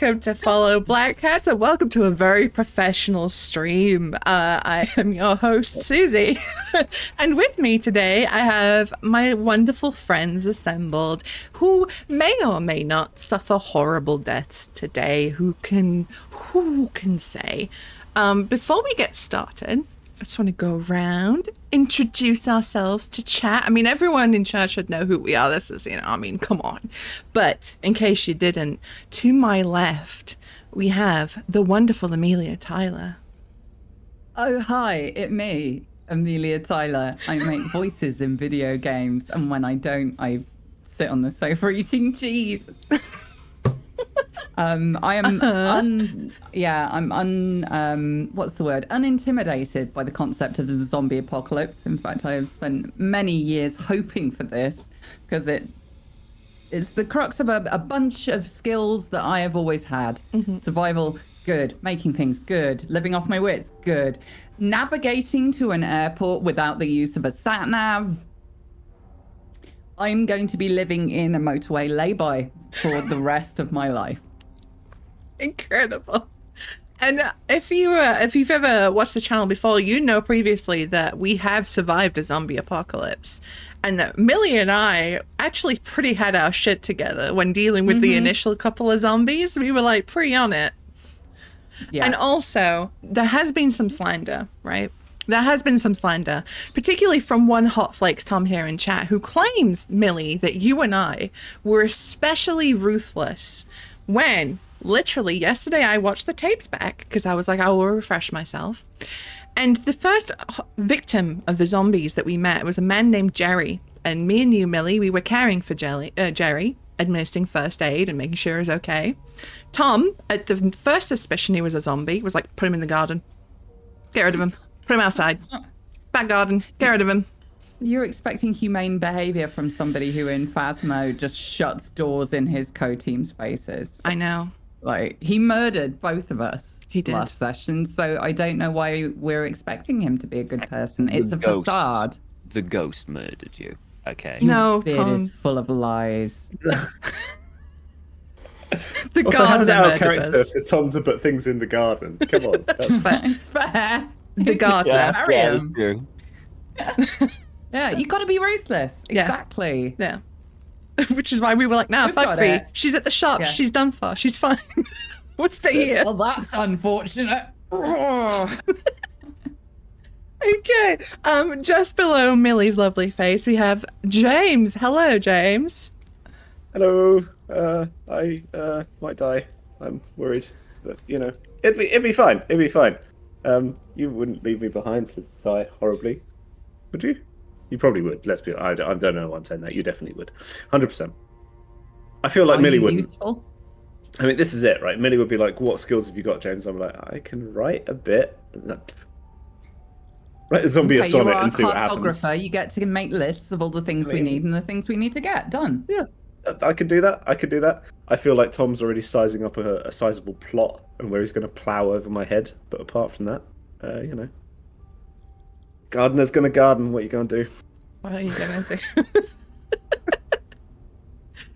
welcome to Follow Black Cat, and welcome to a very professional stream. I am your host, Susie, and with me today I have my wonderful friends assembled who may or may not suffer horrible deaths today. Who can say? Before we get started, I just want to go around, introduce ourselves to chat. I mean, everyone in chat should know who we are. This is, come on. But in case you didn't, to my left, we have the wonderful Amelia Tyler. Oh, hi, it's me, Amelia Tyler. I make voices in video games, and when I don't, I sit on the sofa eating cheese. I am unintimidated by the concept of the zombie apocalypse. In fact, I have spent many years hoping for this because it's the crux of a bunch of skills that I have always had. Survival, good. Making things, good. Living off my wits, good. Navigating to an airport without the use of a sat nav. I'm going to be living in a motorway lay-by for the rest of my life. Incredible. And if you've ever watched the channel before, you know previously that we have survived a zombie apocalypse, and that Millie and I actually pretty had our shit together when dealing with the initial couple of zombies. We were like pretty on it. Yeah. And also there has been some slander, right? There has been some slander, particularly from one Hotflakes Tom here in chat, who claims, Millie, that you and I were especially ruthless when, literally, yesterday I watched the tapes back because I was like, I will refresh myself. And the first victim of the zombies that we met was a man named Jerry. And me and you, Millie, we were caring for Jerry, administering first aid and making sure he was okay. Tom, at the first suspicion he was a zombie, was like, put him in the garden. Get rid of him. Put him outside. Back garden. Get rid of him. You're expecting humane behavior from somebody who in Phasmo just shuts doors in his co-team's faces. I know. Like, he murdered both of us. He did. Last session, so I don't know why we're expecting him to be a good person. It's a facade. The ghost murdered you. Okay. No, Tom. It is full of lies. The also, how does it our character us. for Tom to put things in the garden? Come on. It's fair. The gardener. Yeah, that's true. Yeah, you got to be ruthless. Yeah. Exactly. Yeah. Which is why we were like, nah, We've fuck got Fee. it. She's at the shop. Yeah. She's done for. She's fine. We'll stay here. Well, that's unfortunate. Okay. Just below Millie's lovely face, we have James. Hello, James. Hello. I might die. I'm worried, but it'd be fine. It'd be fine. You wouldn't leave me behind to die horribly, would you? You probably would. Let's be honest. I don't know why I'm saying that. You definitely would. 100%. I feel like Millie wouldn't. Useful? I mean, this is it, right? Millie would be like, "What skills have you got, James?" I'm like, "I can write a bit." Write a zombie a sonnet and see what happens. You get to make lists of all the things we need and the things we need to get done. Yeah, I could do that. I feel like Tom's already sizing up a sizable plot and where he's going to plow over my head. But apart from that, gardener's going to garden. What are you going to do? What are you going to do?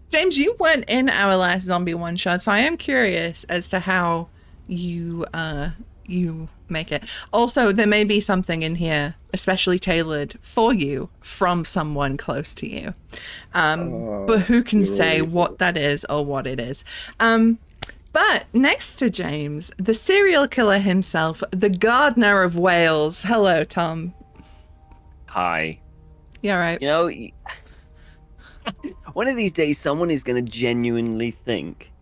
James, you weren't in our last zombie one shot, so I am curious as to how you make it. Also, there may be something in here especially tailored for you from someone close to you. But who can say what that is or what it is? But next to James, the serial killer himself, the gardener of Wales. Hello, Tom. Hi. You all right? One of these days, someone is going to genuinely think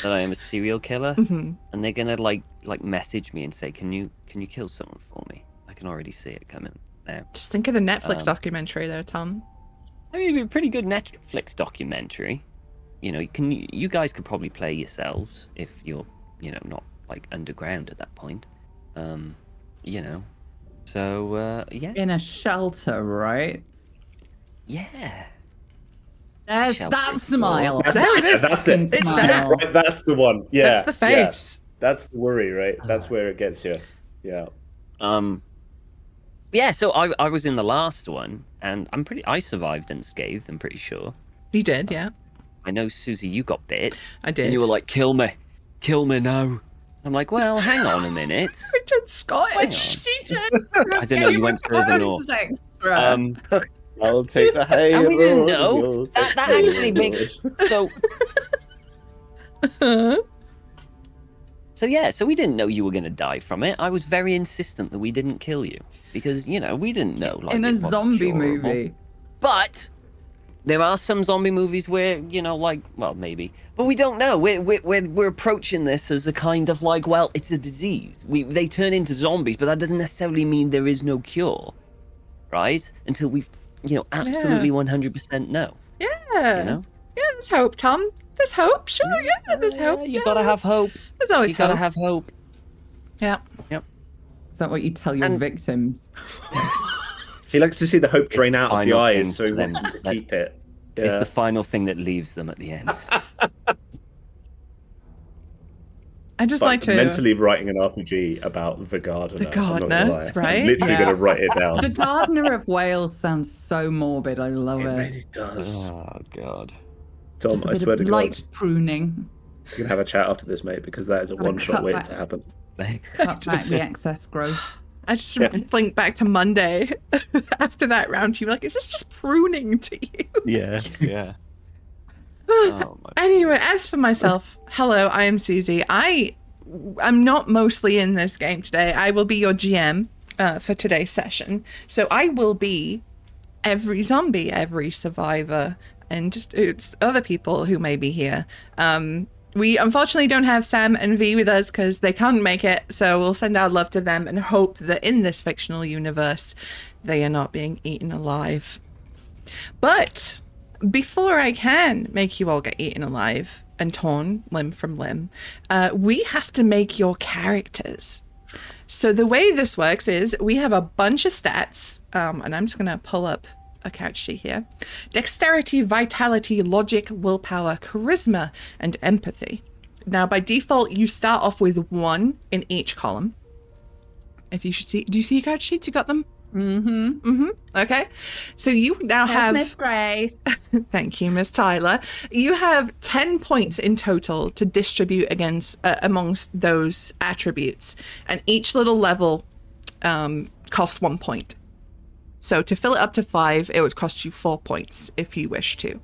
that I am a serial killer, and they're going to like message me and say, "Can you kill someone for me?" I can already see it coming now. Just think of the Netflix documentary there, Tom. I mean, it'd be a pretty good Netflix documentary. You guys could probably play yourselves if you're, not like underground at that point. So yeah. In a shelter, right? Yeah. There's that smile. There it is. That's it. It's smile. Right, that's the one. Yeah. That's the face. Yeah. That's the worry, right? That's where it gets you. Yeah. Yeah, so I was in the last one, and I survived unscathed, I'm pretty sure. You did, yeah. I know, Susie, you got bit. I did. And you were like, kill me. kill me now. I'm like, well, hang on a minute. I did Scottish. She did. I don't know, you went further north. Extra. I'll take the hay. And we didn't know. you'll take That the actually makes so. So we didn't know you were going to die from it. I was very insistent that we didn't kill you because we didn't know. Like, In a it wasn't zombie curable. movie. But there are some zombie movies where well, maybe, but we don't know. We're approaching this as a kind of like, well, it's a disease. They turn into zombies, but that doesn't necessarily mean there is no cure, right? Until we, absolutely 100% know. Yeah. Yeah, there's hope, Tom. There's hope. Sure, yeah, there's hope. You gotta have hope. There's always You gotta hope. have hope. Yeah. Yep. Is that what you tell your victims? He likes to see the hope drain out of the Final eyes, thing so he for wants them them to that- keep it. It's Yeah. the final thing that leaves them at the end. I just But like to mentally writing an RPG about the gardener. The I'm not gonna gardener, lie. right? I'm literally Yeah. gonna write it down. The Gardener of Wales sounds so morbid. I love It it. really does. Oh god. Tom, Just a I bit swear of to God, light pruning. we can have a chat after this, mate, because that is a Gotta one-shot cut waiting back. to happen. Cut back the excess growth. I just Yeah. think back to Monday after that round. You were like, is this just pruning to you? Yeah. Yeah. Oh my. Anyway, as for myself, hello, I am Susie. I'm not mostly in this game today. I will be your GM for today's session. So I will be every zombie, every survivor, and it's other people who may be here. We unfortunately don't have Sam and V with us because they can't make it. So we'll send our love to them and hope that in this fictional universe, they are not being eaten alive. But before I can make you all get eaten alive and torn limb from limb, we have to make your characters. So the way this works is we have a bunch of stats, and I'm just going to pull up a character sheet here. Dexterity, vitality, logic, willpower, charisma, and empathy. Now, by default, you start off with 1 in each column. If you should see, do you see your character sheets? You got them? Okay. So you now have... Miss Grace. Thank you, Miss Tyler. You have 10 points in total to distribute amongst those attributes, and each little level costs 1 point. So to fill it up to 5, it would cost you 4 points if you wish to.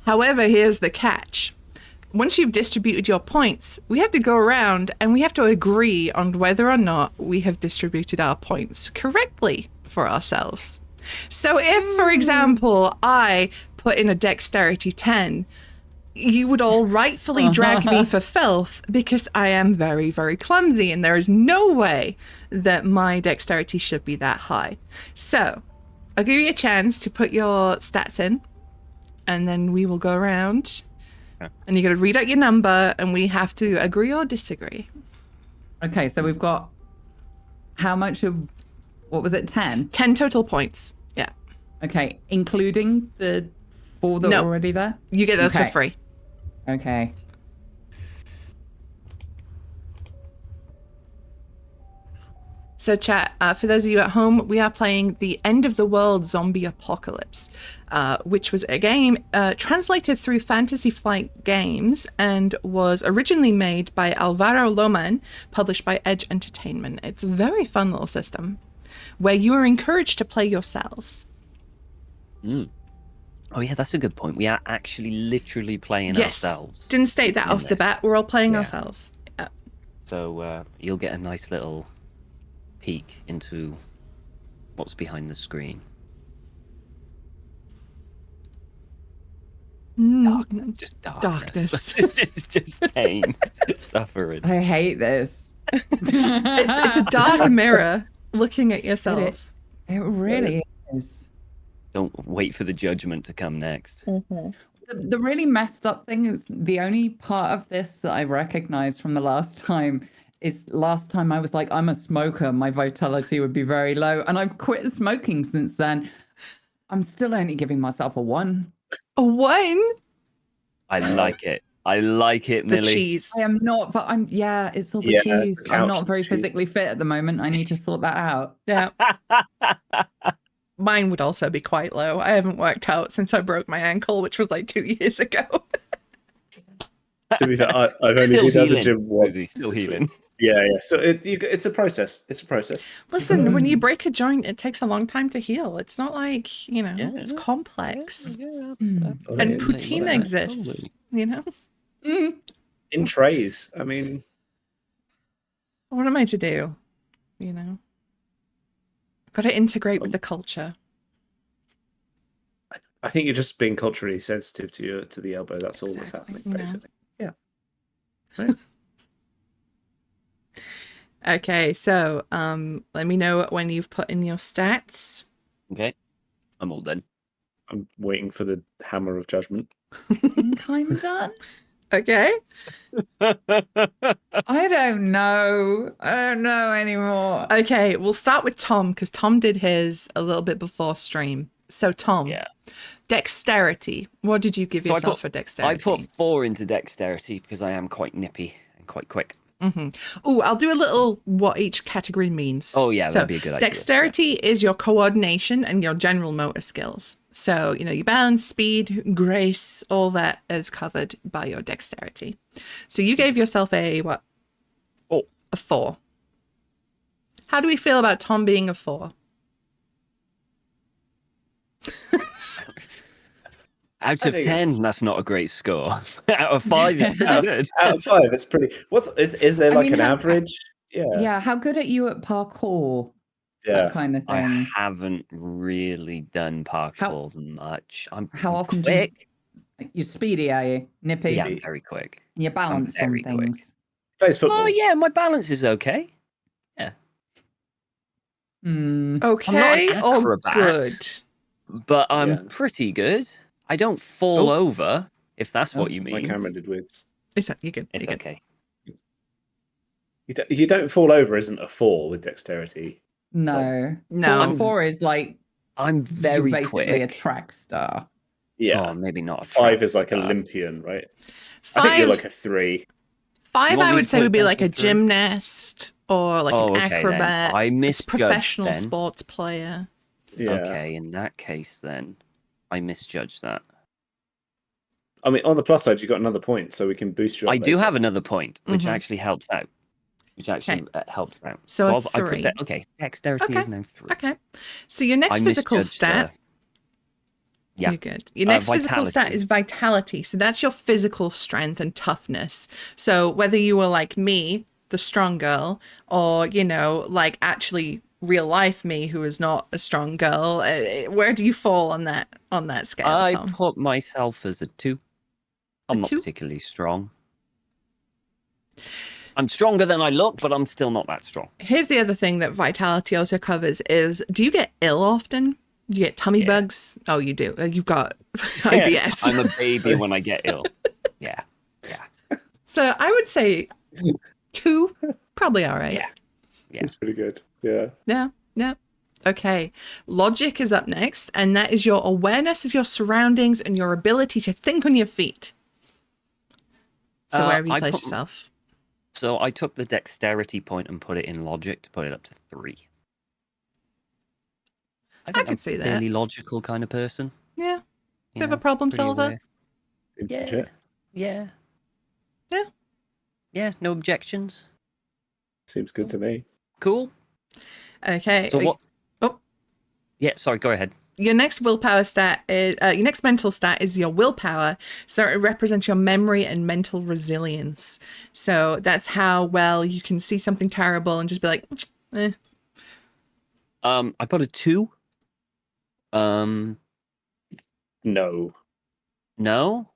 However, here's the catch. Once you've distributed your points, we have to go around and we have to agree on whether or not we have distributed our points correctly for ourselves. So if, for example, I put in a dexterity 10, you would all rightfully drag me for filth because I am very, very clumsy and there is no way that my dexterity should be that high. So I'll give you a chance to put your stats in and then we will go around and you got to read out your number and we have to agree or disagree. Okay, so we've got how much of, what was it, 10? 10 total points. Yeah. Okay, including the 4 that No. are already there? You get those Okay. for free. Okay. So chat, for those of you at home, we are playing the End of the World Zombie Apocalypse, which was a game translated through Fantasy Flight Games and was originally made by Alvaro Loman, published by Edge Entertainment. It's a very fun little system where you are encouraged to play yourselves. Oh yeah, that's a good point. We are actually literally playing Yes, ourselves. didn't state that in off the this. bat. We're all playing Yeah. ourselves. Yeah. So you'll get a nice little peek into what's behind the screen. Darkness, just darkness. Darkness. it's just pain, suffering. I hate this. It's a dark mirror looking at yourself. It really is. Don't wait for the judgment to come next. The really messed up thing is the only part of this that I recognized from the last time is last time I was like, I'm a smoker, my vitality would be very low. And I've quit smoking since then. I'm still only giving myself a 1. A 1? I like it. I like it, The Millie. cheese. I am not, but it's all the Yeah, it's the cheese. couch I'm not very cheese. physically fit at the moment. I need to sort that out. Yeah. Mine would also be quite low. I haven't worked out since I broke my ankle, which was like 2 years ago. To be fair, I've only Still been at the healing. gym once. Susie, still this week. healing. Yeah. So it's a process. It's a process. Listen, when you break a joint, it takes a long time to heal. It's not like, Yeah, it's complex. Yeah, Mm. And Yeah, poutine yeah, exists, Mm. in trays. I mean, What am I to do? Got to integrate with the culture. I think you're just being culturally sensitive to the elbow. That's all that's Exactly, happening, basically. Yeah. Okay, so let me know when you've put in your stats. Okay, I'm all done. I'm waiting for the hammer of judgment. Think I'm done? Okay. I don't know. I don't know anymore. Okay, we'll start with Tom because Tom did his a little bit before stream. So Tom, Yeah. dexterity. What did you give So I yourself put- for dexterity? I put 4 into dexterity because I am quite nippy and quite quick. Oh, I'll do a little what each category means. Oh, yeah, so that'd be a good idea. Dexterity is your coordination and your general motor skills. So, your balance, speed, grace, all that is covered by your dexterity. So you gave yourself a what? Oh. A 4. How do we feel about Tom being a 4? Out I of think 10, it's- that's not a great score. Out of 5, it's pretty good. Out of 5, it's pretty. Is there I like mean, an average? Yeah. Yeah, how good are you at parkour? Yeah. That kind of I thing. haven't really done parkour much. I'm often quick. You're speedy, are you? Nippy? Yeah, I'm very quick. You balance on very quick. things. Plays football. Oh, yeah, my balance is okay. Hmm. Okay an or acrobat. good? But I'm Yeah. pretty good. I don't fall over, if that's what you My mean. camera did weirds. Is that you're good? It's You're good. okay. You don't fall over isn't a 4 with dexterity. No. No. 4 is like I'm you're very basically a quick. track star. Yeah. Oh, maybe not. A 5 is like track star. Olympian, right? I think you're 5, like a 3. 5 You want I me would to say put would it be down like to a 3? gymnast or like Oh, an okay, then. acrobat. I a misjudged professional then. sports player. Yeah. Okay, in that case, then I misjudged that. I mean, on the plus side, you got another point, so we can boost you up I do later. have another point, which Mhm. actually helps out. Helps out. So a 12, I put 3. that. Okay, dexterity is Okay. now 3. Okay. So your next I physical misjudged stat. Yeah. You're good. Your next physical stat vitality. is vitality. So that's your physical strength and toughness. So whether you were like me, the strong girl, or, like actually real life me who is not a strong girl, where do you fall on that scale, I Tom? put myself as a 2. I'm not 2? particularly strong. I'm stronger than I look, but I'm still not that strong. Here's the other thing that vitality also covers is, do you get ill often? Do you get tummy bugs? Oh, you do. You've got IBS. I'm a baby when I get ill. Yeah. So I would say 2, probably all right. Yeah. It's pretty good. Yeah. Yeah. Okay. Logic is up next, and that is your awareness of your surroundings and your ability to think on your feet. So where have you I placed put- yourself? So I took the dexterity point and put it in logic to put it up to 3. I think could I'm see a that. fairly logical kind of person. Yeah. you Bit of know, a problem pretty solver. aware. Yeah. Yeah. Yeah. Yeah, no objections. Seems good to me. Cool. Okay. So what? Oh. Yeah, sorry, go ahead. Your next willpower stat is your next mental stat is your willpower. So it represents your memory and mental resilience. So that's how well you can see something terrible and just be like, eh. I put a 2. No. No. No,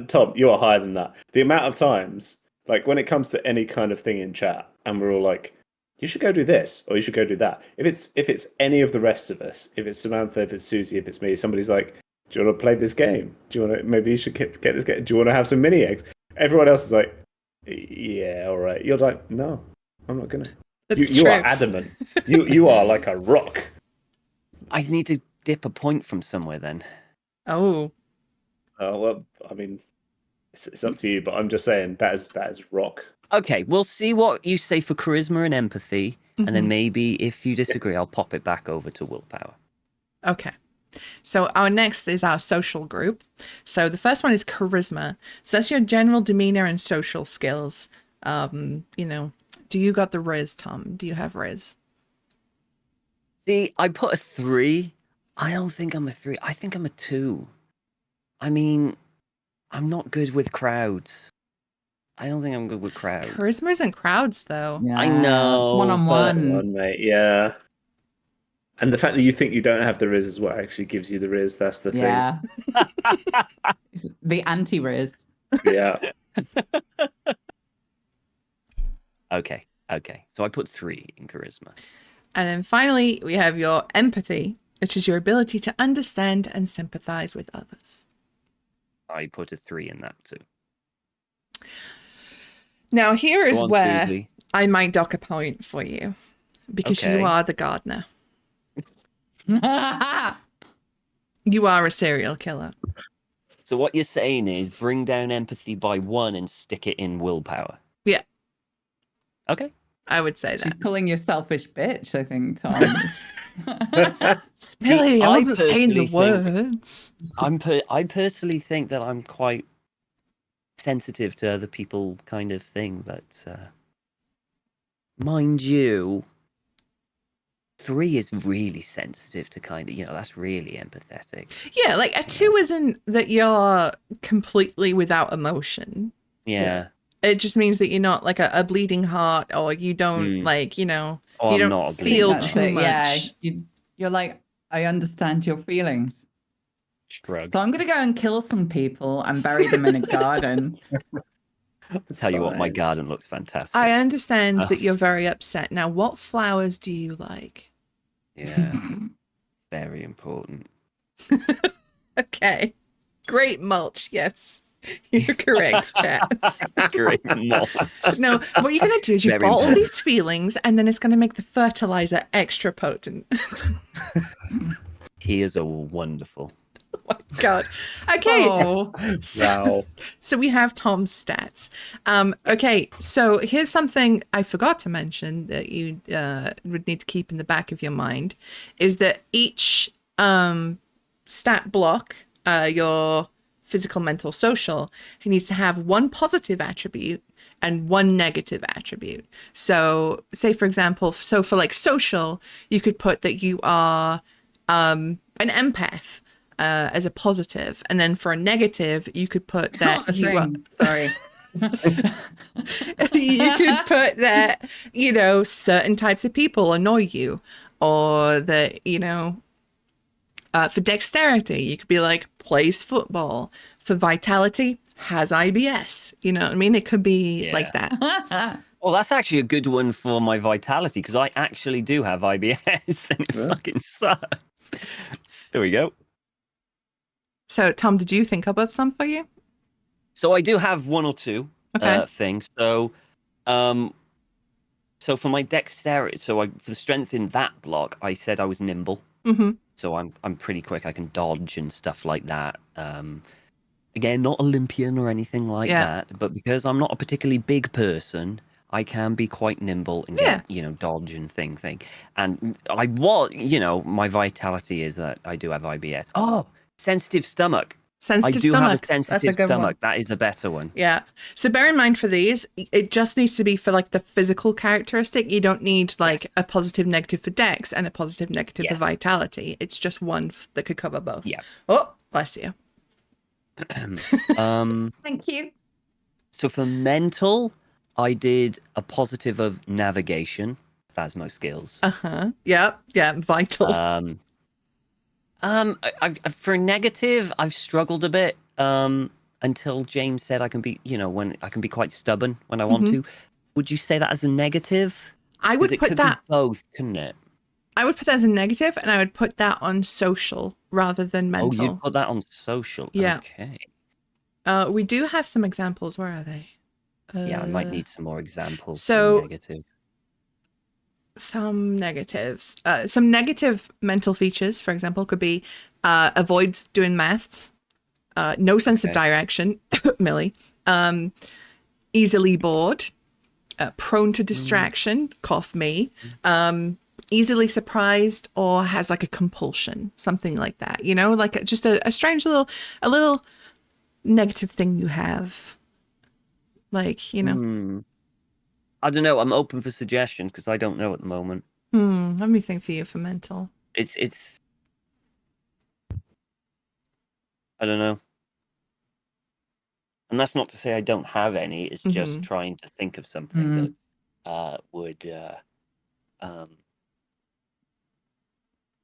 Tom, you are higher than that. The amount of times, like when it comes to any kind of thing in chat, and we're all like, "You should go do this," or "You should go do that." If it's any of the rest of us, if it's Samantha, if it's Susie, if it's me, somebody's like, "Do you want to play this game? Do you want to? Maybe you should get this game. Do you want to have some mini eggs?" Everyone else is like, "Yeah, all right." You're like, "No, I'm not gonna." You are adamant. You are like a rock. I need to dip a point from somewhere then. Oh. Well, I mean, it's up to you, but I'm just saying that is rock. Okay, we'll see what you say for charisma and empathy, and then maybe if you disagree, I'll pop it back over to willpower. Okay. So our next is our social group. So the first one is charisma. So that's your general demeanor and social skills. Do you got the Riz, Tom? Do you have Riz? See, I put a 3. I don't think I'm a 3. I think I'm a 2. I mean, I'm not good with crowds. I don't think I'm good with crowds. Charisma isn't crowds, though. Yeah, I know, it's one on but- one. Mate, yeah. And the fact that you think you don't have the Riz is what actually gives you the Riz. That's the thing. Yeah. It's the anti-Riz. Yeah. Okay. So I put 3 in charisma. And then finally, we have your empathy, which is your ability to understand and sympathize with others. I put a 3 in that too. Now, here is Go on, where Susie. I might dock a point for you, because Okay. you are the gardener. You are a serial killer. So what you're saying is bring down empathy by 1 and stick it in willpower. Yeah, Okay. I would say that. She's calling you a selfish bitch, I think, Tom. Really, I I wasn't saying the personally words. I personally think that I'm quite sensitive to other people kind of thing, but mind you, 3 is really sensitive to kind of, that's really empathetic. Yeah, like a 2 isn't that you're completely without emotion. Yeah. It just means that you're not like a bleeding heart, or you don't Oh, you I'm don't not a bleeding feel heart. That's too it, much. yeah. You're like, I understand your feelings. Shrug. So I'm going to go and kill some people and bury them in a garden. That's Tell you what, my fine. garden looks fantastic. I understand Oh. that you're very upset. Now, what flowers do you like? Yeah. Very important. Okay. Great mulch, yes. You're correct, chat. Great mulch. No, what you're going to do is you Very bottle important. these feelings, and then it's going to make the fertilizer extra potent. Tears are wonderful. Oh my God. Okay. Oh, Wow. So we have Tom's stats. Okay, so here's something I forgot to mention that you would need to keep in the back of your mind, is that each stat block, your physical, mental, social, he needs to have one positive attribute and one negative attribute. So say, for example, so for like social, you could put that you are an empath, as a positive, and then for a negative you could put that not a you are, thing. Sorry. you could put that certain types of people annoy you, or that for dexterity you could be like plays football. For vitality, has IBS. You know what I mean? It could be like that. Well, that's actually a good one for my vitality, because I actually do have IBS and it fucking sucks. There we go. So Tom, did you think up of some for you? So I do have 1 or 2 Okay. things. So for my dexterity, for the strength in that block, I said I was nimble. Mm-hmm. So I'm pretty quick. I can dodge and stuff like that. Again, not Olympian or anything like that, but because I'm not a particularly big person, I can be quite nimble and get, dodge and thing. And my vitality is that I do have IBS. Oh, sensitive stomach. Sensitive I do stomach. have a sensitive That's a good stomach. one. That is a better one. Yeah. So bear in mind for these, it just needs to be for like the physical characteristic. You don't need like a positive negative for dex and a positive negative for vitality. It's just one that could cover both. Yeah. Oh, bless you. Thank you. So for mental, I did a positive of navigation, Phasmo skills. Uh-huh. Yeah. Yeah. Vital. For negative, I've struggled a bit until James said I can be, when I can be quite stubborn when I want to. Would you say that as a negative? I would 'Cause it put could that. be both, couldn't it? I would put that as a negative, and I would put that on social rather than mental. Oh, you put that on social. Yeah. Okay. We do have some examples. Where are they? Yeah, I might need some more examples. so- for negative. Some negatives. Some negative mental features, for example, could be avoids doing maths, no sense of direction, Millie, easily bored, prone to distraction, cough me, easily surprised or has like a compulsion, something like that, you know, like just a strange a little negative thing you have, like, you know. I don't know. I'm open for suggestions because I don't know at the moment. Let me think for you for mental. It's. I don't know. And that's not to say I don't have any. It's just trying to think of something that would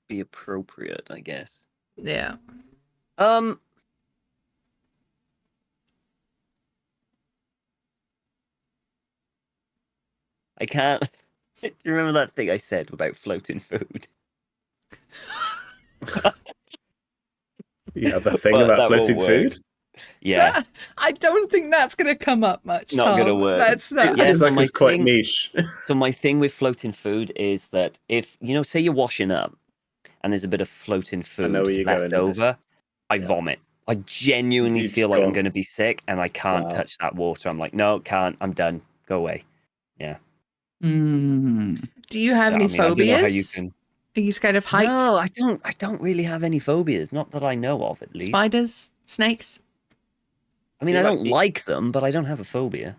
be appropriate, I guess. Yeah. I can't. Do you remember that thing I said about floating food? You have a thing about floating food? Yeah. I don't think that's going to come up much, Not Tom. going to work. That's not. It seems so like my it's quite thing- niche. So my thing with floating food is that if, say you're washing up and there's a bit of floating food know where you're left going with this. over, I vomit. I genuinely You've feel like I'm gone. going to be sick and I can't Wow. touch that water. I'm like, no, can't. I'm done. Go away. Yeah. Do you have any I don't know how you phobias? can... Are you scared of heights? No, I don't really have any phobias. Not that I know of, at least. Spiders? Snakes? I mean, You I like don't it- like them, but I don't have a phobia.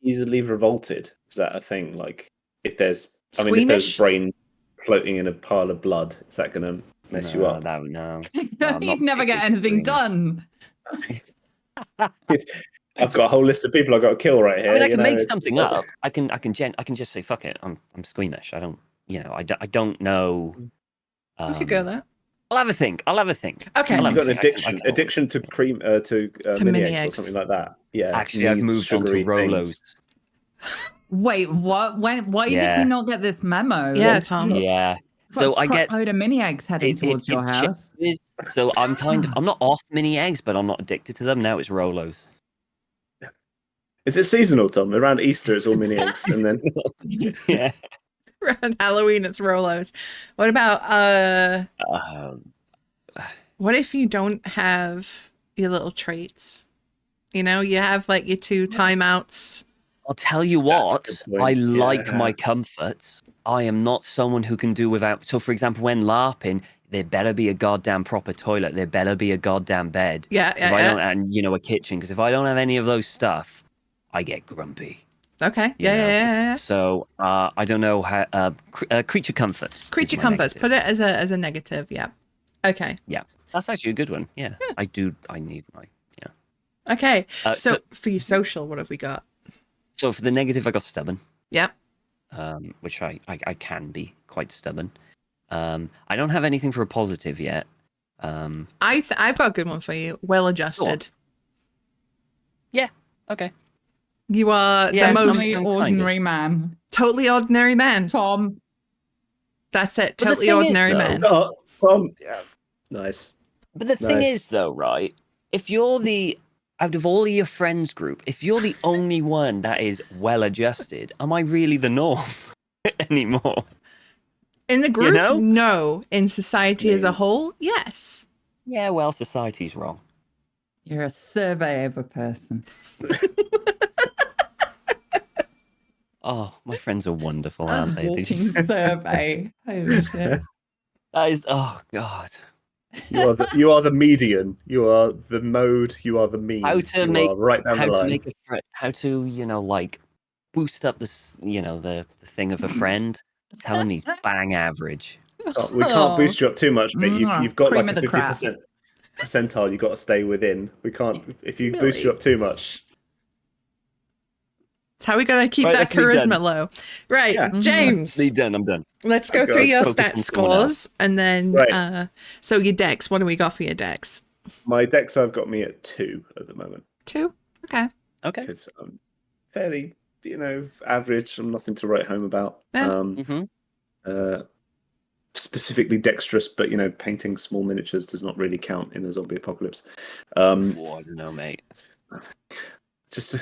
Easily revolted. Is that a thing? Like, if there's Squeamish? brain floating in a pile of blood, is that going to mess you up? No. No, I'm not You'd never get anything particularly done. I've got a whole list of people I've got to kill right here. I mean, I you can know, make it's something like- up. I can just say fuck it. I'm squeamish. I don't, I don't know. We could go there. I'll have a think. Okay. I'll have You've a got an think. I can addiction to cream, to mini eggs or something like that. Yeah. Actually, I've needs moved on to sugary Rolos. things. Wait, what? Why did Yeah. we not get this memo? Yeah, Tom. Yeah. Got So a I get truckload of mini eggs heading towards your house. changes. So I'm I'm not off mini eggs, but I'm not addicted to them. Now it's Rolos. Is it seasonal, Tom? Around Easter, it's all mini eggs, and then Yeah. Around Halloween, it's Rolos. What about what if you don't have your little treats? You know, you have like your 2 timeouts. I'll tell you That's a what, good point. I like Yeah. my comforts. I am not someone who can do without. So, for example, when LARPing, there better be a goddamn proper toilet. There better be a goddamn bed. Yeah, So if I don't, and a kitchen. Because if I don't have any of those stuff, I get grumpy. Okay. you know. Yeah. So I don't know how creature comforts. is Creature my comforts. negative. Put it as a negative. Yeah. Okay. Yeah, that's actually a good one. Yeah. I need my Okay. So so- for your social, what have we got? So for the negative, I got stubborn. Yep. Which I can be quite stubborn. I don't have anything for a positive yet. I've got a good one for you. Well adjusted. Yeah. Okay. You are Yeah, the I'm most kind of. ordinary man. totally ordinary man. Tom. That's it. the Totally thing is, ordinary though- man. yeah, nice. But the thing Nice. is, though, right? If you're out of all of your friends group, if you're the only one that is well adjusted, am I really the norm anymore? In the group, know? no. In society as a whole, yes. Yeah, well, society's wrong. You're a survey of a person. Oh, my friends are wonderful, aren't they? They Walking just- survey. Holy shit. That is, oh god. You are the median. You are the mode. You are the mean. How to you make are right down how the to line. make a friend? How to like boost up this? The thing of a friend. Tell him he's bang average. We can't boost you up too much, but Mwah. you've got Cream like of a the crop. 50% percentile. You've got to stay within. We can't. If you boost you up too much, It's how we gotta keep Right, that that's me charisma done. low. Right, Yeah. James. Me done. I'm done. Let's go Okay, through let's your focus stat on someone else. scores and then Right. So your decks, what do we got for your decks? my decks have got me at 2 at the moment 2? Okay. Okay. because I'm fairly, average. I'm nothing to write home about. Yeah. Specifically dexterous, but painting small miniatures does not really count in a zombie apocalypse. Oh, I don't know, mate. Just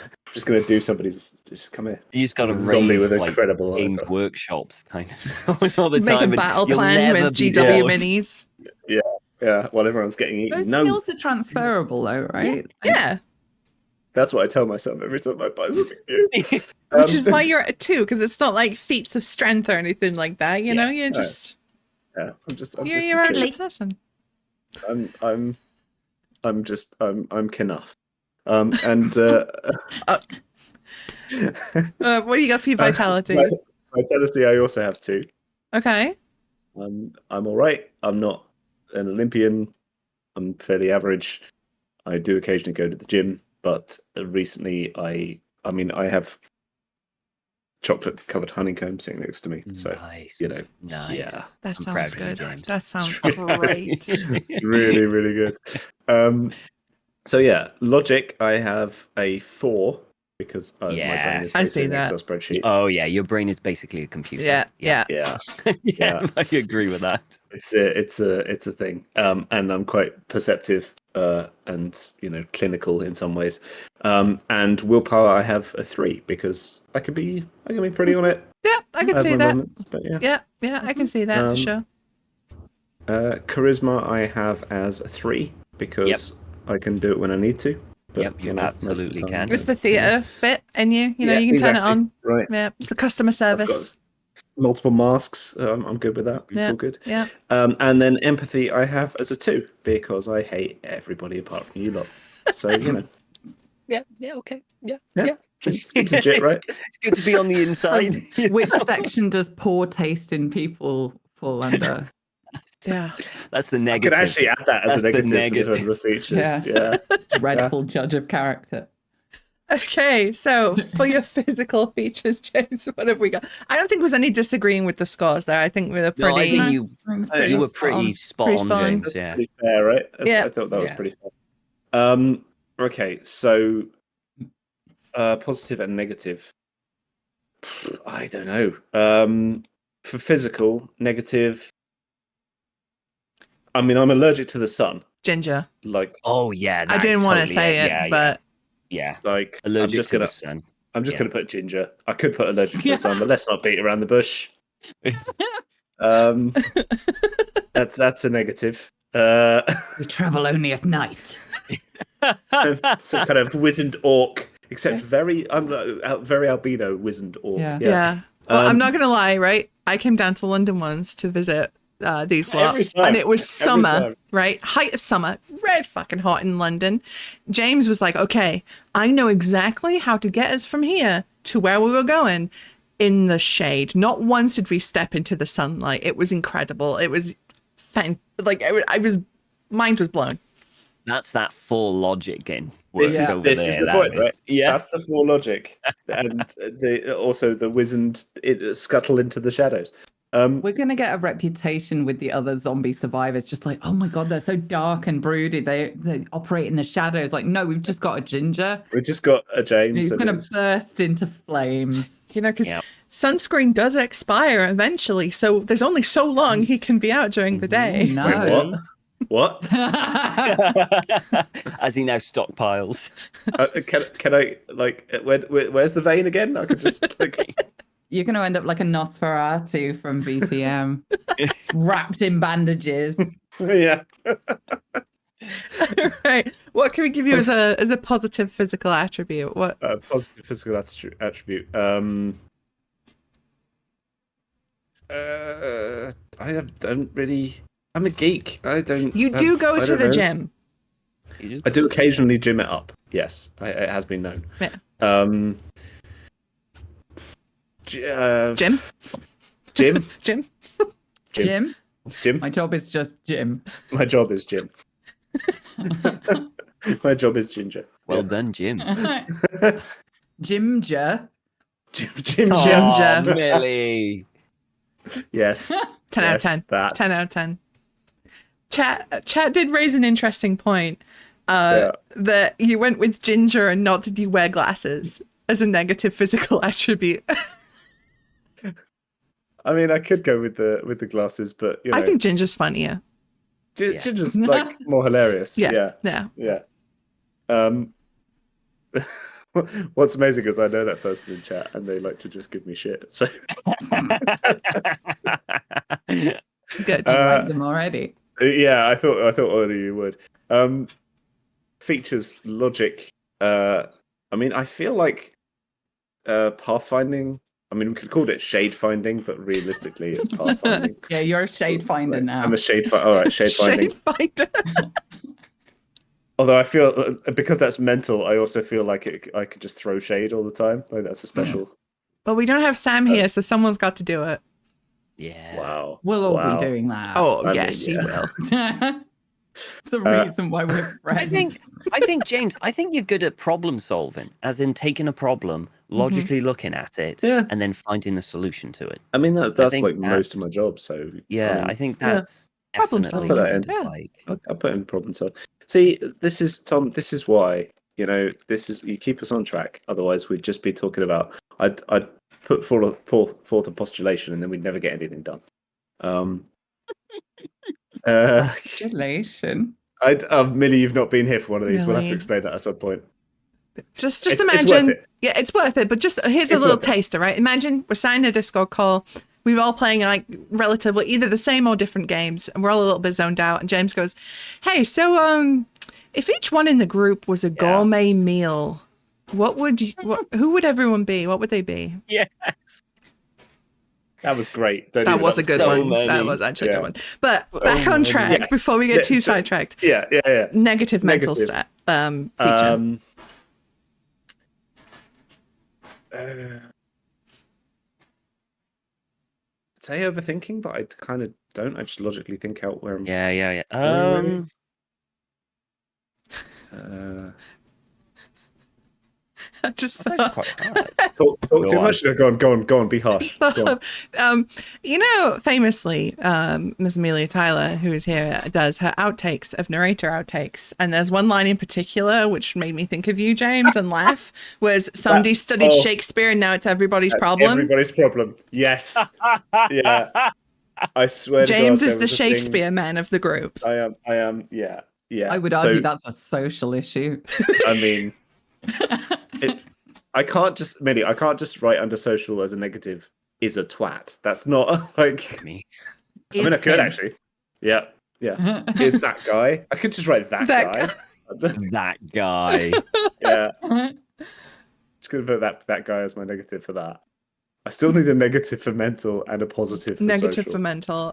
gonna do somebody's. Just come here. You just got to Zombie raise with like incredible games eyebrow. workshops kind of all the Make time. a and battle you'll plan never with be GW bored. minis. Yeah, while everyone's getting eaten. Those No, skills are transferable, though, right? Yeah. That's what I tell myself every time I buy something new. Which is why you're at a 2, because it's not like feats of strength or anything like that. You know, you're no. just Yeah, I'm just a you're a two. person. I'm Knuff. And What do you got for your vitality? Vitality, I also have 2. Okay. I'm all right. I'm not an Olympian. I'm fairly average. I do occasionally go to the gym, but recently I have chocolate covered honeycomb sitting next to me. So Nice. you know, Nice. yeah, That I'm sounds proud of you, good. James. That sounds great. it's really, really good. So yeah, logic. I have a 4 because my brain is Yes. I basically see an that. Excel spreadsheet. Oh yeah, your brain is basically a computer. Yeah. yeah, Yeah, yeah. I agree with that. it's a thing. And I'm quite perceptive and clinical in some ways. And willpower, I have a 3 because I can be pretty on it. Yeah, I can at see my that. moments, but yeah. Yeah, I can see that for sure. Charisma, I have as a 3 because I can do it when I need to. But, Yep, you most of the absolutely time, can. It's the theatre bit in you. You know, Yeah, you can turn it exactly. on. Right. Yeah, it's the customer I've service. got multiple masks. I'm good with that. It's Yeah, all good. yeah. And then empathy, I have as a 2 because I hate everybody apart from you lot. So Yeah, okay. Yeah. It's legit, right? It's good to be on the So, inside. which section does poor taste in people fall under? Yeah. That's the I negative. could actually add that as That's a the negative for the features. Yeah. Yeah. Dreadful judge of character. Okay, so for your physical features, James, what have we got? I don't think there was any disagreeing with the scores there. I think we were No, I pretty. think you were pretty spot Pretty on, spot on. James. That's Yeah. pretty fair, right? Yeah. I thought that was Yeah. pretty fair. Okay, so positive and negative. I don't know. For physical, negative. I mean, I'm allergic to the sun. Ginger. Like, Oh yeah. I didn't want to totally say it, Yeah, but yeah. like Allergic to the sun. I'm just Yeah. gonna put ginger. I could put allergic to the sun, but let's not beat around the bush. Um, that's a negative. We travel only at night. Some kind of wizened orc, except very albino wizened orc. Yeah. yeah. Well, I'm not gonna lie, right? I came down to London once to visit these lot, Every time. and it was Every summer, time. right? Height of summer, red fucking hot in London. James was like, "Okay, I know exactly how to get us from here to where we were going." In the shade. Not once did we step into the sunlight. It was incredible. It was mind was blown. That's that full logic in. This is the point, right? Yeah. That's the full logic, and also the wizened scuttle into the shadows. We're going to get a reputation with the other zombie survivors, just like, oh my God, they're so dark and brooded. They operate in the shadows. Like, no, we've just got a ginger. We just got a James. He's going to burst into flames. You know, because sunscreen does expire eventually, so there's only so long he can be out during the day. No. Wait, what? As he now stockpiles. Can I where's the vein again? I could just You're going to end up like a Nosferatu from VTM, wrapped in bandages. yeah. Right. What can we give you as a positive physical attribute? What? Positive physical attribute. Don't really. I'm a geek. I don't. You do go I to don't the know. gym. I do occasionally gym it up. Yes, it has been known. Yeah. Jim. Jim. Jim? Jim. My job is just Jim. My job is Jim. My job is ginger. Well done, Jim. Ginger. Jim. Ginger. Oh, Millie. Yes. 10 out of 10. That. 10 out of 10. Chat did raise an interesting point. That you went with ginger and not that you wear glasses as a negative physical attribute. I mean, I could go with the glasses, but you know, I think ginger's funnier. ginger's like more hilarious. Yeah. What's amazing is I know that person in chat, and they like to just give me shit. So Good. Like them already. yeah, I thought all of you would. Features logic. I mean, I feel like pathfinding. I mean, we could call it shade finding, but realistically, it's pathfinding. Yeah, you're a shade finder now. I'm a shade finder. All right, shade finding. Shade finder. Although I feel because that's mental, I also feel like I could just throw shade all the time. Like that's a special. Well, we don't have Sam here, so someone's got to do it. Yeah. Wow. We'll all Wow. be doing that. Oh, I yes, mean, he yeah. will. It's the reason why we're friends. I think James, I think you're good at problem solving, as in taking a problem, logically looking at it, Yeah. and then finding a solution to it. I mean, that's think like most of that's- my job. So Yeah, I think that's Problem definitely solving, kind of yeah. like I'll put in problem solve. See, this is Tom. This is why you keep us on track. Otherwise, we'd just be talking about. I'd put forth a postulation, and then we'd never get anything done. Congratulations. Millie, you've not been here for one of these. We'll have to Millie. explain that at some point. Just It's imagine. worth it. Yeah, it's worth it. But just here's a It's little worth it. taster, right? Imagine we're signing a Discord call. We're all playing like relatively either the same or different games, and we're all a little bit zoned out. And James goes, "Hey, so if each one in the group was a gourmet meal, who would everyone be? What would they be?" yes. That was great. Don't That even was a good so one. many. That was actually a Yeah. good one. But back on track Yes. before we get Yeah, too so- sidetracked. Yeah. Negative mental Negative. feature. I'd say overthinking, but I kind of don't. I just logically think out where I'm. Yeah. really? Uh, I just That's thought, quite hard. talk Go too on. much. No, go on. Be harsh. Go on. famously, Miss Amelia Tyler, who is here, does her outtakes of narrator outtakes, and there's one line in particular which made me think of you, James, and laugh. Was somebody studied oh. Shakespeare and now it's everybody's That's problem? Everybody's problem. Yes. Yeah. I swear. James to God, is there the was a thing- Shakespeare man of the group. I am. Yeah. I would argue that's a social issue. I mean, I can't just write under social as a negative is a twat. That's not like. Me. I mean, I could actually. Yeah. Is that guy? I could just write that guy. That guy. Yeah. Just gonna put that guy as my negative for that. I still need a negative for mental and a positive for Negative social. for mental.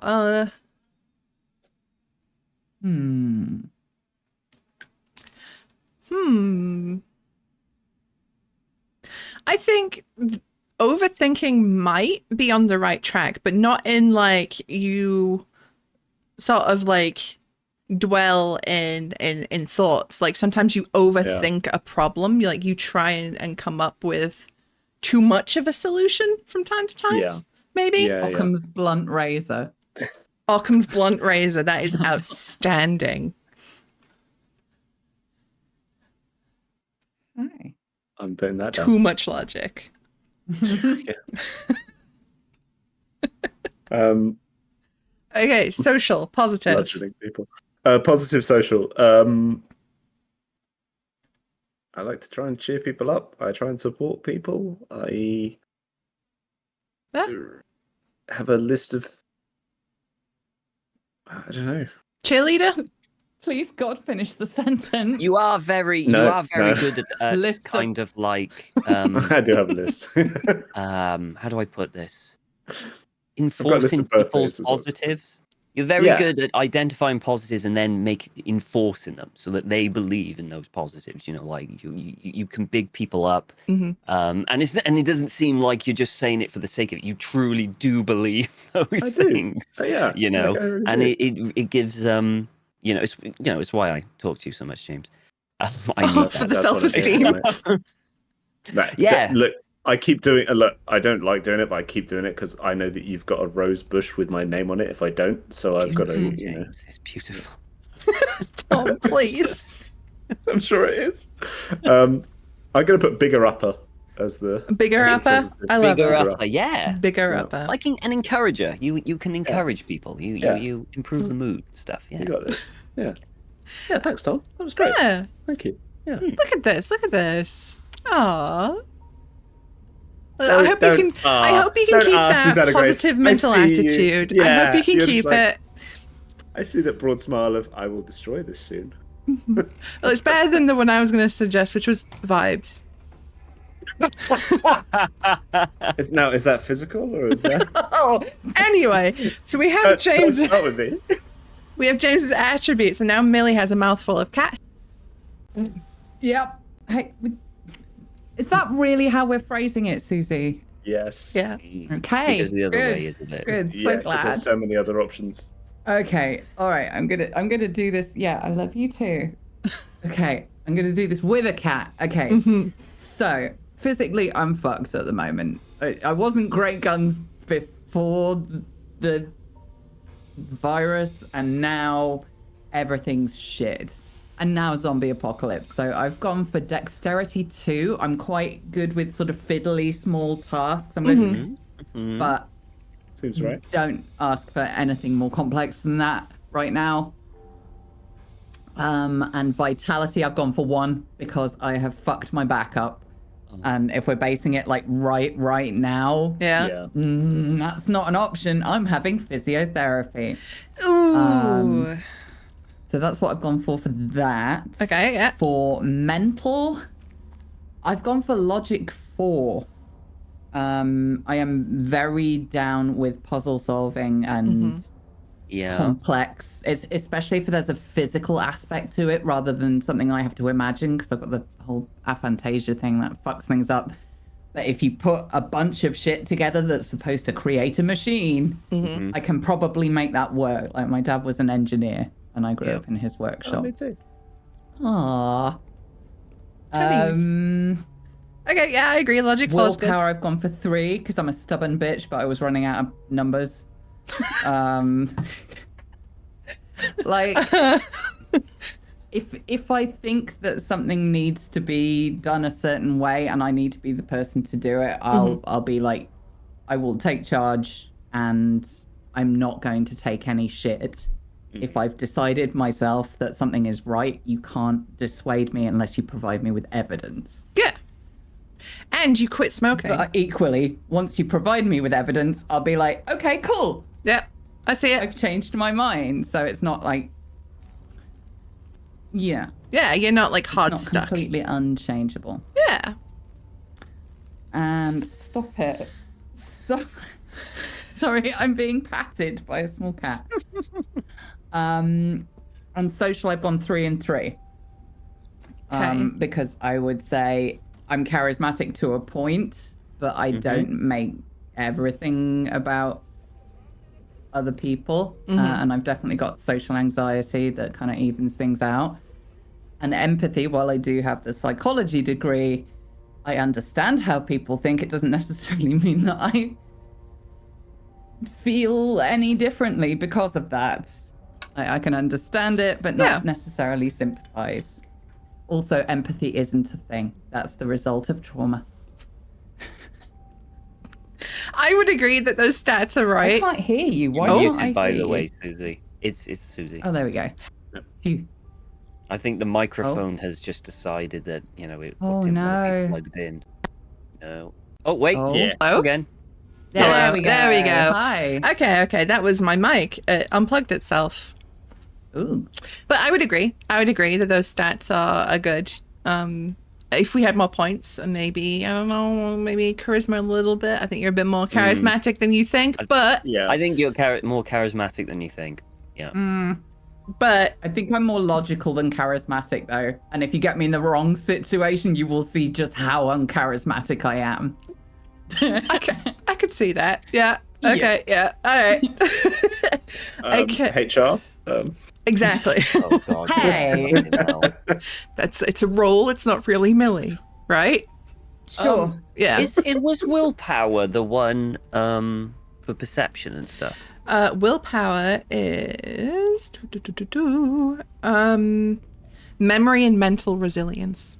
I think overthinking might be on the right track, but not in like you sort of like dwell in thoughts. Like sometimes you overthink a problem. You try and come up with too much of a solution from time to time. Yeah. Maybe. Yeah. Occam's blunt razor. Occam's blunt razor. That is outstanding. Hi. I'm putting that down. Too much logic. Okay, social, positive. Bludgeoning people. Positive social. I like to try and cheer people up. I try and support people. I have a list of. I don't know. Cheerleader? Please, God, finish the sentence. You are very No. good at List of- kind of like I do have a list. how do I put this? got a list Enforcing of birthdays people's as well. positives. You're very Yeah. good at identifying positives and then enforcing them so that they believe in those positives. You know, like you can big people up, and it doesn't seem like you're just saying it for the sake of it. You truly do believe those I do. things. Yeah. You know, Like, I really and do. it gives it's why I talk to you so much, James. I need For that. the That's what it is, self-esteem. isn't it? Yeah. Look, I keep doing. Look, I don't like doing it, but I keep doing it because I know that you've got a rose bush with my name on it. If I don't, so I've got to. You know, James, it's beautiful. Tom, please. I'm sure it is. I'm going to put bigger upper as the Bigger upper? I love Bigger it. upper, yeah. Bigger Yeah. upper. Like an encourager. You can encourage people. You improve the mood stuff. Yeah. You got this. Yeah. Yeah. Thanks, Tom. That was great. Yeah. Thank you. Yeah. Look at this. Look at this. Aww. I Don't- hope you don't- can. I aw, hope you can don't keep ask, that Susanna Grace. positive I mental see you. attitude. I Yeah, hope you can you're just keep like- it. I see that broad smile of I will destroy this soon. Well, it's better than the one I was going to suggest, which was vibes. Is that physical or is that? Oh, anyway, so we have James. Don't start with me. We have James's attributes, and now Millie has a mouthful of cat. Yep. Hey, is that really how we're phrasing it, Susie? Yes. Yeah. Okay. Because the other good. way, isn't it? Good. Yeah, So 'cause glad. there's so many other options. Okay. All right. I'm gonna do this. Yeah, I love you too. Okay. I'm gonna do this with a cat. Okay. Mm-hmm. So physically, I'm fucked at the moment. I wasn't great guns before the virus, and now everything's shit. And now zombie apocalypse. So I've gone for dexterity 2. I'm quite good with sort of fiddly small tasks. But Seems right. don't ask for anything more complex than that right now. And vitality, I've gone for 1 because I have fucked my back up. And if we're basing it like right now, Yeah. that's not an option. I'm having physiotherapy. Ooh. So that's what I've gone for that. Okay, yeah. For mental, I've gone for logic 4. I am very down with puzzle solving and complex, especially if there's a physical aspect to it rather than something I have to imagine, because I've got the whole aphantasia thing that fucks things up. But if you put a bunch of shit together that's supposed to create a machine, I can probably make that work. Like my dad was an engineer and I grew up in his workshop. Oh, me too. Aww. Okay, yeah, I agree. Logic falls good. Willpower, I've gone for 3 because I'm a stubborn bitch, but I was running out of numbers. Like, if I think that something needs to be done a certain way and I need to be the person to do it, I'll be like, I will take charge and I'm not going to take any shit. If I've decided myself that something is right, you can't dissuade me unless you provide me with evidence. Yeah. And you quit smoking. But equally, once you provide me with evidence, I'll be like, okay, cool. Yeah, I see it. I've changed my mind. So it's not like, yeah. Yeah, you're not like hard Not stuck. completely unchangeable. Yeah. And stop it. Stop. Sorry, I'm being patted by a small cat. And social, I've gone 3 and 3. Okay. Because I would say I'm charismatic to a point, but I don't make everything about other people. And I've definitely got social anxiety that kind of evens things out. And empathy, while I do have the psychology degree, I understand how people think. It doesn't necessarily mean that I feel any differently because of that. I can understand it, but not necessarily sympathize. Also, empathy isn't a thing. That's the result of trauma. I would agree that those stats are right. I can't hear you. Why You're can't I muted, by hear the you? way, Susie. It's Susie. Oh, there we go. Phew. I think the microphone has just decided that, you know, it Oh, didn't want to be no. plugged in. No. Oh, wait. Oh. Yeah. Hello again. There we go. There we go. Hi. Okay, that was my mic. It unplugged itself. Ooh. But I would agree. that those stats are good. If we had more points, maybe, I don't know, maybe charisma a little bit. I think you're a bit more charismatic than you think, but... Yeah. I think you're more charismatic than you think. Yeah. But I think I'm more logical than charismatic, though. And if you get me in the wrong situation, you will see just how uncharismatic I am. I could see that. Yeah. Okay. Yeah. All right. Okay. HR. Exactly. Oh, God. Hey. It's a role. It's not really Millie, right? Sure. Yeah. It was willpower the one for perception and stuff. Willpower is memory and mental resilience.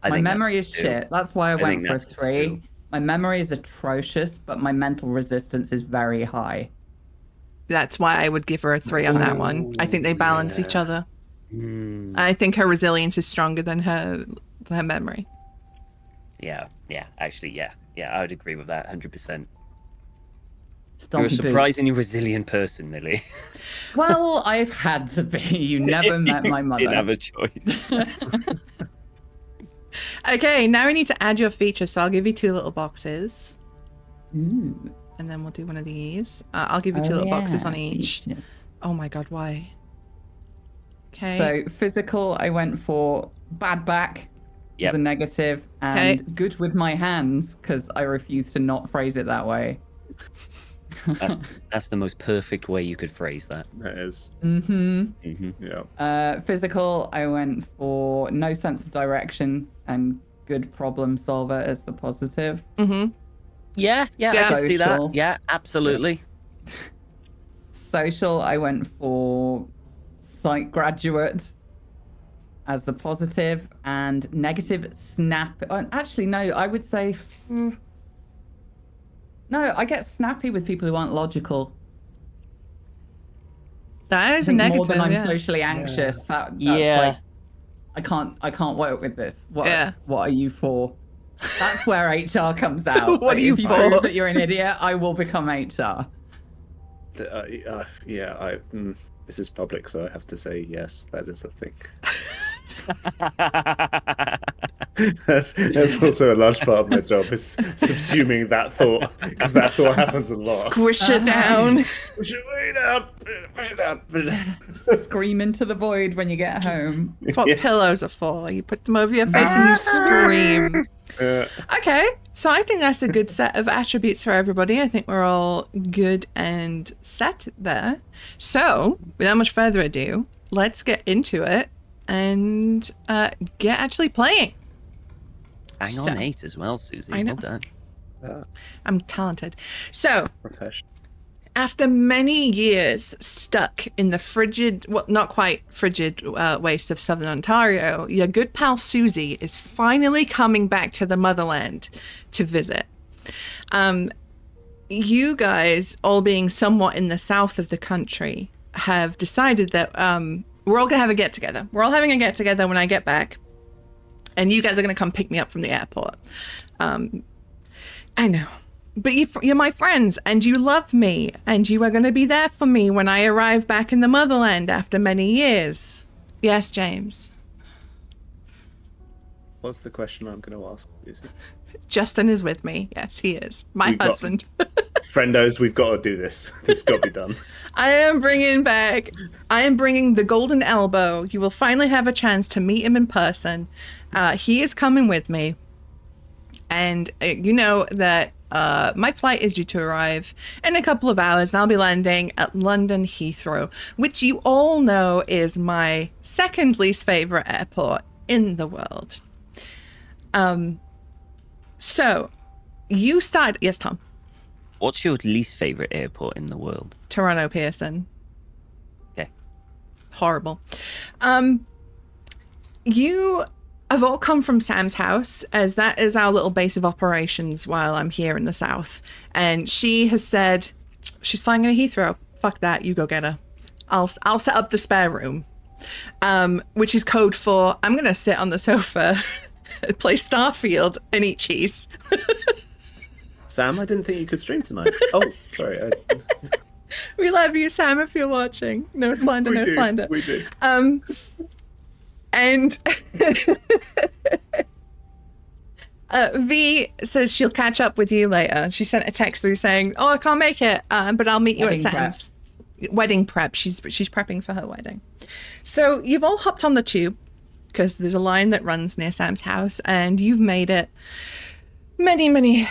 My memory is 2. shit. That's why I went think for a that's 3. 2. My memory is atrocious, but my mental resistance is very high. That's why I would give her a 3 on that one. I think they balance each other. I think her resilience is stronger than her memory. Yeah. Actually, yeah. I would agree with that 100%. Stompy You're a boots. surprisingly resilient person, Millie. Well, I've had to be. You never met my mother. Didn't have a choice. Okay, now we need to add your feature, so I'll give you 2 little boxes. Ooh. And then we'll do one of these. I'll give you 2 little boxes on each. Features. Oh my god, why? Okay. So physical, I went for bad back as a negative, and good with my hands because I refuse to not phrase it that way. That's the most perfect way you could phrase that. That is. Yeah. Physical, I went for no sense of direction and good problem solver as the positive. Yeah, I can see that. Social. Yeah, absolutely. Social, I went for psych graduate as the positive, and negative snap. Actually, no, I would say. No, I get snappy with people who aren't logical. That is I a think negative. more than I'm yeah. socially anxious. That's Yeah. like, I can't work with this. What Yeah. what are you for? That's where HR comes out. What are you if you for? prove that you're an idiot, I will become HR. This is public, so I have to say yes. That is a thing. That's also a large part of my job is subsuming that thought, because that thought happens a lot. Squish it down. Push it way down, push it out. Scream into the void when you get home. That's what pillows are for. You put them over your face and you scream. Okay, so I think that's a good set of attributes for everybody. I think we're all good and set there. So, without much further ado, let's get into it and get actually playing. Bang on 8 as well, Susie. I know. Well done. I'm talented. So, Professional. after many years stuck in the frigid, well, not quite frigid wastes of southern Ontario, your good pal Susie is finally coming back to the motherland to visit. You guys, all being somewhat in the south of the country, have decided that we're all going to have a get-together. We're all having a get-together when I get back, and you guys are going to come pick me up from the airport. I know. But you're my friends, and you love me, and you are going to be there for me when I arrive back in the motherland after many years. Yes, James. What's the question I'm going to ask, Lucy? Justin is with me. Yes, he is. My We've got- husband. Friendos, we've got to do this. This has got to be done. I am bringing the golden elbow. You will finally have a chance to meet him in person. He is coming with me. And you know that my flight is due to arrive in a couple of hours, and I'll be landing at London Heathrow, which you all know is my second least favorite airport in the world. So you started. Yes, Tom. What's your least favorite airport in the world? Toronto Pearson. Okay. Horrible. You have all come from Sam's house, as that is our little base of operations while I'm here in the south. And she has said she's flying into Heathrow. Fuck that, you go get her. I'll set up the spare room, which is code for I'm gonna sit on the sofa, play Starfield, and eat cheese. Sam, I didn't think you could stream tonight. Oh, sorry. We love you, Sam, if you're watching. No slander, no slander. We do. And V says she'll catch up with you later. She sent a text through saying, "Oh, I can't make it, but I'll meet you at Sam's." Wedding prep. She's prepping for her wedding. So you've all hopped on the tube because there's a line that runs near Sam's house, and you've made it many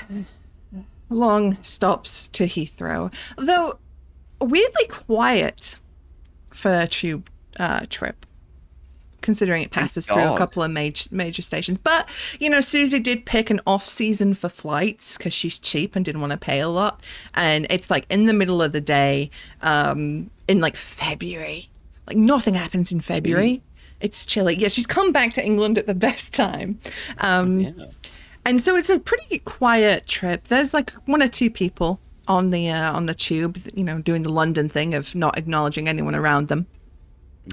long stops to Heathrow, though weirdly quiet for a tube trip, considering it passes through a couple of major stations. But, you know, Susie did pick an off season for flights because she's cheap and didn't want to pay a lot. And it's like in the middle of the day, in like February. Like nothing happens in February. It's chilly. Yeah, she's come back to England at the best time. And so it's a pretty quiet trip. There's like 1 or 2 people on the tube, you know, doing the London thing of not acknowledging anyone around them.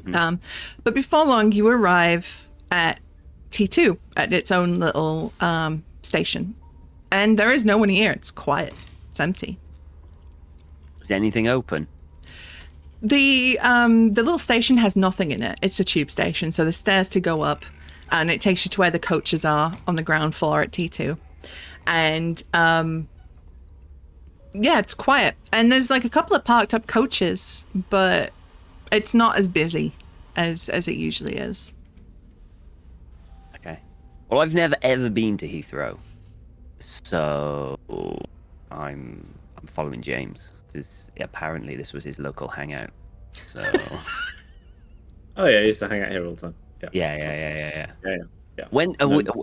But before long, you arrive at T2, at its own little station. And there is no one here. It's quiet. It's empty. Is anything open? The little station has nothing in it. It's a tube station, so the stairs to go up and it takes you to where the coaches are on the ground floor at T2. And yeah, it's quiet. And there's like a couple of parked up coaches, but it's not as busy as it usually is. Okay. Well, I've never ever been to Heathrow, so I'm following James because apparently this was his local hangout. So. Oh yeah, I used to hang out here all the time. Yeah. Yeah. When?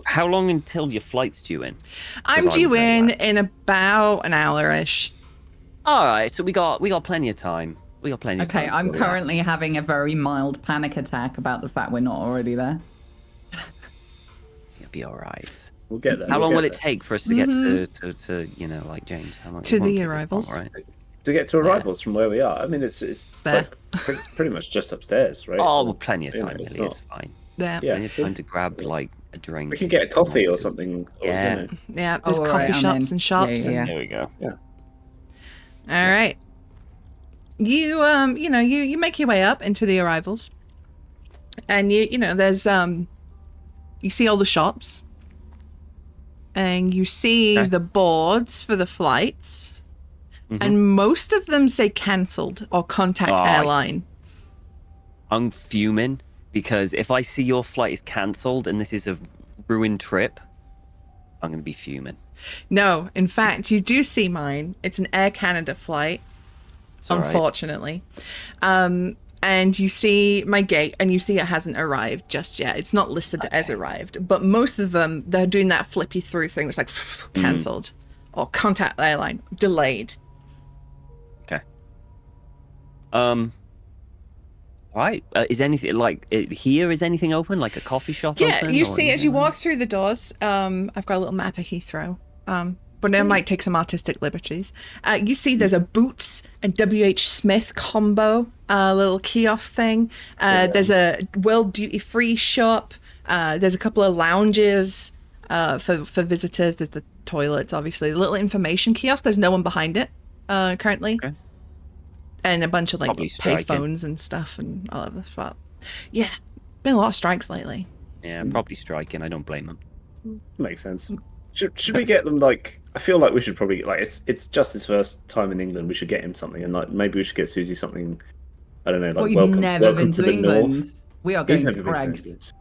How long until your flight's due in? I'm due in about an hour-ish. All right, so we got plenty of time. We got plenty of time. Okay, I'm currently having a very mild panic attack about the fact we're not already there. You'll be all right. We'll get there. How long will it there. take for us to get to like James? How long? To it won't the take us arrivals? long, right? To get to arrivals from where we are. I mean, it's there. like, pretty much just upstairs, right? Oh, well, plenty of You know, time. it's Really, not- it's fine. Yeah. Yeah. Plenty of time to grab like a drink. We can get a coffee or something. Or, Yeah. You know. Yeah, there's Oh, coffee alright, I'm shops in. and shops. Yeah. There we go. All right. You you make your way up into the arrivals. And there's you see all the shops. And you see Okay. the boards for the flights. Mhm. And most of them say cancelled or contact Oh, airline. I'm fuming because if I see your flight is cancelled and this is a ruined trip, I'm gonna be fuming. No, in fact, you do see mine. It's an Air Canada flight, It's all right. unfortunately. And you see my gate, and you see it hasn't arrived just yet. It's not listed as arrived, but most of them, they're doing that flippy through thing. It's like cancelled or contact airline, delayed. Okay. Right. Is anything here? Is anything open? Like a coffee shop? Yeah, open, you or see as anything you walk through the doors. I've got a little map of Heathrow. But I might take some artistic liberties. You see there's a Boots and W.H. Smith combo, little kiosk thing. There's a World Duty Free shop. There's a couple of lounges for visitors. There's the toilets, obviously. The little information kiosk. There's no one behind it currently. Okay. And a bunch of like Probably striking. payphones and stuff and all of this. But yeah, been a lot of strikes lately. Yeah, probably striking. I don't blame them. Makes sense. Should we get them like? I feel like we should probably like it's just his first time in England. We should get him something, and like maybe we should get Susie something. I don't know, like Well, he's welcome, never welcome been to to the England. north. We are He's going to never been to Greg's. England.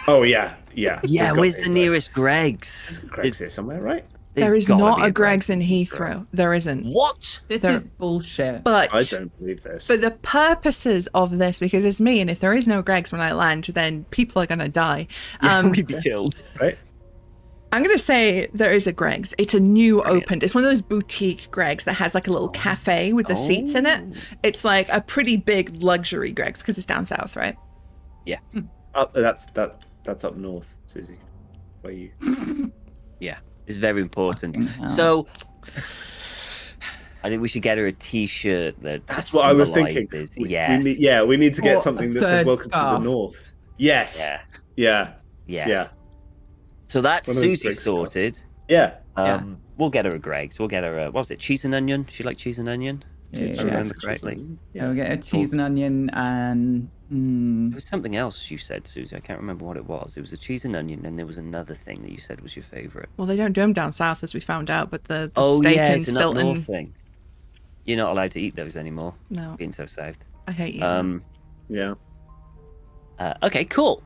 Oh yeah. Yeah, There's gotta where's be the a nearest Greg's. Greg's? There's Greg's here somewhere, right? There is gotta not be a Greg's in Heathrow. There isn't. What? This There- is bullshit. But I don't believe this. for the purposes of this, because it's me, and if there is no Greg's when I land, then people are going to die. We'd be killed. Right? I'm going to say there is a Greg's. It's a new opened. It's one of those boutique Greg's that has like a little cafe with the seats in it. It's like a pretty big luxury Greg's because it's down south, right? Yeah. That's up north, Susie. Where you? Yeah. It's very important. Fucking hell. So I think we should get her a T-shirt that That's what I was thinking. symbolises- We Yes. we need to Or get a something that says third "Welcome to scarf. the North." Yes. Yeah. Yeah. Yeah. Yeah. So that's One of those Susie big scarves. sorted. Yeah. We'll get her a Greg's. We'll get her a, what was it, cheese and onion? She liked cheese and onion? Yeah, If I yeah. remember correctly. We'll get a cheese and onion and There was something else you said, Susie. I can't remember what it was. It was a cheese and onion, and there was another thing that you said was your favourite. Well, they don't do them down south, as we found out, but the Oh, steak yeah, and it's an up north Stilton. thing. You're not allowed to eat those anymore, No, being so south. I hate you. Yeah. Okay, cool.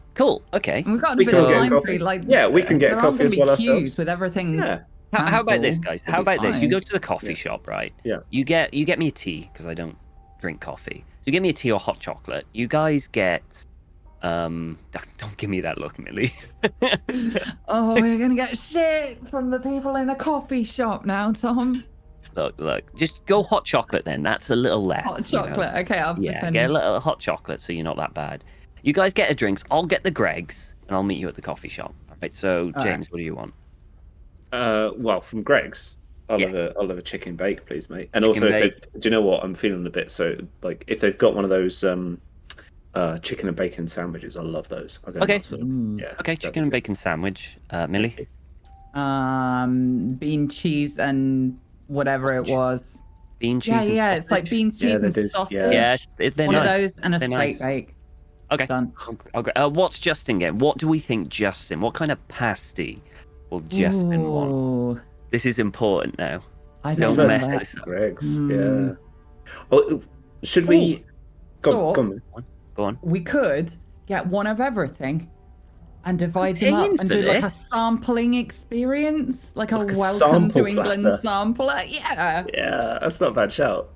Okay. we've got a We bit can of get time coffee. free. Like, Yeah, we can get there a aren't coffee gonna as be well queues ourselves. with everything. Yeah. How about this, cancelled. guys? It'll How be about this? You fine. go to the coffee Yeah. shop, right? Yeah. You get me a tea because I don't drink coffee. So you get me a tea or hot chocolate. You guys get don't give me that look, Millie. Oh, we're gonna get shit from the people in a coffee shop now, Tom. Look. Just go hot chocolate then. That's a little less. Hot you know. chocolate. Okay, I'll Yeah, pretend. get a little hot chocolate so you're not that bad. You guys get a drinks. I'll get the Greg's and I'll meet you at the coffee shop. All right. So All James, what do you want? Well, from Greg's, I'll Yeah. have a chicken bake, please, mate. And Chicken also, if bake. do you know what? I'm feeling a bit so like if they've got one of those chicken and bacon sandwiches, I love those. I'll go Okay. nuts for them. Mm. Yeah. Okay, that'd chicken be and good. bacon sandwich. Millie. Bean, cheese, and whatever it was. Bean cheese. Yeah, and yeah, it's like sausage? beans, Yeah, cheese, they and do, sausage. yeah. Yeah, they're One nice. of those and a They're steak nice. bake. Okay. Done. Okay. What's Justin getting? What do we think Justin? What kind of pasty will Justin want? Ooh, This is important now. I It's don't Don't know mess that. this up. Greg's, Hmm. yeah. Oh, should we? Go Thought on. Go on. we could get one of everything and divide them paying up and for do like a this. sampling experience, like a Like a welcome to sample England platter. sampler. Yeah. Yeah, that's not a bad shout.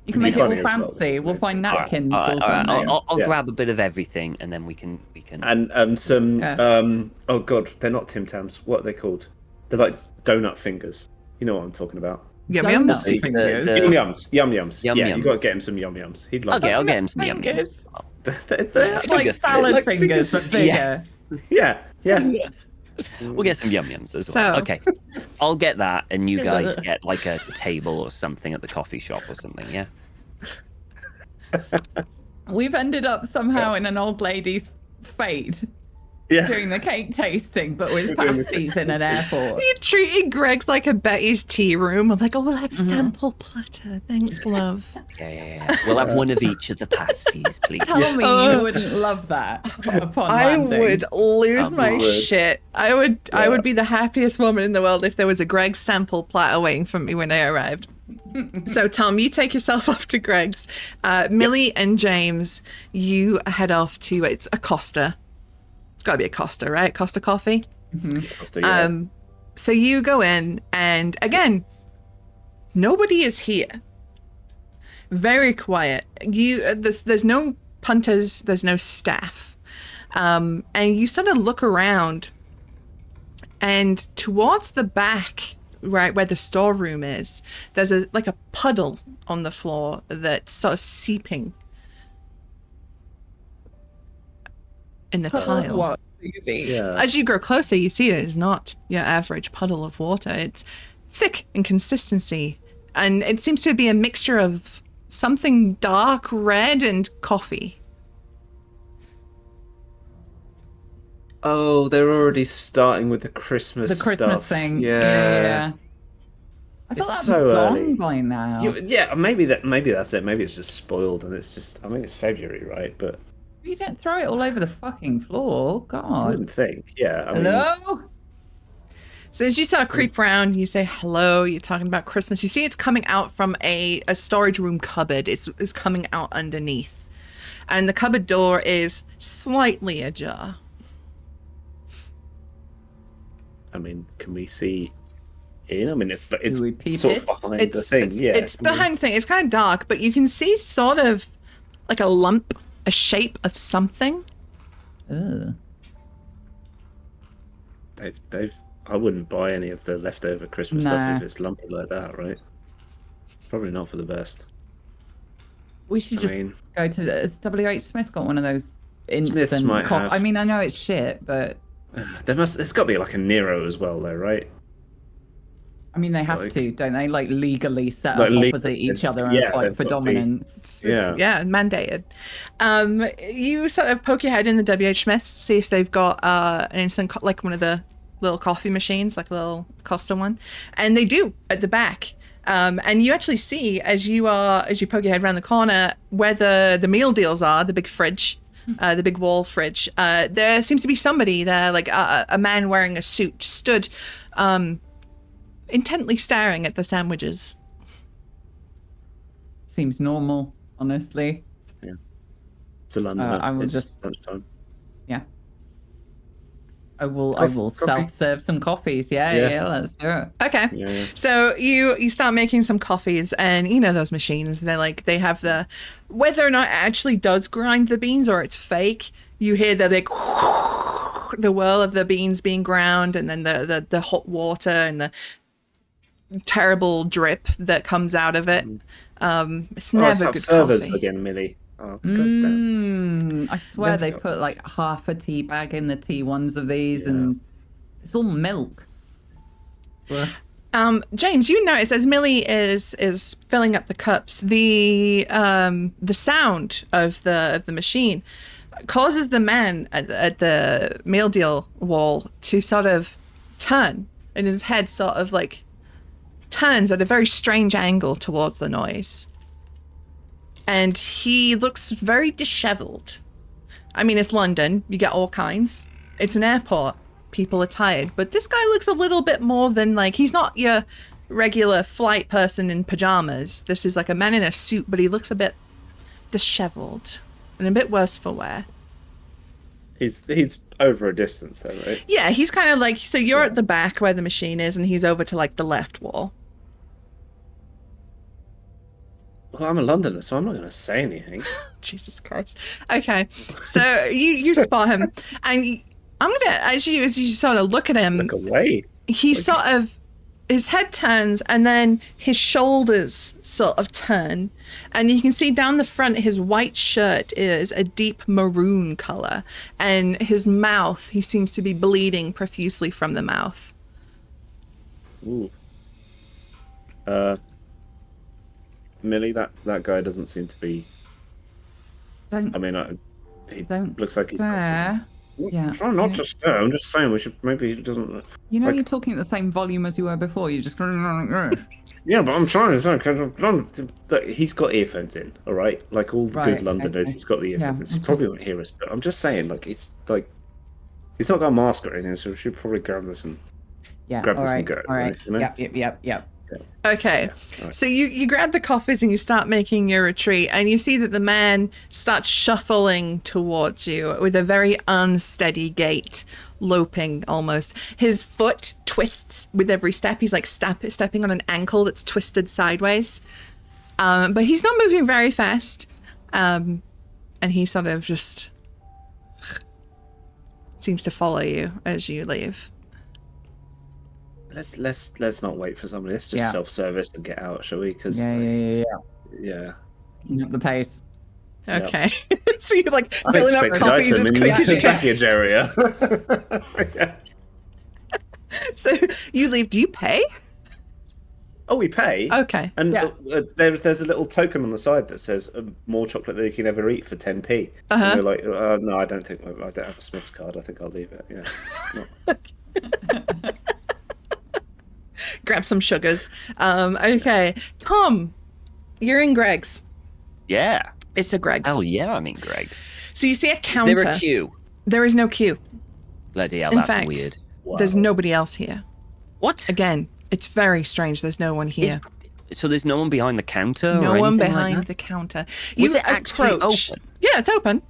You can It'd make be it all funny as well, fancy. We'll find All right. napkins All right. or All right. something. I'll Yeah. grab a bit of everything, and then we can. And some Yeah. oh god, they're not Tim Tams. What are they called? They're like donut fingers. You know what I'm talking about. Yum Donut yums. fingers. Yum yums. Yum yums. Yum Yeah, you got to yums. get him some yum yums. He'd love Okay, I'll that. get him some yum Fingers. yums. They're It's like Finger- salad like fingers, but bigger. Yeah. Yeah. We'll get some yum yums as well. So- Okay, I'll get that, and you guys get like a table or something at the coffee shop or something. Yeah. We've ended up somehow in an old lady's fate Yeah. doing the cake tasting, but with Doing the pasties in an airport. You treated Greg's like a Betty's tea room. I'm like, oh, we'll have a sample platter. Thanks, love. Yeah. We'll have one of each of the pasties, please. Tell me you wouldn't love that upon I landing. would lose my would. shit. I would Yeah. be the happiest woman in the world if there was a Greg's sample platter waiting for me when I arrived. So Tom, you take yourself off to Greg's. Millie and James, you head off to it's a Costa. It's got to be a Costa, right? Costa Coffee. So you go in, and again, nobody is here. Very quiet. There's no punters. There's no staff. And you sort of look around, and towards the back, right where the storeroom is, there's a puddle on the floor that's sort of seeping in the tile. What? Easy. Yeah. As you grow closer, you see it is not your average puddle of water. It's thick in consistency, and it seems to be a mixture of something dark red and coffee. Oh, they're already starting with the Christmas The Christmas stuff. thing. Yeah. I thought It's that's so gone early. by now. Yeah, maybe that's it. Maybe it's just spoiled and it's just I mean it's February, right? But You don't throw it all over the fucking floor. I God. wouldn't think. Yeah. I mean, Hello? So as you sort of creep around, you say hello, you're talking about Christmas. You see it's coming out from a storage room cupboard. It's coming out underneath. And the cupboard door is slightly ajar. I mean, can we see in? I mean, it's we peep sort it? of behind the thing. It's can we- behind the thing. It's kind of dark, but you can see sort of like a lump, a shape of something. Ugh. They've. I wouldn't buy any of the leftover Christmas Nah. stuff if it's lumpy like that, right? Probably not for the best. We should I just mean- go to the. Has WH Smith got one of those instant might have. I mean, I know it's shit, but There's got to be like a Nero as well, though, right? I mean, they have Like- to, don't they? Like legally set Like up legally, opposite each other and yeah, fight they've for got to. dominance. Yeah. Yeah, mandated. You sort of poke your head in the WH Smiths, see if they've got an instant, like one of the little coffee machines, like a little Costa one, and they do at the back. And you actually see as you poke your head around the corner where the meal deals are, the big fridge, the big wall fridge. There seems to be somebody there, like a man wearing a suit, stood intently staring at the sandwiches. Seems normal, honestly. It's a Londoner. I will It's just- lunchtime. Yeah. I will Coffee. self-serve some coffees. Yeah, Yeah. yeah, let's do it. Okay. Yeah. So you start making some coffees, and you know those machines, they have the, whether or not it actually does grind the beans or it's fake, you hear the big the whirl of the beans being ground, and then the hot water and the terrible drip that comes out of it. It's Oh, it's never about good servers coffee. again, Millie. Oh, goddamn. I swear they put like half a tea bag in the tea ones of these, and it's all milk. James, you notice as Millie is filling up the cups, the sound of the machine causes the man at the meal deal wall to sort of turn, and his head sort of like turns at a very strange angle towards the noise. and he looks very disheveled. I mean, it's London. You get all kinds. It's an airport. People are tired. But this guy looks a little bit more than, like, he's not your regular flight person in pajamas. This is like a man in a suit, but he looks a bit disheveled and a bit worse for wear. He's over a distance though, right? Yeah, he's kind of like, so you're at the back where the machine is, and he's over to, like, the left wall. Well, I'm a Londoner, so I'm not going to say anything. Jesus Christ. Okay, so you spot him, and I'm gonna, as you sort of look at him, Look away. he sort of, his head turns, and then his shoulders sort of turn, and you can see down the front his white shirt is a deep maroon color, and his mouth, he seems to be bleeding profusely from the mouth. Ooh. Millie, that guy doesn't seem to be. Don't I mean, he don't looks like he's got some. stare. Yeah. Try not to stare. I'm just saying we should. Maybe he doesn't. You know, like- you're talking at the same volume as you were before. You just Yeah, but I'm trying to think. He's got earphones in, all right? Like all Right, good Londoners, okay. he's got the earphones Yeah, in. So he I'm probably just- won't hear us. But I'm just saying, like, it's like he's not got a mask or anything, so we should probably grab this and Yeah. grab All this and right. go. All right. You know? Yep. Okay, Alright. so you grab the coffees and you start making your retreat, and you see that the man starts shuffling towards you with a very unsteady gait, loping almost. His foot twists with every step. He's like stepping on an ankle that's twisted sideways. But he's not moving very fast. And he sort of just seems to follow you as you leave. Let's not wait for somebody. Let's just Yeah. self-service and get out, shall we? Because Yeah. yeah. Up the pace. Yep. Okay. So you're like I filling up expected coffees item as in quick as the you can. package area. Yeah. So you leave. Do you pay? Oh, we pay. Okay. And Yeah. there's a little token on the side that says more chocolate than you can ever eat for 10p. Uh-huh. And we're like, no, I don't have a Smith's card. I think I'll leave it. Yeah. It's not- Grab some sugars. Okay. Tom, you're in Greg's. Yeah. It's a Greg's. Hell yeah, I'm in Greg's. So you see a Is counter. there a queue? There is no queue. Bloody hell, In that's fact, weird. There's nobody else here. What? Again, it's very strange. There's no one here. So there's no one behind the counter? No or one anything behind like the counter. Was You it actually approach. open? Yeah, it's open.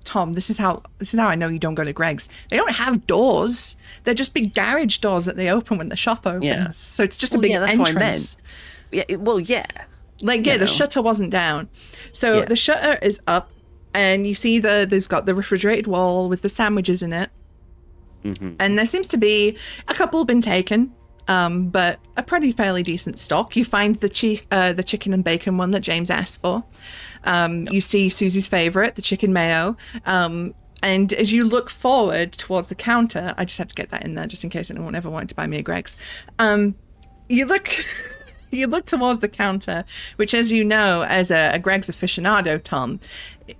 Tom, this is how I know you don't go to Greg's. They don't have doors. They're just big garage doors that they open when the shop opens. Yeah. So it's just a Well, big yeah, that's what I entrance. meant. Yeah, well, yeah. Like, yeah, You the know. shutter wasn't down. So Yeah. the shutter is up, and you see there's got the refrigerated wall with the sandwiches in it. Mm-hmm. And there seems to be a couple been taken, but a pretty fairly decent stock. You find the chicken and bacon one that James asked for. You see Susie's favorite, the chicken mayo. And as you look forward towards the counter, I just had to get that in there just in case anyone ever wanted to buy me a Greg's. You look you look towards the counter, which, as you know, as a Greg's aficionado, Tom,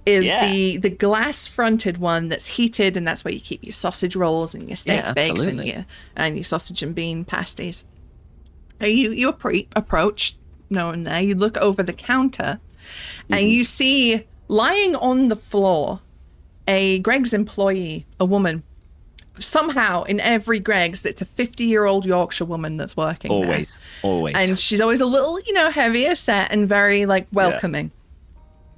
is Yeah. the glass-fronted one that's heated, and that's where you keep your sausage rolls and your steak Yeah, bakes absolutely. and your sausage and bean pasties. You approach, no one there. You look over the counter, and you see lying on the floor a Greg's employee, a woman. Somehow, in every Greg's, it's a 50-year-old Yorkshire woman that's working there. Always. And she's always a little, heavier set and very, like, welcoming.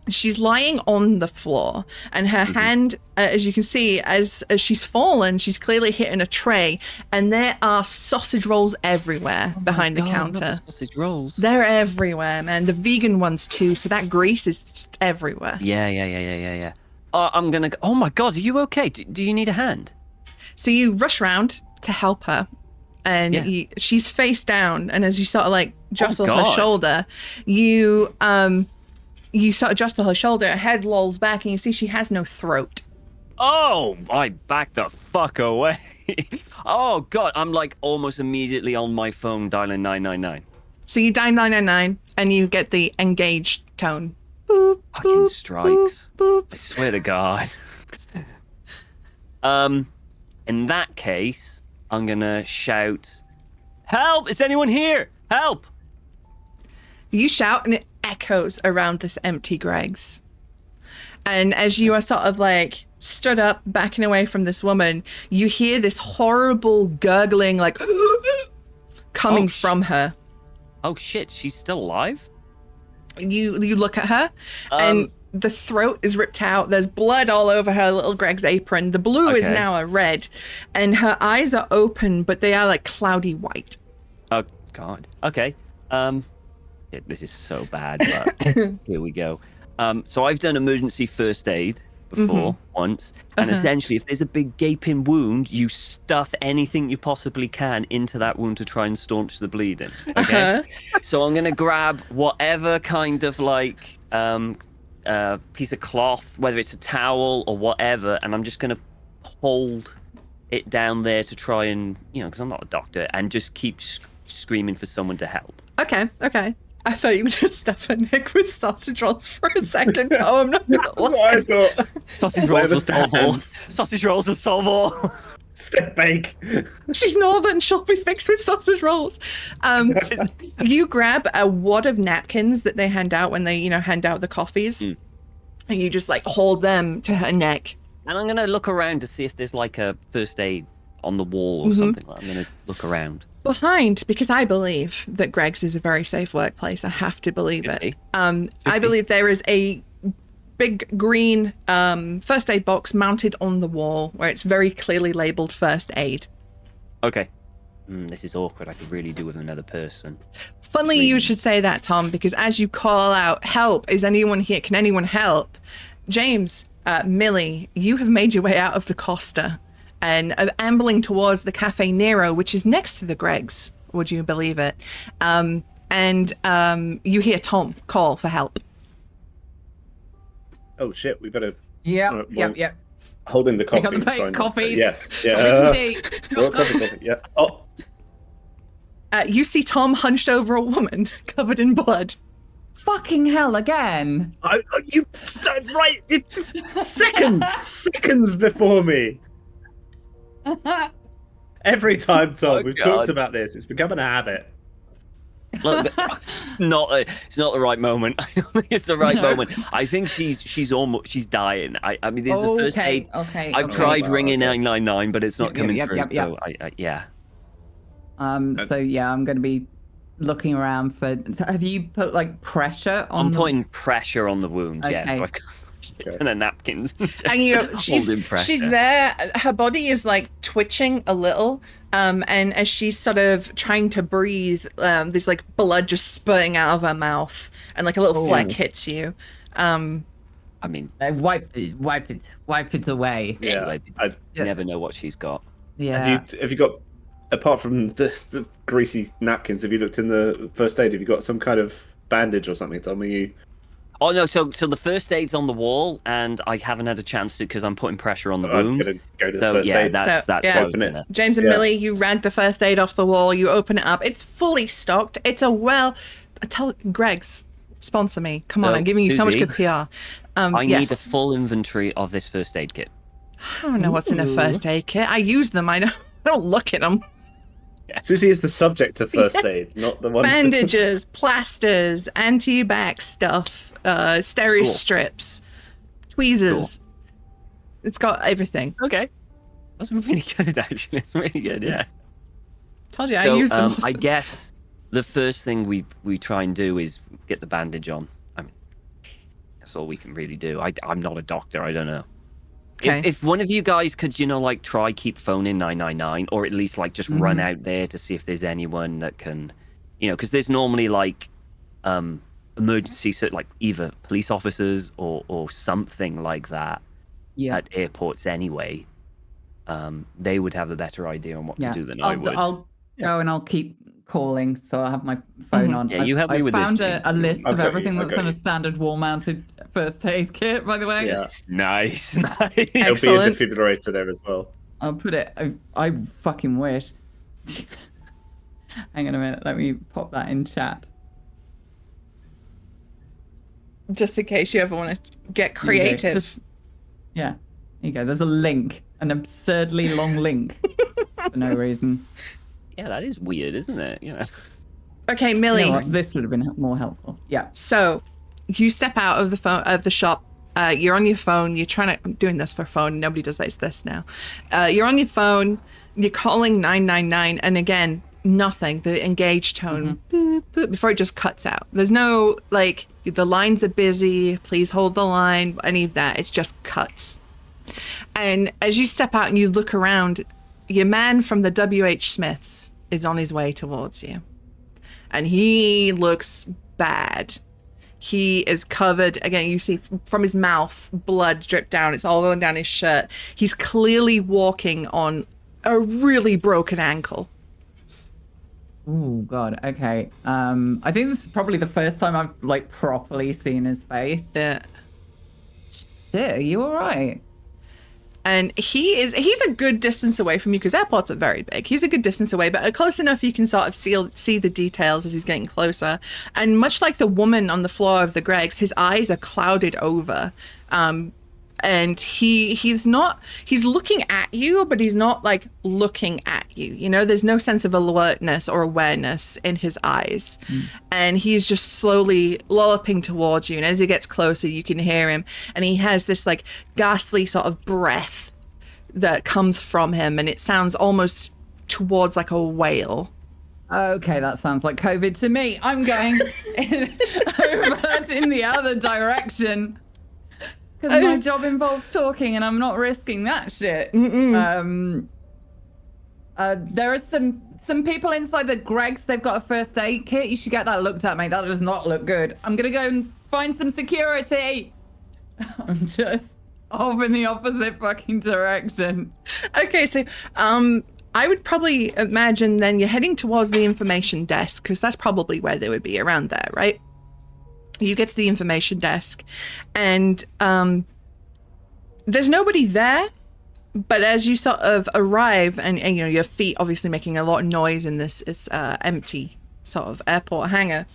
She's lying on the floor, and her hand, as you can see, as she's fallen, she's clearly hitting a tray, and there are sausage rolls everywhere behind the God, not counter. sausage rolls. They're everywhere, man. The vegan ones too, so that grease is just everywhere. Yeah. I'm gonna go. Oh my God, are you okay? Do you need a hand? So you rush round to help her, and Yeah. she's face down, and as you sort of like jostle her God. shoulder, you sort of jostle her shoulder, her head lolls back, and you see she has no throat. Oh, I back the fuck away. Oh God, I'm like almost immediately on my phone dialing 999. So you dial 999, and you get the engaged tone. Boop, Fucking boop, strikes. boop, I boop. swear to God. In that case, I'm gonna shout, "Help! Is anyone here? Help!" You shout, and echoes around this empty Greg's. And as you are sort of like stood up, backing away from this woman, you hear this horrible gurgling, like coming from her. Oh shit, she's still alive? You look at her, and the throat is ripped out. There's blood all over her little Greg's apron. The blue is now a red, and her eyes are open, but they are like cloudy white. Oh god. Okay. This is so bad, but here we go. So I've done emergency first aid before once, and essentially if there's a big gaping wound, you stuff anything you possibly can into that wound to try and staunch the bleeding. Okay. So I'm gonna grab whatever kind of like piece of cloth, whether it's a towel or whatever, and I'm just gonna hold it down there to try and, because I'm not a doctor, and just keep screaming for someone to help. Okay. I thought you would just stuff her neck with sausage rolls for a second. Oh, I'm not gonna That's what I thought. Sausage rolls will solve all. Sausage rolls will solve all. Step bake. She's northern. She'll be fixed with sausage rolls. You grab a wad of napkins that they hand out when they, hand out the coffees, and you just like hold them to her neck. And I'm gonna look around to see if there's like a first aid on the wall or something. I'm gonna look around. Behind, because I believe that Greg's is a very safe workplace. I have to believe it. I believe there is a big green first aid box mounted on the wall where it's very clearly labeled first aid. Okay. This is awkward. I could really do with another person. Funnily, you should say that, Tom, because as you call out, help, is anyone here? Can anyone help? James, Millie, you have made your way out of the Costa and are ambling towards the Cafe Nero, which is next to the Greg's. Would you believe it? And you hear Tom call for help. Oh shit, we better. Yep. Holding the coffee. Pick up the plate, coffees. Yeah. Coffee. Yeah. Oh. You see Tom hunched over a woman covered in blood. Fucking hell again. You stood right seconds before me. Every time, Tom, we've talked about this. It's becoming a habit. Look, it's not the right moment. I don't think it's the right moment. I think she's dying. I mean, there's a first aid. I've tried ringing 999, but it's not coming through. So yeah. So yeah, I'm going to be looking around for. So have you put like pressure on? I'm putting pressure on the wound. Okay. Yes. So I've got a ton of napkins. And she's there. Her body is like twitching a little. And as she's sort of trying to breathe, there's like blood just spurting out of her mouth, and like a little fleck hits you. I mean, wipe it away. Yeah, I never know what she's got. Yeah. Have you got, apart from the greasy napkins, have you looked in the first aid? Have you got some kind of bandage or something? Tell me. Oh no! So the first aid's on the wall, and I haven't had a chance to because I'm putting pressure on the wound. I'm gonna go to the first aid. That's what I was gonna. James and Millie, you rag the first aid off the wall. You open it up. It's fully stocked. It's I tell Greg's sponsor me. Come on, I'm giving you so much good PR. I need a full inventory of this first aid kit. I don't know what's in a first aid kit. I use them. I don't look at them. Susie is the subject of first aid, not the one. Bandages, plasters, anti-bac stuff, steri strips, tweezers. Cool. It's got everything. Okay. That's really good, actually. It's really good, yeah. Told you, I use them. I guess the first thing we try and do is get the bandage on. I mean, that's all we can really do. I'm not a doctor. I don't know. Okay. If one of you guys could, try keep phoning 999, or at least just run out there to see if there's anyone that can, because there's normally emergency, so either police officers or something like that at airports anyway. They would have a better idea on what to do than I would. I'll go and I'll keep calling, so I'll have my phone on. Yeah, you help me with this. I found a list of everything that's in a standard wall-mounted first aid kit, by the way. Yeah. Nice. There'll be a defibrillator there as well. I'll put it. I fucking wish. Hang on a minute. Let me pop that in chat. Just in case you ever want to get creative. Yeah. There you go. There's a link. An absurdly long link. For no reason. Yeah, that is weird, isn't it? Okay, You Millie. know what? This would have been more helpful. Yeah. So, you step out of the shop. You're on your phone. You're trying to. I'm doing this for phone. Nobody does this now. You're on your phone. You're calling 999, and again, nothing. The engaged tone boop, boop, before it just cuts out. There's no like the lines are busy. Please hold the line. Any of that. It's just cuts. And as you step out and you look around, your man from the W.H. Smiths is on his way towards you. And he looks bad. He is covered, again, you see from his mouth, blood drip down. It's all going down his shirt. He's clearly walking on a really broken ankle. Oh God. Okay. I think this is probably the first time I've like properly seen his face. Yeah. Shit, are you all right? And he's a good distance away from you because airports are very big. He's a good distance away, but close enough you can sort of see the details as he's getting closer. And much like the woman on the floor of the Greg's, his eyes are clouded over. And he's looking at you, but he's not like looking at you. You know, there's no sense of alertness or awareness in his eyes. And he's just slowly lolloping towards you. And as he gets closer, you can hear him. And he has this like ghastly sort of breath that comes from him. And it sounds almost towards like a wail. Okay, that sounds like COVID to me. I'm going over in the other direction. Because my job involves talking, and I'm not risking that shit. There are some people inside the Greg's. They've got a first aid kit. You should get that looked at, mate. That does not look good. I'm gonna go and find some security. I'm just off in the opposite fucking direction. Okay, so I would probably imagine then you're heading towards the information desk because that's probably where they would be, around there, right? You get to the information desk and there's nobody there, but as you sort of arrive and you know your feet obviously making a lot of noise in this empty sort of airport hangar,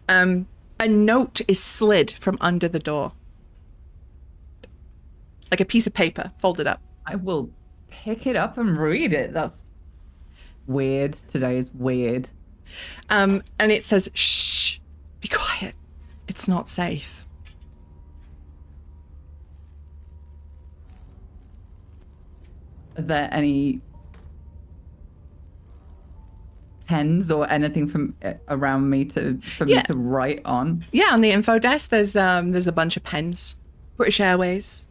a note is slid from under the door, like a piece of paper folded up. I will pick it up and read it. That's weird. Today is weird. And it says, "Shh, be quiet. It's not safe." Are there any pens or anything from around me for me to write on? Yeah, on the info desk, there's a bunch of pens, British Airways,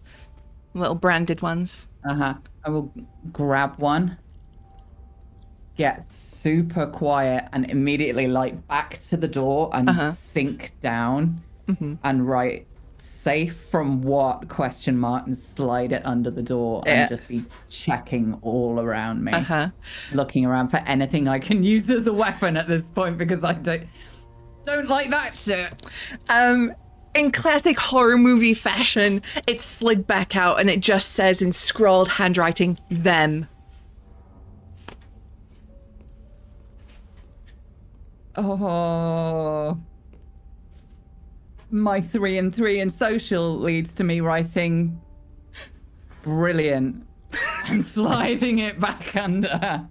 little branded ones. I will grab one, get super quiet, and immediately like back to the door and sink down and write "safe from what?" and slide it under the door and just be checking all around me, looking around for anything I can use as a weapon at this point because I don't like that shit. In classic horror movie fashion, it slid back out and it just says in scrawled handwriting, "them." Oh, my 3 and 3 in social leads to me writing "brilliant" and sliding it back under.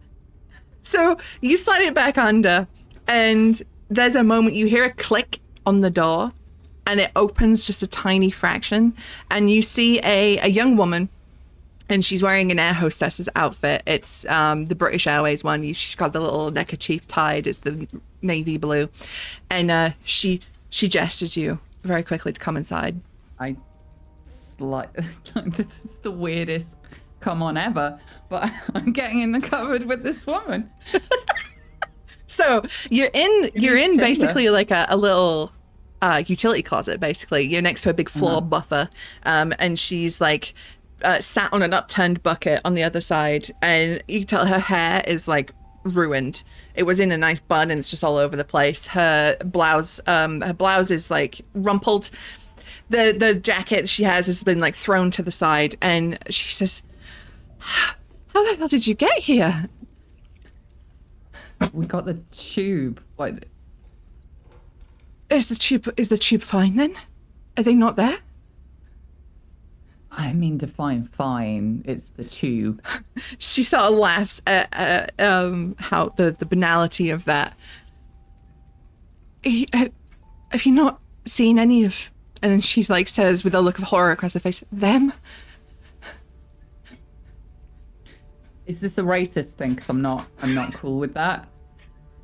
So you slide it back under and there's a moment you hear a click on the door and it opens just a tiny fraction and you see a young woman and she's wearing an air hostess's outfit. It's the British Airways one. She's got the little neckerchief tied. It's the navy blue. And she gestures you very quickly to come inside. I this is the weirdest come on ever, but I'm getting in the cupboard with this woman. So you're in basically like a little utility closet. Basically, you're next to a big floor buffer, and she's like sat on an upturned bucket on the other side, and you can tell her hair is like ruined. It was in a nice bun and it's just all over the place. Her blouse is like rumpled. The jacket she has been like thrown to the side, and she says, "How the hell did you get here?" We got the tube. What? Is the tube fine then? Are they not there? I mean, define fine. It's the tube. She sort of laughs at how the banality of that. Have you not seen any of? And then she's like says with a look of horror across her face, them. Is this a racist thing? Because I'm not cool with that.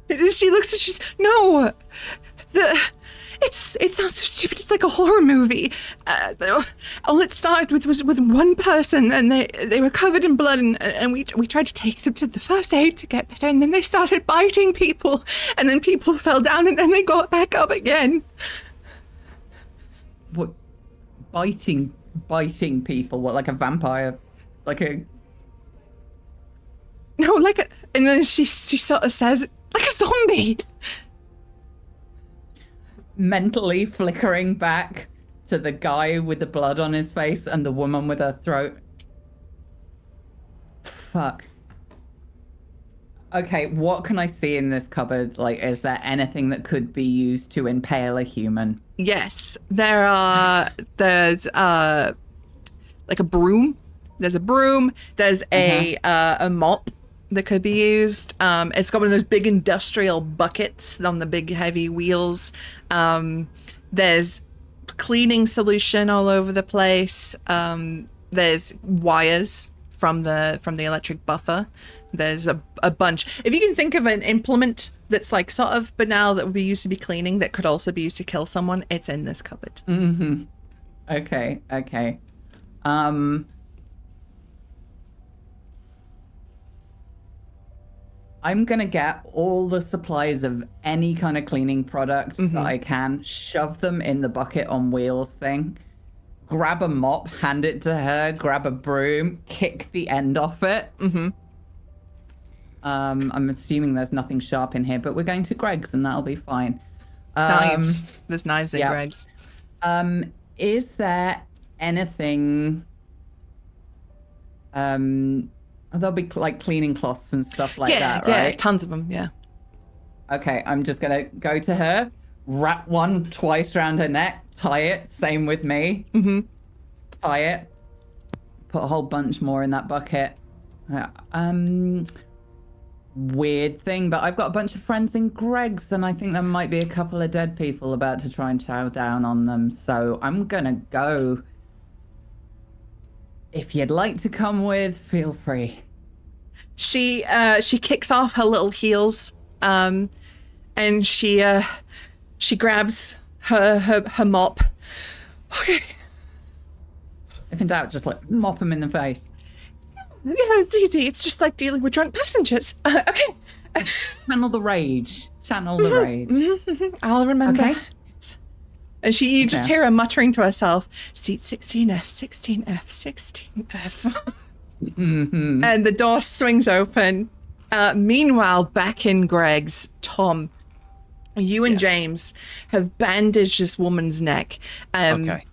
She looks. She's no. It sounds so stupid. It's like a horror movie. All it started with was one person, and they were covered in blood, and we tried to take them to the first aid to get better, and then they started biting people, and then people fell down, and then they got back up again. What? Biting people? What, like a vampire? Like a... No, like a... And then she sort of says, like a zombie. Mentally flickering back to the guy with the blood on his face and the woman with her throat. Fuck. Okay, what can I see in this cupboard? Like, is there anything that could be used to impale a human? Yes, there's like a broom. There's a broom. There's a mop that could be used. It's got one of those big industrial buckets on the big heavy wheels. There's cleaning solution all over the place. There's wires from the electric buffer. There's a bunch. If you can think of an implement that's like sort of banal that would be used to be cleaning that could also be used to kill someone, it's in this cupboard. Mm-hmm. Okay. I'm gonna get all the supplies of any kind of cleaning product that I can, shove them in the bucket on wheels thing, grab a mop, hand it to her, grab a broom, kick the end off it. I'm assuming there's nothing sharp in here, but we're going to Greg's and that'll be fine. Knives. There's knives in Greg's. Is there anything... there'll be like cleaning cloths and stuff like that, right? Yeah, tons of them, yeah. Okay, I'm just gonna go to her, wrap one twice around her neck, tie it, same with me. Tie it, put a whole bunch more in that bucket. Weird thing, but I've got a bunch of friends in Greg's, and I think there might be a couple of dead people about to try and chow down on them, so I'm gonna go. If you'd like to come with, feel free. She kicks off her little heels, and she grabs her mop. Okay. If in doubt, just like mop him in the face. Yeah, it's easy. It's just like dealing with drunk passengers. Okay. Channel the rage. Channel the rage. I'll remember. Okay. And you just hear her muttering to herself, seat 16F, 16F, 16F. And the door swings open. Meanwhile, back in Greg's, Tom, you and James have bandaged this woman's neck. Okay.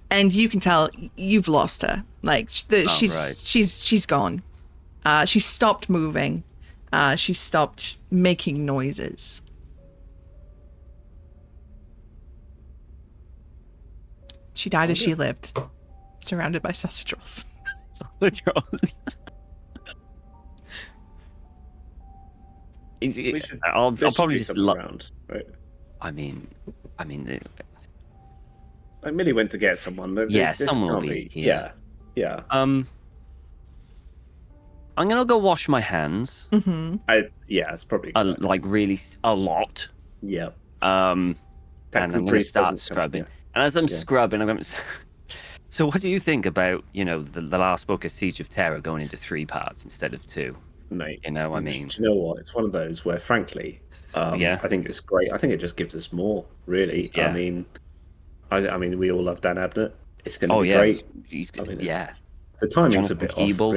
And you can tell you've lost her. Like she's gone. She stopped moving. She stopped making noises. She died as she lived, surrounded by sausage rolls. Sausage rolls. I'll probably just around, right? I mean, like Millie went to get someone. Someone will be here. Yeah. I'm gonna go wash my hands. It's probably like really a lot. Yeah. And I'm gonna start scrubbing. And as I'm scrubbing, I'm going. So, what do you think about the last book, A Siege of Terror, going into 3 parts instead of 2? Mate, I mean, do you know what? It's one of those where, frankly, I think it's great. I think it just gives us more. Really, I mean, we all love Dan Abnett. It's going to be great. He's good. The timing's Jonathan a bit Keeble,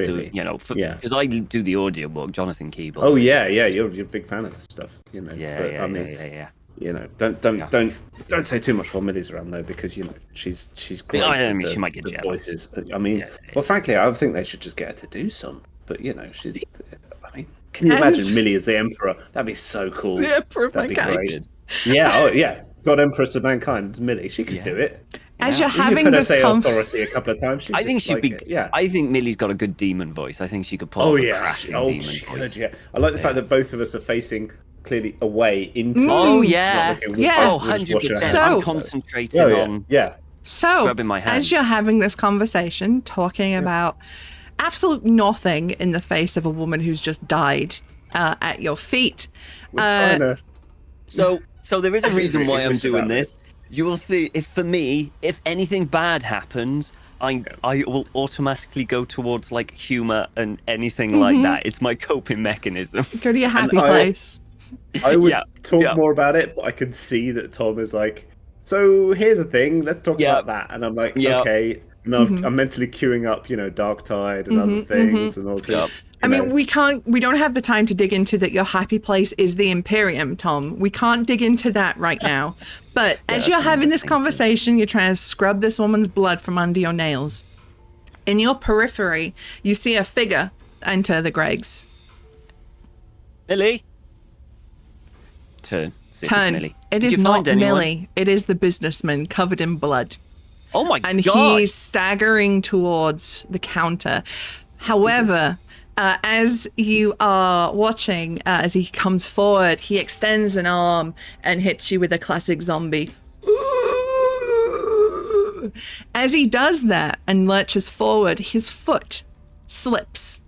off, really. Because I do the audiobook, Jonathan Keeble. Oh yeah, you're a big fan of this stuff, Yeah. Don't say too much while Millie's around though, because she's great. I mean, she might get jealous. Voices. Well, frankly, I think they should just get her to do some. But can you imagine Millie as the Emperor? That'd be so cool. The Emperor of That'd Mankind. be great. Yeah. God Empress of Mankind, Millie. She could do it. As you're You having could this say authority a couple of times. I think she'd be. I think Millie's got a good demon voice. I think she could pull off a crashing demon voice. Could, yeah. I like the fact that both of us are facing clearly away into. Oh, not yeah. looking- Yeah. Oh, we're just washing our 100%. hands So- I'm and stuff. concentrating Oh, yeah. on Yeah. So, Rubbing my hand. as you're having this conversation, talking about absolute nothing in the face of a woman who's just died at your feet, We're trying to. So there is a reason why I'm English doing about this. You will see, if anything bad happens, I will automatically go towards like humor and anything like that. It's my coping mechanism. go to your happy I- place. I would Yeah, talk yeah. more about it, but I can see that Tom is like, so here's the thing, let's talk Yeah. about that. And I'm like, Yeah. okay. And I'm mentally queuing up, Dark Tide and other things and all this. Yep. I mean, we don't have the time to dig into that. Your happy place is the Imperium, Tom. We can't dig into that right now. But as you're having this conversation, you're trying to scrub this woman's blood from under your nails. In your periphery, you see a figure enter the Greggs. Millie. Turn. See if it's Turn. Millie. It Did is you not find anyone? Millie. It is the businessman covered in blood. Oh my And god. he's staggering towards the counter. However, as you are watching, as he comes forward, he extends an arm and hits you with a classic zombie. As he does that and lurches forward, his foot slips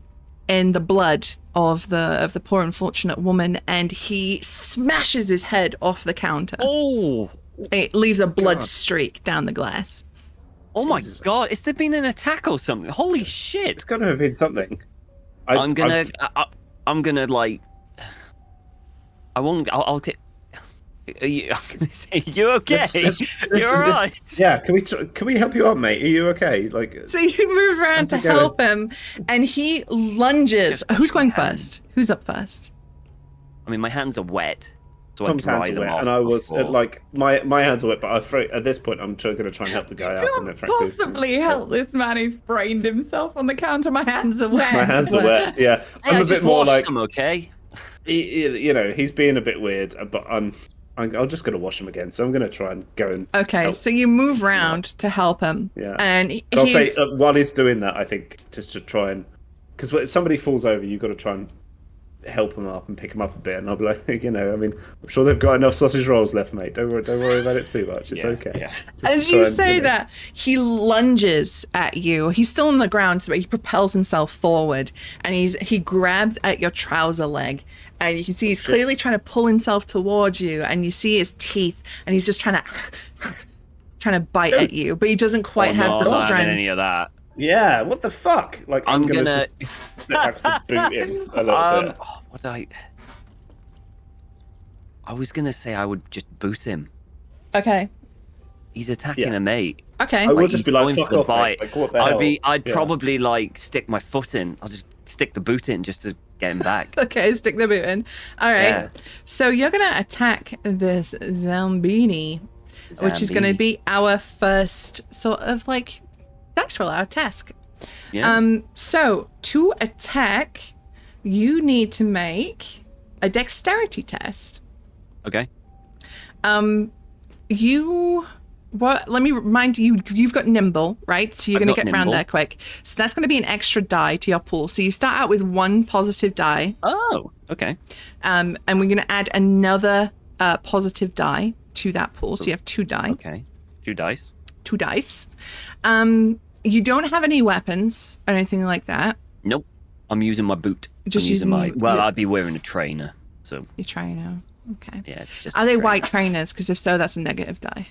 in the blood of the poor unfortunate woman, and he smashes his head off the counter. Oh. It leaves a blood streak down the glass. Oh my Jesus. god. Is there been an attack or something? Holy shit. It's got to have been something. I'm gonna like. I'll get. I'm gonna say, you okay? You're alright. Yeah, can we help you up, mate? Are you okay? Like, So you move around How's to it going? help him, and he lunges. Just Who's going hand. first? Who's up first? I mean, my hands are wet, so Tom's I dry hands are them wet, off. and I was before. like, my hands are wet, but at this point, I'm going to try and help the guy out. And frankly, Possibly help this man who's brained himself on the counter. My hands are wet. My hands are wet. Yeah, Hey, I'm I a just bit more washed like, them, okay? he's being a bit weird, but I'm just going to wash him again. So I'm going to try and go and Okay, help. so you move around to help him, Yeah. and But I'll say he's while he's doing that, I think just to try and because when somebody falls over, you've got to try and help him up and pick him up a bit. And I'll be like, I mean, I'm sure they've got enough sausage rolls left, mate. Don't worry about it too much. It's Yeah, okay. yeah. Just as try you and, say that, he lunges at you. He's still on the ground, but he propels himself forward, and he grabs at your trouser leg, and you can see he's clearly trying to pull himself towards you, and you see his teeth, and he's just trying to bite at you, but he doesn't quite Oh, have no, the I'm not having strength. any of that. Yeah, what the fuck? Like I'm gonna just have to boot him a little bit. What I was gonna say I would just boot him. Okay. He's attacking Yeah. a mate. Okay. I would Like, just he's be like, going for fuck the off, mate. bite. Like what the hell? I'd Yeah. probably like stick my foot in. I'll just stick the boot in just to get him back. Okay, stick the boot in. All right. Yeah. So you're going to attack this Zambini, which is going to Zambini. be our first sort of like dice roll, our task. Yeah. So to attack, you need to make a dexterity test. Okay. Let me remind you, you've got nimble, right? So you're I've going to got get around nimble. there quick. So that's going to be an extra die to your pool. So you start out with one positive die. Oh. Okay. And we're going to add another positive die to that pool. So you have 2 die. Okay. 2 dice. 2 dice. You don't have any weapons or anything like that. Nope. I'm using my boot. Just I'm using my. using- Well, yeah. I'd be wearing a trainer. So You try now. Okay. yeah, it's just. Are a they trainer. white trainers? Because if so, that's a negative die.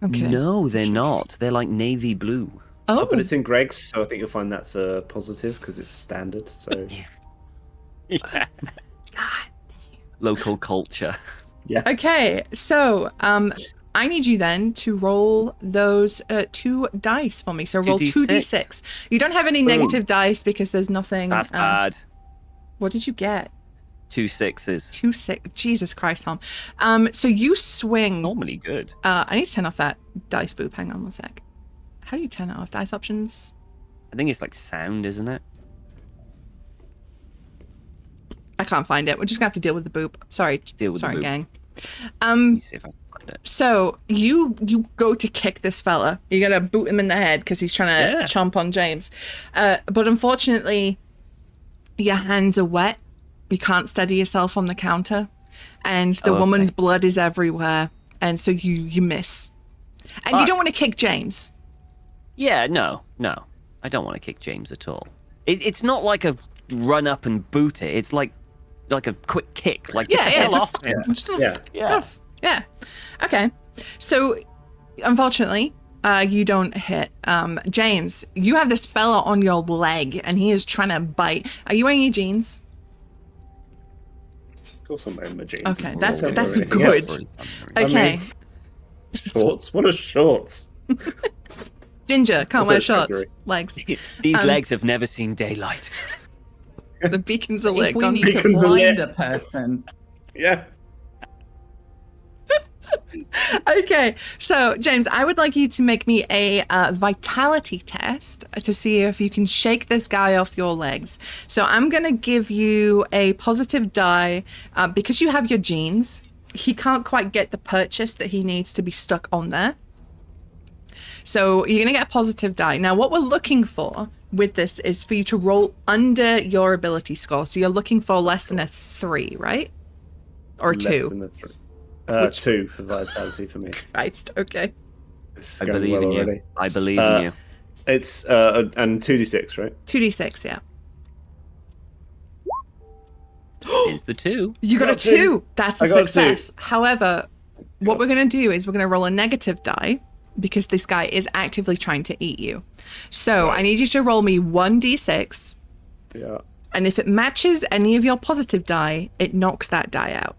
I'm kidding. No, they're not. They're like navy blue. Oh, But it's in Greg's, so I think you'll find that's a positive because it's standard. So Yeah. God. Local culture. yeah. Okay. So, I need you then to roll those 2 dice for me. So roll 2d6. You don't have any negative dice because there's nothing. That's bad. What did you get? 2 6s. 2 6. Jesus Christ, Tom. So you swing. Normally good. I need to turn off that dice boop. Hang on one sec. How do you turn it off? Dice options. I think it's like sound, isn't it? I can't find it. We're just gonna have to deal with the boop. Sorry. Deal with the Sorry, boop. gang. Let me see if I can find it. So you go to kick this fella. You're gonna boot him in the head because he's trying to Yeah. chomp on James. But unfortunately, your hands are wet. You can't steady yourself on the counter, and the Oh, okay. woman's blood is everywhere, and so you miss. And you don't want to kick James. Yeah, no. I don't want to kick James at all. It's not like a run up and boot it. It's like a quick kick. Like, get the hell just off fucking- him. just Yeah. get off. Yeah. Okay. So, unfortunately, you don't hit. James, you have this fella on your leg, and he is trying to bite. Are you wearing your jeans? Of course I'm wearing my jeans. Okay, that's Don't that's worry. good. Yes. Okay. mean- Shorts? What are shorts? Ginger, can't Also wear shorts. February. Legs. These legs have never seen daylight. The beacons are lit. If we Gone. need to Beacons are blind lit. a person, Yeah. Okay, so James, I would like you to make me a vitality test to see if you can shake this guy off your legs. So I'm gonna give you a positive die because you have your genes. He can't quite get the purchase that he needs to be stuck on there. So you're gonna get a positive die. Now, what we're looking for with this is for you to roll under your ability score. So you're looking for less than a 3, right? Or Less 2. than a 3. 2 for vitality for me. Right. Okay. This is I going believe well in you. already. I believe in you. It's and 2d6, right? 2d6. Yeah. Is the 2. You got a got a 2. 2. That's a I got a 2. success. However, what we're going to do is we're going to roll a negative die because this guy is actively trying to eat you. So I need you to roll me 1d6. Yeah. And if it matches any of your positive die, it knocks that die out.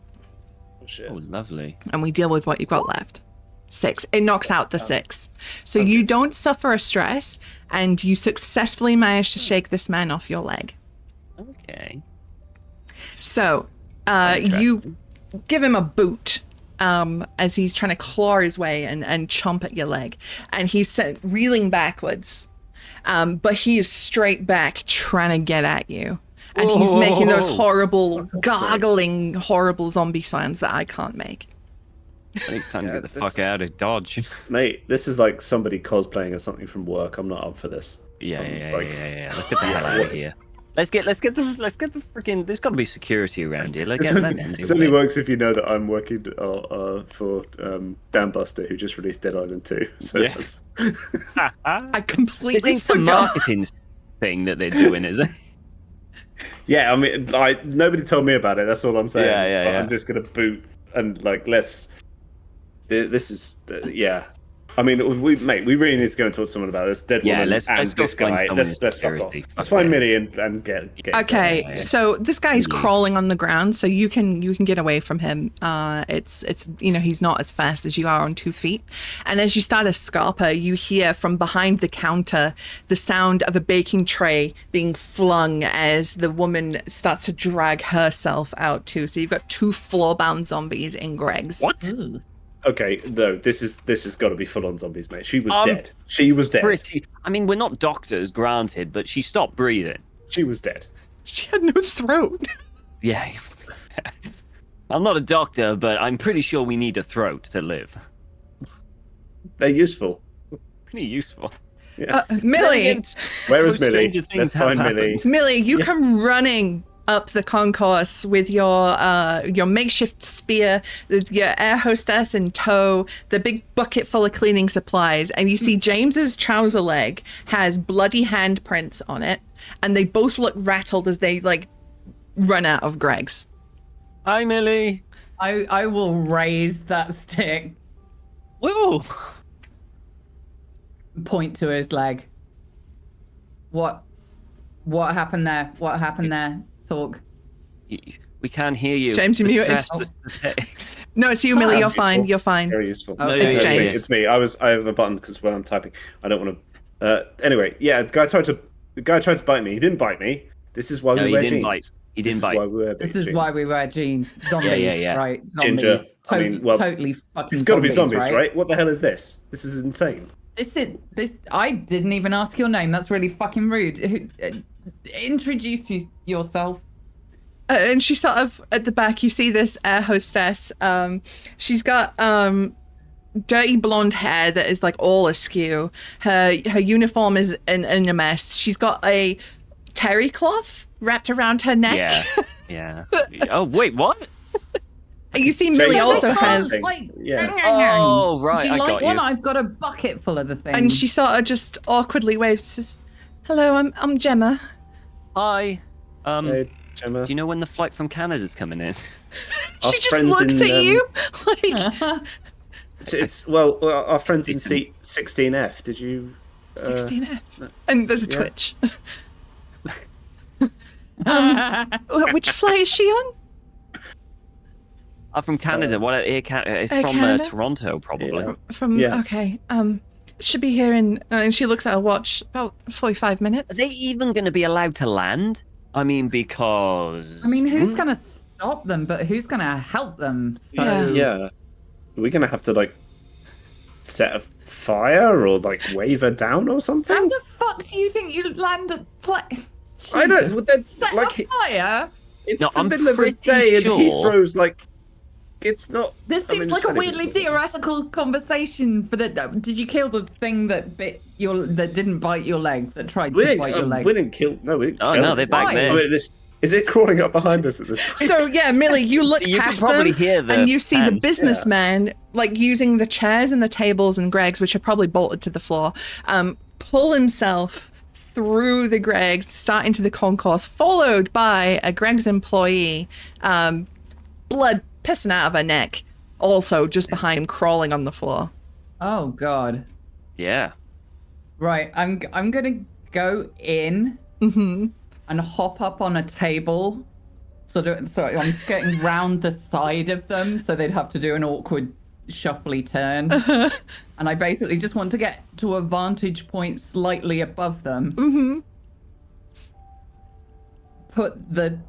Oh, shit. Oh, lovely. And we deal with what you've got left. 6. It knocks out the 6. So you don't suffer a stress and you successfully manage to shake this man off your leg. Okay. So you give him a boot as he's trying to claw his way and chomp at your leg. And he's reeling backwards. But he is straight back trying to get at you. And he's making those horrible, gargling, horrible zombie sounds that I can't make. I think it's time Yeah, to get the this fuck is- out of Dodge. Mate, this is like somebody cosplaying as something from work. I'm not up for this. Yeah. Like- Let's get the hell out of here. Let's get the freaking. There's got to be security around here. Let's It get them. only works if you know that I'm working for Dan Buster, who just released Dead Island 2. So Yeah. that's... I This completely ain't some forgot. marketing thing that they're doing, is it? Yeah, I mean, nobody told me about it. That's all I'm saying. Yeah, But yeah. I'm just gonna boot and like let's. This is yeah. I mean, we really need to go and talk to someone about this dead Yeah, woman let's and go this find guy. someone Let's in fuck off. security. Let's Fuck find yeah. Millie and get. Okay, Yeah. so this guy's Yeah. crawling on the ground, so you can get away from him. It's he's not as fast as you are on 2 feet. And as you start a scarper, you hear from behind the counter the sound of a baking tray being flung as the woman starts to drag herself out too. So you've got 2 floor-bound zombies in Greg's. What? Okay, no, this has got to be full on zombies, mate. She was Um, dead. She was dead. Pretty. I mean, we're not doctors, granted, but she stopped breathing. She was dead. She had no throat. Yeah. I'm not a doctor, but I'm pretty sure we need a throat to live. They're useful. Pretty useful. Millie, Where is Stranger Millie? things Let's have find Millie. happened. Millie, you come running up the concourse with your makeshift spear, your air hostess in tow, the big bucket full of cleaning supplies, and you see James's trouser leg has bloody handprints on it, and they both look rattled as they like run out of Greg's. Hi, Millie. I will raise that stick, Whoa. point to his leg. What happened there? What happened there? Talk. We can't hear you. James, you're The muted. stress- the- No, it's you, Millie. You're fine. useful. You're fine. Very useful. Oh, it's me. James. It's me. I have a button because when I'm typing, I don't want to. Anyway, yeah, the guy tried to bite me. He didn't bite me. This is why No, we he wear didn't jeans. bite. He This didn't is bite. why we wear This jeans. is why we wear jeans. Zombies, yeah. right? Zombies. Ginger. I mean, well, totally fucking. It's got to be zombies, zombies, right? What the hell is this? This is insane. This. I didn't even ask your name. That's really fucking rude. Introduce yourself. And she sort of at the back, you see this air hostess. She's got dirty blonde hair that is like all askew. Her uniform is in a mess. She's got a terry cloth wrapped around her neck. Yeah. Yeah. Oh, wait, what? You see, Millie Jane also got has, something. like, Yeah. Oh, right, Do you I like got one? you. I've got a bucket full of the thing. and she sort of just awkwardly waves, says, "Hello, I'm Gemma." Hi. Hey, Gemma. Do you know when the flight from Canada's coming in? Our She just friends looks in, at you like It's well, our friends in seat 16F. Did you? 16F, and there's a yeah. twitch. Which flight is she on? I'm from Canada. What? Air Canada? It's Air from Canada? Toronto, probably. Yeah. From Yeah. okay, should be here in. And she looks at her watch. About 45 minutes. Are they even going to be allowed to land? I mean, because. I mean, who's going to stop them, but who's going to help them? So Yeah. Yeah. Are we gonna have to like set a fire or like wave her down or something? how the fuck do you think you'd land a plane? I don't. Well, then, Set like, a fire? it's No, the I'm middle of the pretty day sure- and Heathrow's like, it's not. This I mean, seems it's like a funny, weirdly isn't it? theoretical conversation for the. Did you kill the thing that that didn't bite your leg, that tried We to bite your didn't, leg? we didn't kill. No, we didn't. Oh, kill no, it. they're back Why? there. I mean, is it crawling up behind us at this point? So yeah, Millie, you look You can past probably them, hear the and you see the hands. businessman like using the chairs and the tables and Greg's, which are probably bolted to the floor, pull himself through the Greg's, start into the concourse, followed by a Greg's employee, blood pissing out of her neck, also just behind him, crawling on the floor. Oh god. Yeah. Right, I'm gonna go in and hop up on a table. So I'm getting round the side of them, so they'd have to do an awkward shuffly turn. And I basically just want to get to a vantage point slightly above them. Put the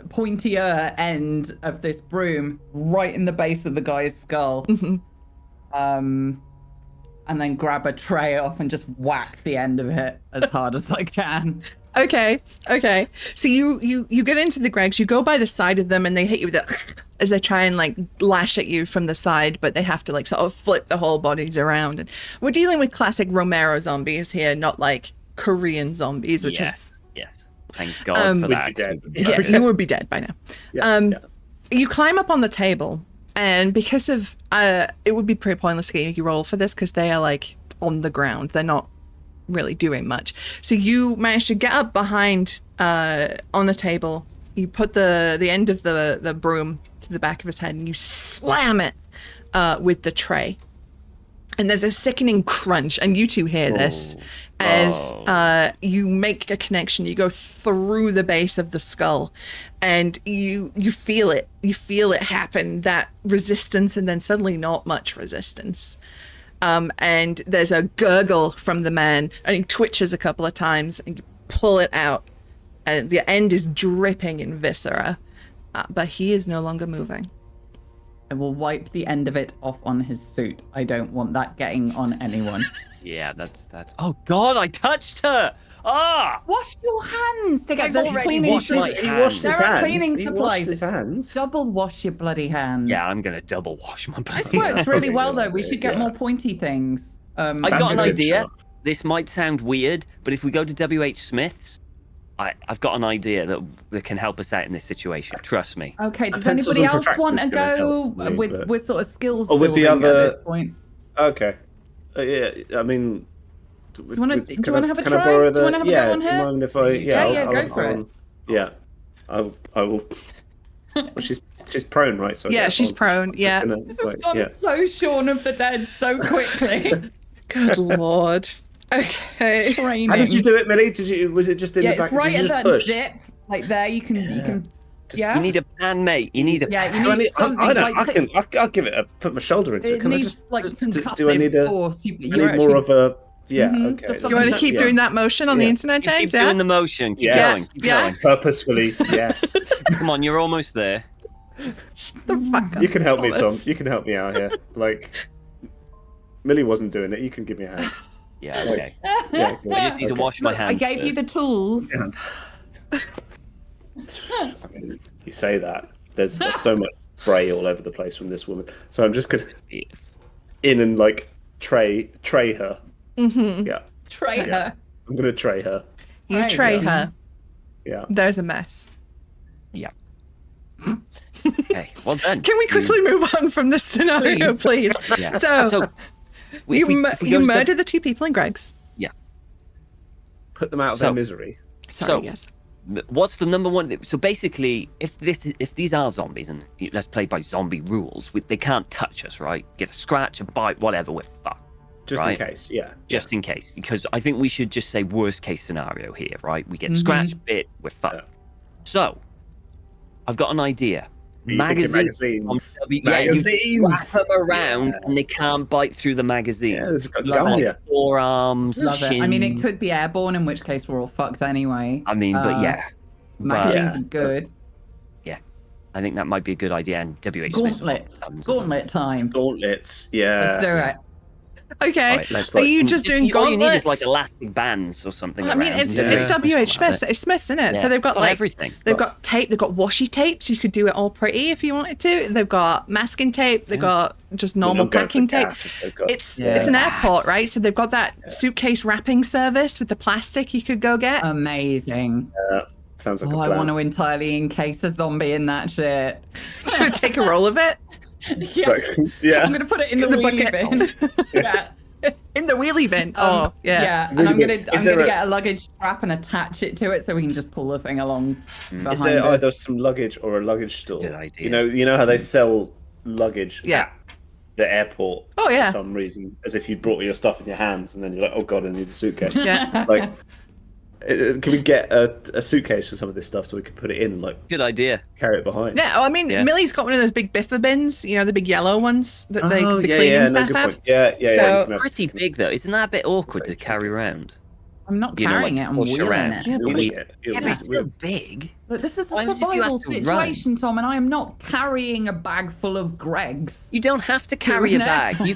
pointier end of this broom right in the base of the guy's skull. And then grab a tray off and just whack the end of it as hard as I can. Okay. So you get into the Greg's, you go by the side of them, and they hit you with it as they try and like lash at you from the side, but they have to like sort of flip the whole bodies around. And we're dealing with classic Romero zombies here, not like Korean zombies, which Yes. Yes. Thank God for We'd that. be dead. yeah, you would be dead by now. Yeah. You climb up on the table, and because of it would be pretty pointless to get you roll for this because they are like on the ground, they're not really doing much. So you manage to get up behind on the table, you put the end of the broom to the back of his head, and you slam it with the tray, and there's a sickening crunch, and you two hear this as you make a connection. You go through the base of the skull, and you feel it happen, that resistance, and then suddenly not much resistance. And there's a gurgle from the man, and he twitches a couple of times, and you pull it out, and the end is dripping in viscera, but he is no longer moving. I will wipe the end of it off on his suit. I don't want that getting on anyone. Yeah, that's. Oh God, I touched her. Ah. Wash your hands to get I've the already cleaning washed my supplies. He hands. washed his There are hands. cleaning He washed supplies. his hands. Double wash your bloody hands. Yeah, I'm gonna double wash my bloody This works really well though. We Yeah. should get more pointy things. I've That's got an a good idea. shot. This might sound weird, but if we go to WH Smith's, I've got an idea that can help us out in this situation. Trust me. Okay, does Pencils anybody and else want to protractors gonna go help me, with but- with sort of skills Oh, with the building other- at this point? Okay. Yeah, I mean. Do you wanna- do you wanna have a try? Borrow Do you wanna have a yeah, go on do you her? mind if I? Yeah, Yeah, go for it. Yeah, I will. Well, she's prone, right? So Yeah, yeah, she's prone. Yeah. This has gone so Shaun of the Dead so quickly. Good lord. Okay. Training. How did you do it, Millie? Was it just in Yeah, the back? it's right did at you that just push? dip, like there. You can. Yeah. You need a pan, mate. You need a. Yeah, Do you I need need, something I don't. like. I'll give it a. Put my shoulder into it. It Can I needs just? like do concussive I need a? force. I You're need more actually- of a. Yeah. Mhm, Okay. just You want to something keep Yeah. doing that motion on the Yeah. internet, You keep James? Yeah. doing the motion. Keep Yes. going. Keep Yeah. going. Purposefully, yes. Come on, you're almost there. The fuck You can help me, Tom. Thomas. You can help me out here. Like, Millie wasn't doing it. You can give me a hand. Yeah. Okay. Yeah. I just need to wash my Look, hands. I gave you the tools. I mean, you say that. There's so much spray all over the place from this woman. So I'm just gonna in and like tray her. Mm-hmm. Yeah. Tray Yeah. her. I'm gonna tray her. You Right, tray yeah. her. Yeah. There's a mess. Yeah. Okay, well then. Can we quickly move on from this scenario, please? Yeah. So, if you we go to the- murdered the two people in Greg's. Yeah. Put them out of their misery. Sorry, So- yes. What's the number one? So basically, if these are zombies and let's play by zombie rules, they can't touch us, right? Get a scratch, a bite, whatever, we're fucked. Just Right. in case, yeah. Just in case, because I think we should just say worst case scenario here, right? We get scratched, bit, we're fucked. Yeah. So, I've got an idea. You thinking magazines? Magazines! You wrap them around Yeah. and they can't bite through the magazines. Yeah, it's got Love gum, it. yeah. Forearms, Love it. I mean, it shins. could be airborne, in which case we're all fucked anyway. I mean, but yeah. Magazines Yeah. are good. I think that might be a good idea. And WH Smith- Gauntlets. tons of them. Gauntlet time. Gauntlets, yeah. Let's do it. Okay. Alright, let's Are you just doing All you need gauntlets? is like elastic bands or something. I mean, around, it's and it's then- WH Smith's. It's Smith's, isn't it? Yeah. So they've got It's got like everything. They've got tape. They've got washi tape, so you could do it all pretty if you wanted to. They've got masking tape. They've got just normal Not going for packing tape. gaff if they've got- It's Yeah. it's an airport, right? So they've got that suitcase wrapping service with the plastic you could go get. Amazing. Sounds like Oh, a I plan. want to entirely encase a zombie in that shit. To take a roll of it Yeah. So, yeah. I'm gonna put it in the, The wheelie bucket. bin. Yeah. in the wheelie bin. Oh, yeah. Yeah, and Really I'm gonna good. Is there get a luggage strap and attach it to it so we can just pull the thing along behind Is there us. either some luggage or a luggage store? Good idea. You know how they sell luggage Yeah. at the airport Oh, yeah. for some reason, as if you brought all your stuff in your hands, and then you're like, oh god, I need a suitcase. Yeah. Like, can we get a suitcase for some of this stuff so we can put it in and like Good idea. carry it behind? Yeah, oh, I mean, Yeah. Millie's got one of those big biffa bins, you know, the big yellow ones that the cleaning staff good have. point. Yeah, So- you can have- Pretty big though. Isn't that a bit awkward to carry around? I'm not You know, carrying like, it, I'm push wheeling around. it. Yeah, Wheel we- it. It'll Yeah, but be- it's still big. Look, this is a Why would you have survival to run? situation, Tom, and I am not carrying a bag full of Gregs. You don't have to carry a Doing it. bag. You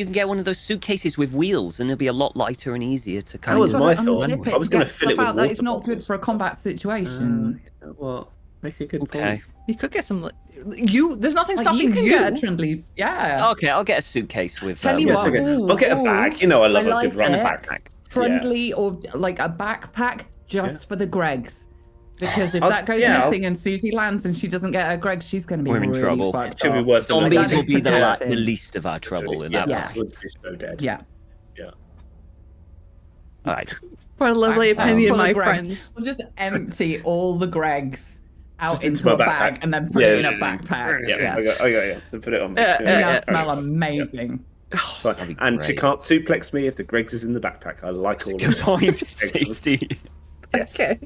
can get one of those suitcases with wheels, and it'll be a lot lighter and easier to kind That was of. my Gotta thought. unzip I was going to get fill it stuff with out water that is not good bottles. for a combat situation. You know what? Make a good Okay. point. You could get some. There's nothing Like, stopping you can you. get a Trundly, yeah. Okay, I'll get a suitcase with. Tell you Yes, what, okay. ooh, I'll get a ooh, bag. You know I love I a like good it. rucksack. Trundly or like a backpack just for the Gregs. Because if I'll- that goes yeah, I'll- missing and Susie lands and she doesn't get her Greg, she's going to be We're in really trouble. fucked Should be off. worse than Zombies That will is be the protected. least of our trouble in that. Yeah. Would be so dead. Yeah. Yeah. All right. What a lovely Backpack opinion, full of my Gregs. friends. We'll just empty all the Gregs out Just into into a my bag backpack. and then put Yeah, it in a just- backpack. Yeah, Yeah. I got you. Then put it on. Yeah, It's yeah, gonna yeah. smell amazing. Fine. That'd be And she great. can't suplex me if the Greg's is in the backpack. I like all Good of this. point. Excellent. Safety. Yes. Okay.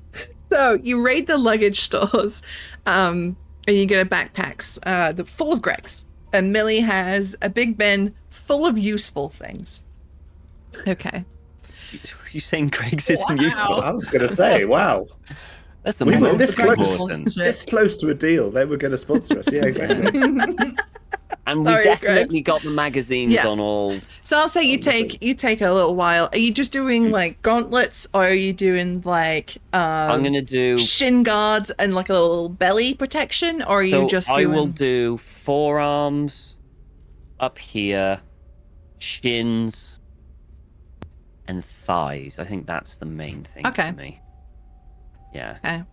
So you raid the luggage stores, and you get a backpacks full of Gregs. And Millie has a big bin full of useful things. Okay. You saying Greg's isn't Wow. useful? I was going to say, wow. That's the We were most this close. important. This close to a deal. They were going to sponsor us. Yeah, exactly. And we Sorry, definitely Gregs. got the magazines Yeah. on all. So I'll say you take a little while. Are you just doing like gauntlets, or are you doing like I'm gonna do. shin guards and like a little belly protection, or are So you just I doing? will do forearms up here, shins, and thighs. I think that's the main thing Okay. for me. Yeah. Okay.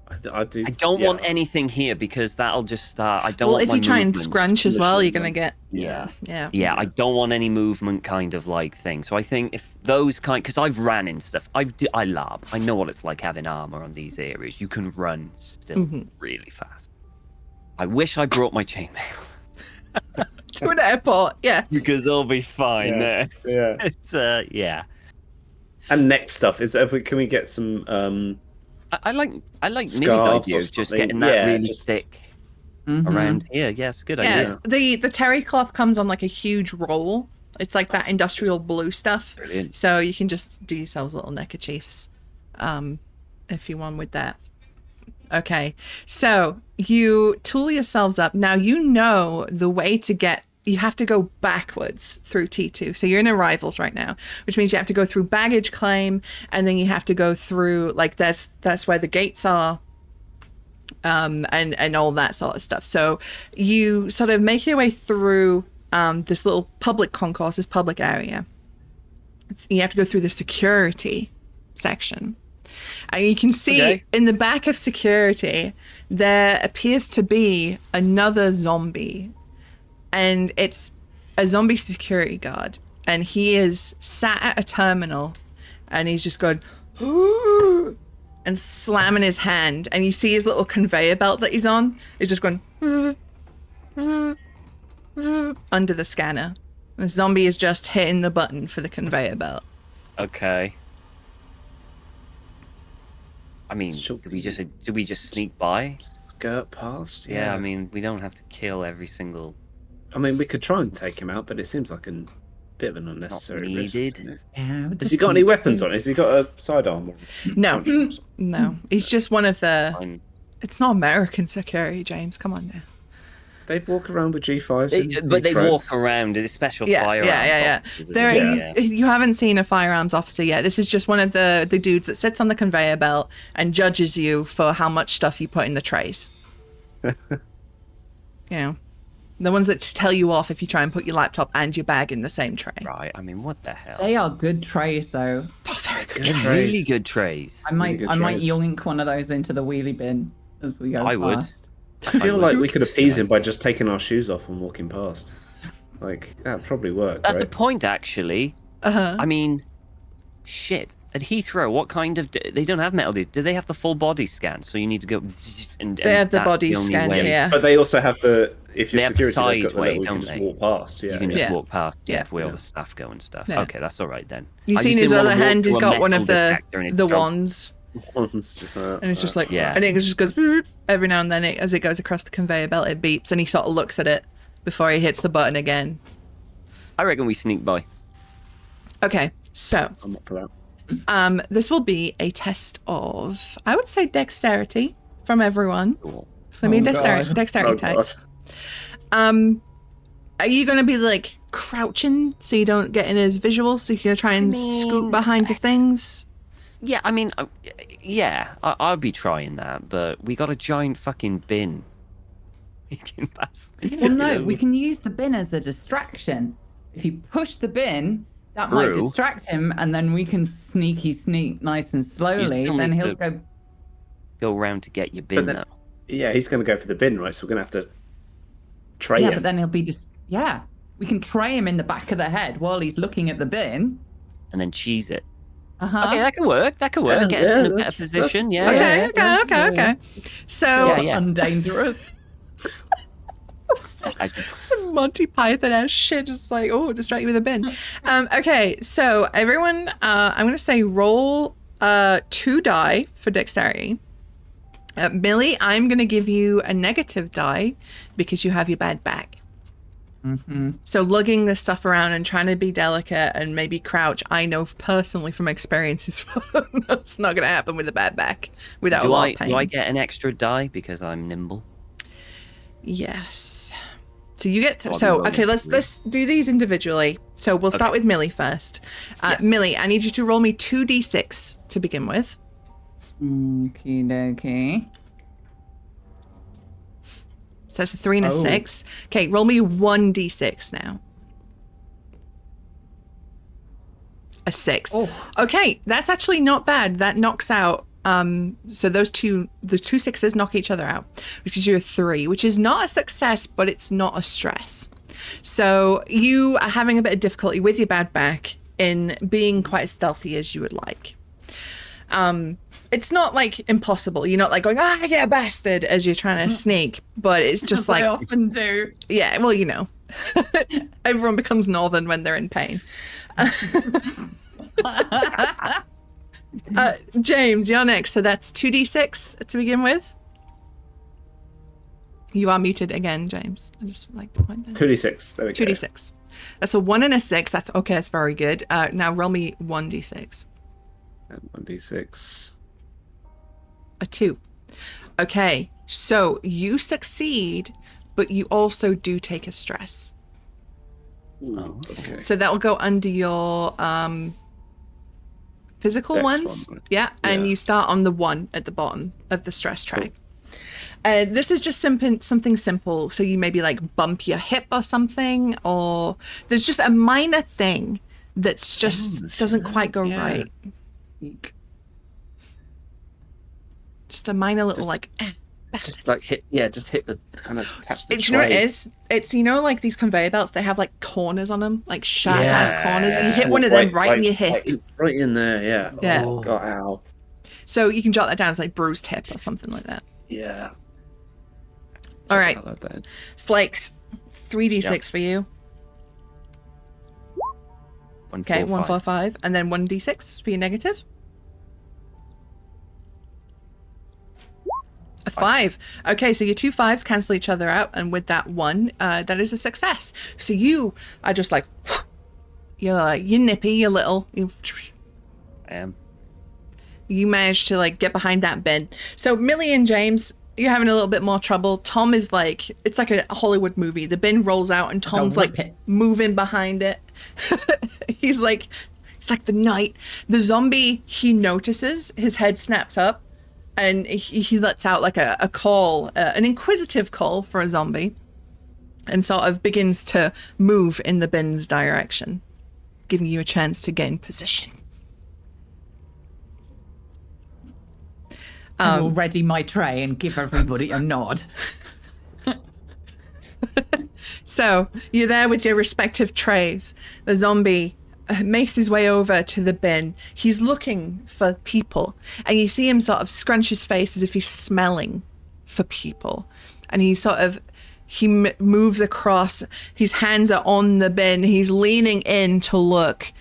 I do. I don't yeah. want anything here because that'll just start. I don't Well, want if my you try and movements scrunch as well, you're gonna movement. get Yeah. yeah. Yeah, I don't want any movement kind of like thing. So I think if those kind, because I've ran and stuff, I love. I know what it's like having armor on these areas. You can run still Mhm. really fast. I wish I brought my chainmail To an airport, yeah. because I'll be fine Yeah. there. Yeah. It's yeah. And next stuff is can we get some I like Millie's Scarves idea or of just something. getting that Yeah, really just- thick Mhm. around here. Yeah, it's a good Yeah, idea. the terry cloth comes on like a huge roll. It's like that industrial blue stuff. Brilliant. So you can just do yourselves little neckerchiefs, if you want with that. Okay, so you tool yourselves up. Now you know the way to get. You have to go backwards through T2. So you're in arrivals right now, which means you have to go through baggage claim, and then you have to go through like that's where the gates are. And all that sort of stuff. So you sort of make your way through this little public concourse, this public area. You have to go through the security section. And you can see Okay. in the back of security, there appears to be another zombie, and it's a zombie security guard, and he is sat at a terminal, and he's just going and slamming his hand, and you see his little conveyor belt that he's on is just going under the scanner. The zombie is just hitting the button for the conveyor belt. Okay. I mean, Should do we just sneak by? Skirt past? Yeah, I mean, we don't have to kill every single. I mean, we could try and take him out, but it seems like a bit of an Not unnecessary risk. needed. Doesn't it? Yeah, Has he got any weapons on? Has he got a sidearm? No. No, he's just one of the... Fine. It's not American security, James. Come on now. They walk around with G5s. But they walk around as a special firearm. Yeah. officers, There, isn't it? you haven't seen a firearms officer yet. This is just one of the dudes that sits on the conveyor belt and judges you for how much stuff you put in the trays. You know, the ones that tell you off if you try and put your laptop and your bag in the same tray. Right. I mean, what the hell? They are good trays, though. Oh, very good. Good trays. trays. Really good trays. I might good I might trays. yoink one of those into the wheelie bin as we go I would. past. I feel like we could appease him by just taking our shoes off and walking past. Like, that'd probably work. That's the right? point, actually. Uh-huh. I mean, shit. At Heathrow, what kind of... They don't have metal. Do they have the full body scan? So you need to go... And They have the that's body only scans, way. yeah. But they also have the. If They you're have the security, they've got the sideway, little, you don't can just they? walk past. Yeah. You can just Yeah. walk past, Yeah. where all the staff go and stuff. Yeah. Okay, that's all right then. You've I seen just his didn't other wanna walk hand, to he's a got one metal of the detector and it's the gone. wands, It's just, and it's just like, Yeah. and it just goes boop, every now and then. As it goes across the conveyor belt, it beeps, and he sort of looks at it before he hits the button again. I reckon we sneak by. Okay, so I'm up for that. this will be a test of, I would say, dexterity from everyone. Cool. So let me Oh, God. dexterity Oh, text. Are you going to be like crouching so you don't get in his visual? So you're going to try and scoot behind the things? Yeah, I mean, yeah, I'll be trying that, but we got a giant fucking bin. We can pass. Well, no, we can use the bin as a distraction. If you push the bin, that might True. distract him, and then we can sneak nice and slowly. still Then need he'll to- go. Go around to get your bin, then- though. Yeah, he's going to go for the bin, right? So we're going to have to tray Yeah, him. but then he'll be just. Yeah, we can tray him in the back of the head while he's looking at the bin. And then cheese it. Uh-huh. Okay, that could work. That could work. Yeah, Get us in a yeah, better that's- position. that's- Yeah. Okay, yeah. okay. So Yeah, yeah. Undangerous. I- some Monty Python ass shit, just like, oh, distract you with a bin. Okay, so everyone, I'm gonna say roll 2 die for dexterity. Millie, I'm gonna give you a negative die because you have your bad back. Mm-hmm. So lugging this stuff around and trying to be delicate and maybe crouch, I know personally from experiences that's not gonna happen with a bad back without a lot of pain. do I get an extra die because I'm nimble? Yes. So you get I'll be so rolling okay. Let's 3. do these individually. So we'll start Okay. with Millie first. Yes. Millie, I need you to roll me 2d6 to begin with. Okie dokie. So that's a 3 and a Oh. 6. Okay, roll me 1d6 now. A 6. Oh. Okay, that's actually not bad. That knocks out. So the two 6s knock each other out, which gives you a 3, which is not a success, but it's not a stress. So you are having a bit of difficulty with your bad back in being quite as stealthy as you would like. It's not like impossible. You're not like going, yeah, bastard, as you're trying to sneak, but it's just I like, often do. yeah, well, you know, everyone becomes northern when they're in pain. James, you're next. So that's 2d6 to begin with. You are muted again, James. I just like to point that. 2d6. There we go. 2d6. That's a 1 and a 6. That's okay. That's very good. Now roll me 1d6. And 1d6. A 2. Okay. So you succeed, but you also do take a stress. Ooh, okay. So that will go under your physical Dex ones. one, right? Yeah. And Yeah. you start on the 1 at the bottom of the stress track. This is just something simple. So you maybe like bump your hip or something, or there's just a minor thing that's just doesn't quite go yeah. right. Just a minor little Just- like just like hit the kind of catch the Do you know what it tray. is? It's, like these conveyor belts, they have like corners on them, like sharp ass corners, and you Just hit one of them walk right in your hip. right in there, yeah. Yeah. Oh god, ow. So you can jot that down as like bruised hip or something like that. Yeah. All right, I like that. Flakes, 3d6 for you. 1, Okay, 4, 1, 5. 4, 5, and then 1d6 for your negative. A 5. Okay, so your 2 5s cancel each other out, and with that 1, that is a success. So you are just like, you're nippy, you're little. I am. You manage to like get behind that bin. So Millie and James, you're having a little bit more trouble. Tom is like, it's like a Hollywood movie. The bin rolls out and Tom's like whip it. moving behind it. He's like the knight. The zombie, he notices, his head snaps up, and he lets out like a call, an inquisitive call for a zombie, and sort of begins to move in the bin's direction, giving you a chance to gain position. I will ready my tray and give everybody a nod. So you're there with your respective trays. The zombie makes his way over to the bin. He's looking for people, and you see him sort of scrunch his face as if he's smelling for people. And he moves across. His hands are on the bin. He's leaning in to look.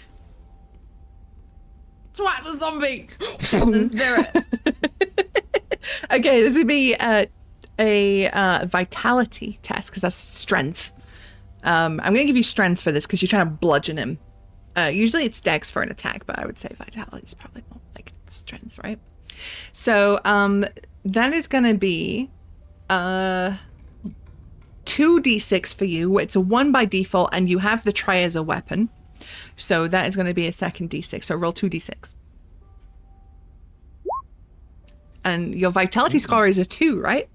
Twat the zombie! Let's do it. Okay, this would be a vitality test because that's strength. I'm going to give you strength for this because you're trying to bludgeon him. Usually it's dex for an attack, but I would say vitality is probably more like strength, right? So that is going to be 2d6 for you. It's a 1 by default, and you have the tray as a weapon. So that is going to be a second d6. So roll 2d6. And your vitality score is a 2, right?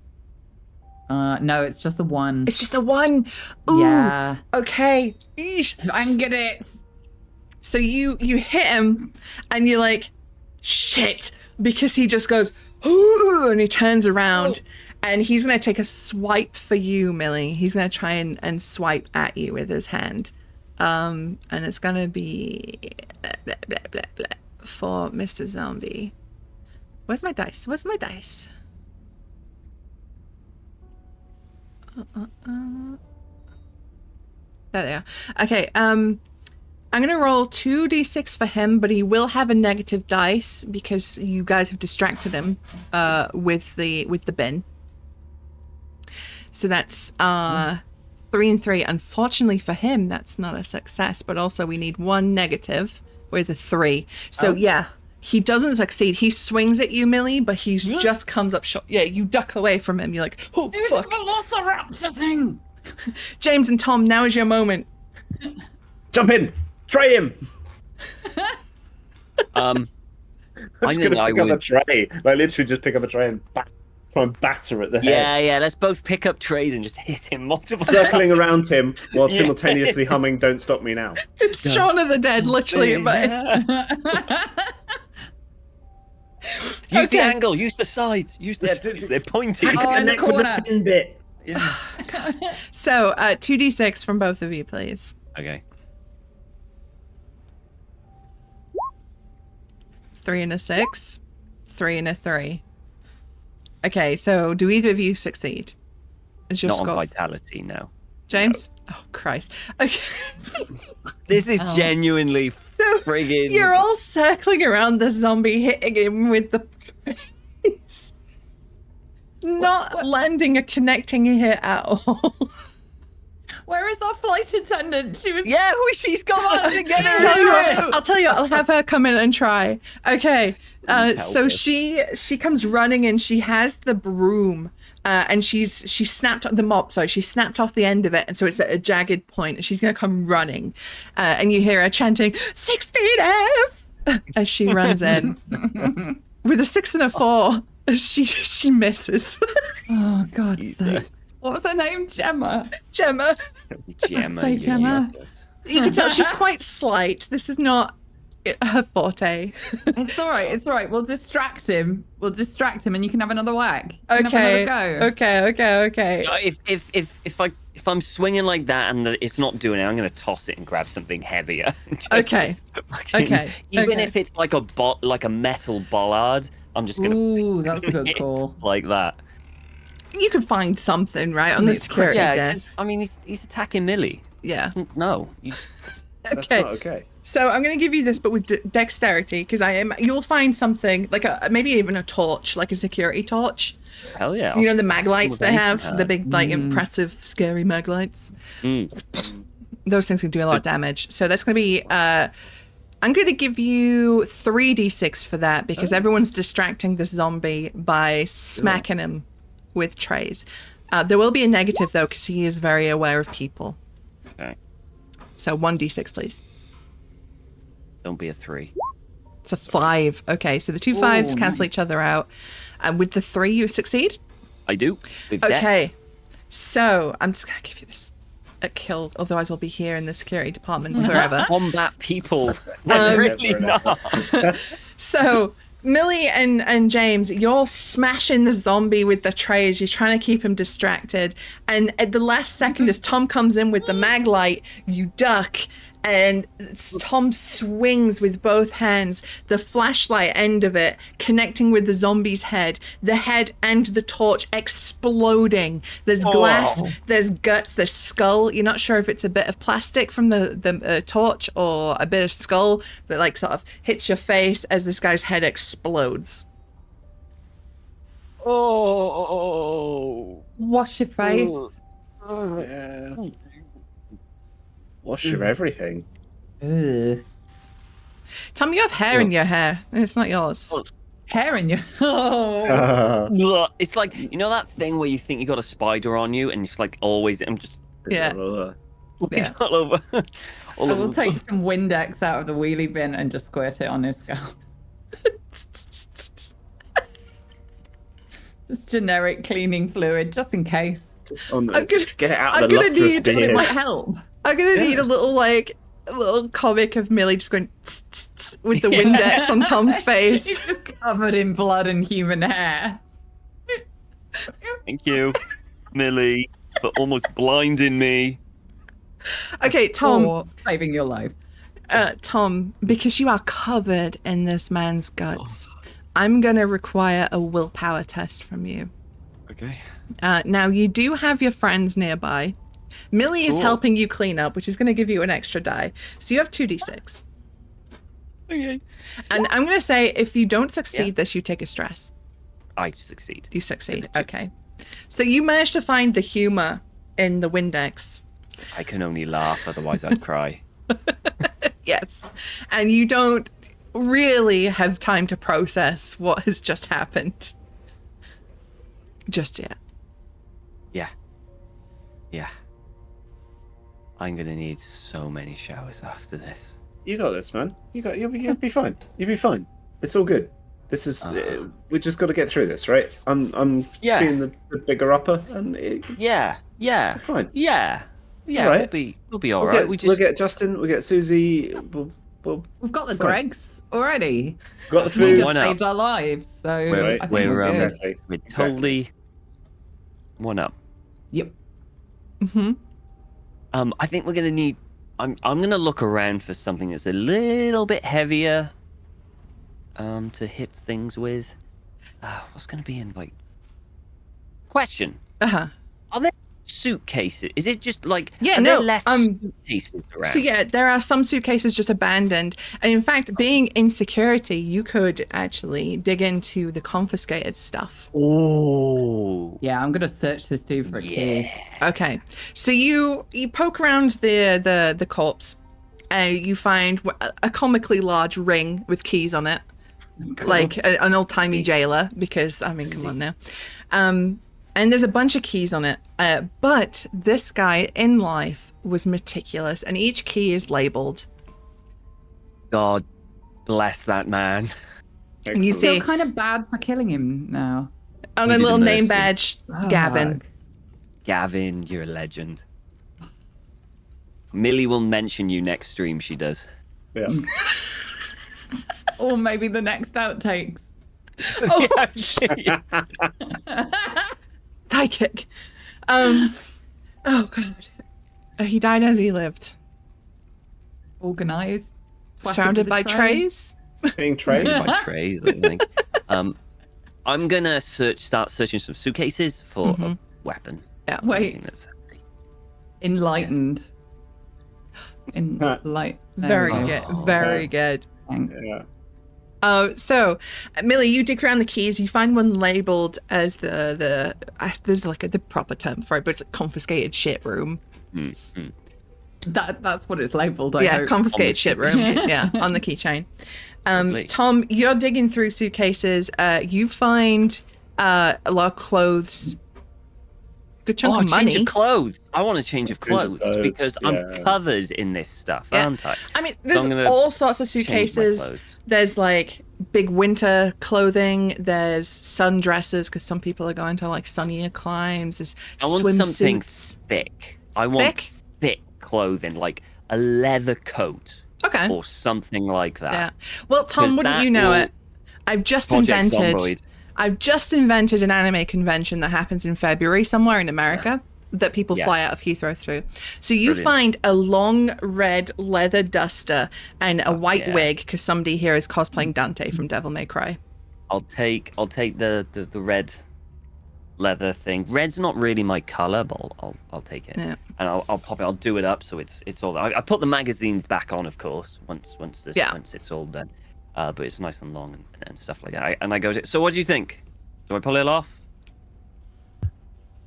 No, it's just a 1. It's just a 1. Ooh, Yeah. okay. Eesh. I can get it. So you hit him, and you're like, shit, because he just goes, ooh, and he turns around, and he's going to take a swipe for you, Millie. He's going to try and swipe at you with his hand. And it's going to be blah, blah, blah, blah, blah, for Mr. Zombie. Where's my dice? There they are. Okay, I'm gonna roll 2d6 for him, but he will have a negative dice because you guys have distracted him with the bin. So that's 3 and 3. Unfortunately for him, that's not a success, but also we need 1 negative with a 3. So yeah, he doesn't succeed. He swings at you, Millie, but he just comes up short. Yeah, you duck away from him. You're like, oh, fuck. Velociraptor thing! James and Tom, now is your moment. Jump in! Tray him! I'm just gonna pick up a tray. Like literally just pick up a tray and try and batter at the head. Yeah, let's both pick up trays and just hit him multiple Circling around him while simultaneously humming Don't Stop Me Now. It's Shaun of the Dead, literally. Use the angle, use the sides, use the sides. They're pointing. Oh, in the Connect with corner. the thin bit. Yeah. So, 2d6 from both of you, please. Okay. 3 and a 6, 3 and a 3. Okay, so do either of you succeed? Is your Not score? on vitality, no. James? No. Oh, Christ. Okay. This is genuinely friggin'... You're all circling around the zombie, hitting him with the praise. Not landing a connecting hit at all. Where is our flight attendant? She was. Yeah, she's gone on to get I'll tell you what, I'll have her come in and try. Okay, so us. she comes running and she has the broom, and she snapped the mop. Sorry, she snapped off the end of it, and so it's at a jagged point. And she's gonna come running, and you hear her chanting 16F as she runs in with a 6 and a 4. She misses. Oh, God's sake. What was her name? Gemma. Gemma, Say Gemma. You can tell she's quite slight. This is not her forte. It's all right. It's all right. We'll distract him. And you can have another whack. You can Okay. have another go. Okay. If I'm swinging like that and it's not doing it, I'm gonna toss it and grab something heavier. Just Okay. fucking- Okay. Even Okay. if it's like a metal bollard, I'm just gonna Ooh, that's a good hit call. like that. You can find something, right, on the security Yeah, desk. I mean he's attacking Millie. Yeah. No, That's Okay. not okay. So I'm going to give you this, but with dexterity, because you'll find something like maybe even a torch, like a security torch. hell yeah. You know the mag lights they have, Motivation the card. big, like, impressive, scary mag lights. Mm. Those things can do a lot of damage. So that's going to be. I'm going to give you 3d6 for that because everyone's distracting this zombie by smacking him with trays. There will be a negative though because he is very aware of people. Okay. So 1d6, please. Don't be a 3. It's a 5. Okay, so the two fives Ooh, cancel nice. each other out. And with the 3, you succeed? I do. With Okay. dex. So I'm just going to give you this a kill. Otherwise, we'll be here in the security department forever. Combat people. Really Never. not. So Millie and James, you're smashing the zombie with the trays. You're trying to keep him distracted. And at the last second, as Tom comes in with the mag light, you duck. And Tom swings with both hands, the flashlight end of it connecting with the zombie's head, the head and the torch exploding. There's glass, there's guts, there's skull. You're not sure if it's a bit of plastic from the torch or a bit of skull that like sort of hits your face as this guy's head explodes. Oh. Wash your face. Yeah. Wash your everything. Ugh. Tom, you have hair in your hair. It's not yours. Hair in your. Oh. It's like, you know that thing where you think you got a spider on you and it's like always, I'm just Yeah. Yeah. all over. I All will over. take some Windex out of the wheelie bin and just squirt it on his scalp. Just generic cleaning fluid, just in case. Just on, I'm gonna- get it out I'm of the gonna lustrous need- beard. It might help. I'm gonna need Yeah. a little comic of Millie just going tss, tss, tss, with the Windex on Tom's He's face. just covered in blood and human hair. Thank you, Millie, for almost blinding me. Okay, Tom, Or saving your life. Tom, because you are covered in this man's guts, I'm gonna require a willpower test from you. Okay. Now you do have your friends nearby. Millie is Cool. helping you clean up, which is going to give you an extra die. So you have 2d6. Okay. And I'm going to say if you don't succeed Yeah. this, you take a stress. I succeed. You succeed. Two. Okay. So you managed to find the humor in the Windex. I can only laugh, otherwise I'd cry. Yes. And you don't really have time to process what has just happened. Just yet. Yeah. I'm gonna need so many showers after this. You got this, man. You'll be fine. You'll be fine. It's all good. This is we just got to get through this, right? I'm Yeah. being the bigger upper, and Yeah. fine. Yeah. All right. We'll be all We'll right. get, we'll get Justin. We'll get Susie. We'll We've got the Fine. Gregs already. got the We food. Why just not? saved our lives, so We're- I think we're, we're good. Exactly. We're totally one up. Yep. Mm-hmm. I think we're gonna need. I'm gonna look around for something that's a little bit heavier. To hit things with. What's gonna be in like? Question: Uh-huh. Are there suitcases? Is it just like? Yeah, are there no, left suitcases around? So yeah, there are some suitcases just abandoned. And in fact, being in security, you could actually dig into the confiscated stuff. Oh. Yeah, I'm gonna search this dude for a key. Okay. So you poke around the corpse and you find a comically large ring with keys on it. Like an old-timey jailer, because I mean, come on now. And there's a bunch of keys on it. But this guy in life was meticulous, and each key is labeled. God bless that man. And you I feel see kind of bad for killing him now. on We a did little a name mercy. badge, Gavin. Fuck. Gavin, you're a legend. Millie will mention you next stream. She does. Yeah. Or maybe the next outtakes. Oh, Yeah. psychic. Oh god. He died as he lived, Organized. surrounded by trays. Being trained. My trays, I think. I'm gonna start searching some suitcases for a weapon. Yeah. Wait, Anything that's handy. enlightened. Very good. Very good. Yeah. So, Millie, you dig around the keys. You find one labeled as there's like the proper term for it, but it's a confiscated shit room. That's what it's labeled. I hope. Confiscated On the shit room. Yeah, on the keychain. Lovely. Tom, you're digging through suitcases. You find a lot of clothes. Good chunk of change money. of clothes. I want a change of Change of clothes clothes, because yeah. I'm covered in this stuff, Yeah. aren't I? I mean, there's I'm gonna all sorts of change my suitcases. clothes. There's like big winter clothing. There's sundresses because some people are going to like sunnier climes. There's I want something swimsuits. thick. I want thick clothing, like a leather coat Okay. or something like that. Yeah. Well, Tom, 'Cause wouldn't that you know will- it? I've just Project invented. Zomboid. I've just invented an anime convention that happens in February somewhere in America that people Yeah. fly out of Heathrow through. So you Brilliant. find a long red leather duster and a white yeah. wig because somebody here is cosplaying Dante from Devil May Cry. I'll take the red leather thing. Red's not really my color, but I'll take it. Yeah. And I'll pop it. I'll do it up so it's all. I put the magazines back on, of course, once it's all done. But it's nice and long and stuff like that. I go to. So what do you think? Do I pull it off?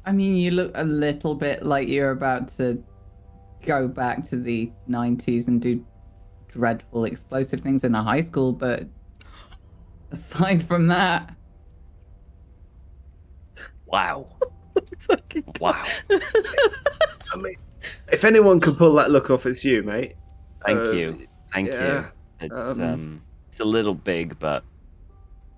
I mean, you look a little bit like you're about to go back to the 90s and do dreadful explosive things in a high school, but aside from that, Wow. Wow. I mean, if anyone can pull that look off, it's you, mate. Thank you. Thank yeah, you. It's a little big, but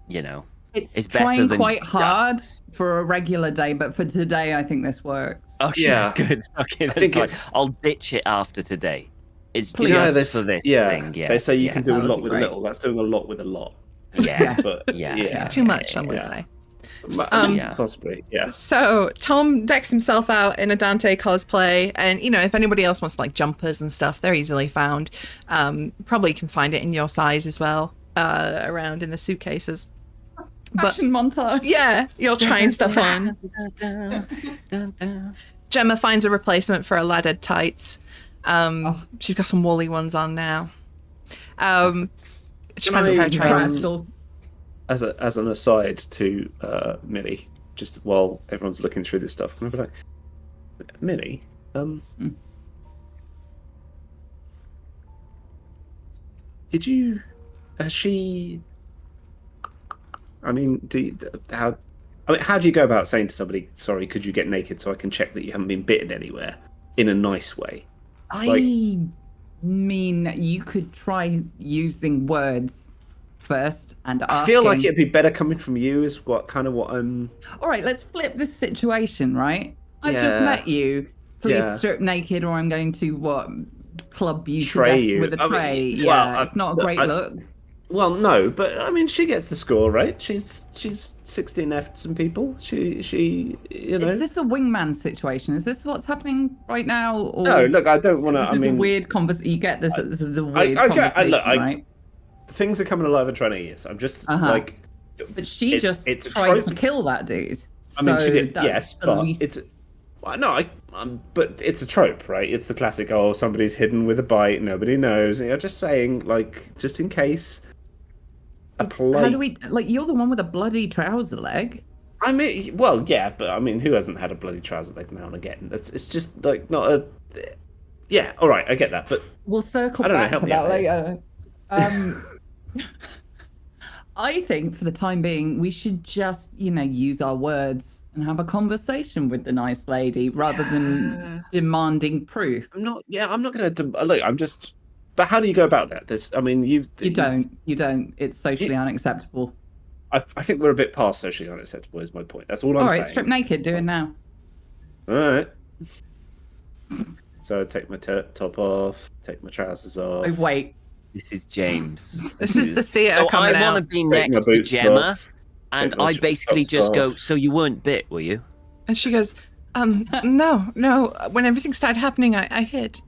you know. it's It's better trying than quite hard guts. for a regular day, but for today, I think this works. Okay, Yeah. that's good. Okay, that's think fine. it's- I'll ditch it after today. It's Please. just for this thing. Yeah. They say you yeah. can do that a would lot be with a great. little. That's doing a lot with a lot. Yeah. But Yeah. Too much, some would yeah. say. Yeah. Possibly, yeah. So Tom decks himself out in a Dante cosplay, and you know, if anybody else wants like jumpers and stuff, they're easily found. Probably can find it in your size as well, around in the suitcases. But Fashion montage. yeah, you're trying stuff on. Gemma finds a replacement for her laddered tights. She's got some woolly ones on now. She finds a pair of Can I- trainers. Crystal. As an aside to Millie, just while everyone's looking through this stuff, I'm gonna be like, Millie, did you? Has she? I mean, how? I mean, how do you go about saying to somebody, "Sorry, could you get naked so I can check that you haven't been bitten anywhere?" In a nice way. I mean, you could try using words first and asking. I feel like it'd be better coming from you. Is what I'm. All right, let's flip this situation, right? I've just Yeah. met you. Please Yeah. strip naked, or I'm going to club you to Tray death you. with a I mean, tray. well, Yeah, it's not a great look. Well, no, but I mean, she gets the score, right? She's 16 F'd some people. She, you know. Is this a wingman situation? Is this what's happening right now? Or No, look, I don't want to. this I is mean, a weird conversation. You get this. This is a weird I conversation, look, right? things are coming alive and trying to eat. I'm just Uh-huh. like. But she it's a tried to trope. kill that dude. I mean, she So did, that's yes, the but least- it's. Well, no, but it's a trope, right? It's the classic. Oh, somebody's hidden with a bite. Nobody knows. You're just saying, like, just in case. A polite. How do we like? You're the one with a bloody trouser leg. I mean, well, yeah, but I mean, who hasn't had a bloody trouser leg now and again? It's just like not a. Yeah, all right, I get that, but We'll circle I don't know, back help to me that out here. later. I think for the time being, we should just, use our words and have a conversation with the nice lady rather than demanding proof. I'm not. Yeah, I'm not going to look. I'm just. But how do you go about that? I mean, You don't. It's socially unacceptable. I think we're a bit past socially unacceptable. Is my point. That's all I'm All right, saying. strip naked. Do it now. All right. So I take my top off. Take my trousers off. Oh, wait. This is James. This is the theatre So coming I want to out. be Take my next to boots Gemma, off. and Take my I basically socks just go, off. so you weren't bit, were you? And she goes, no. When everything started happening, I hid.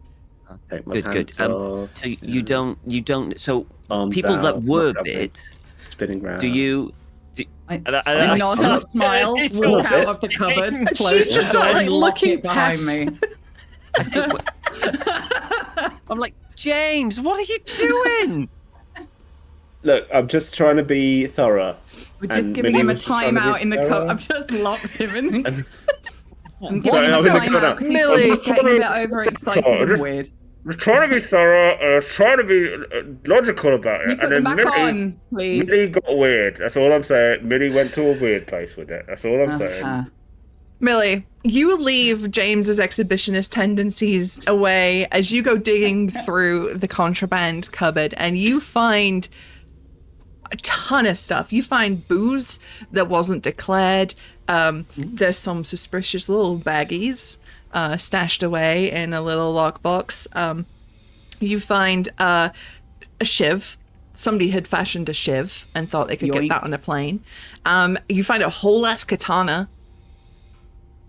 Take my Good, good. pants off. So you don't. So Arms people that out, were not covered, bit, spinning round. do you? I I'm nod not- and smile, It's walk not out bit. of the cupboard, And close she's the just door, sort of, like, and lock looking it behind past. me. I said, I'm like, James, what are you doing? Look, I'm just trying to be thorough. We're just And giving Millie him a was just trying to be timeout in the thorough. cupboard. I've just locked him in the... I'm Sorry, giving him a I'm in the timeout cupboard. because Millie. he's getting a bit overexcited and weird. I was trying to be thorough, and I was trying to be logical about it. You put them back on, please. Millie got weird. That's all I'm saying. Millie went to a weird place with it. That's all I'm saying. Uh-huh. Millie, you leave James's exhibitionist tendencies away as you go digging through the contraband cupboard, and you find a ton of stuff. You find booze that wasn't declared. There's some suspicious little baggies stashed away in a little lockbox. You find a shiv. Somebody had fashioned a shiv and thought they could Yoink. get that on a plane. You find a whole ass katana.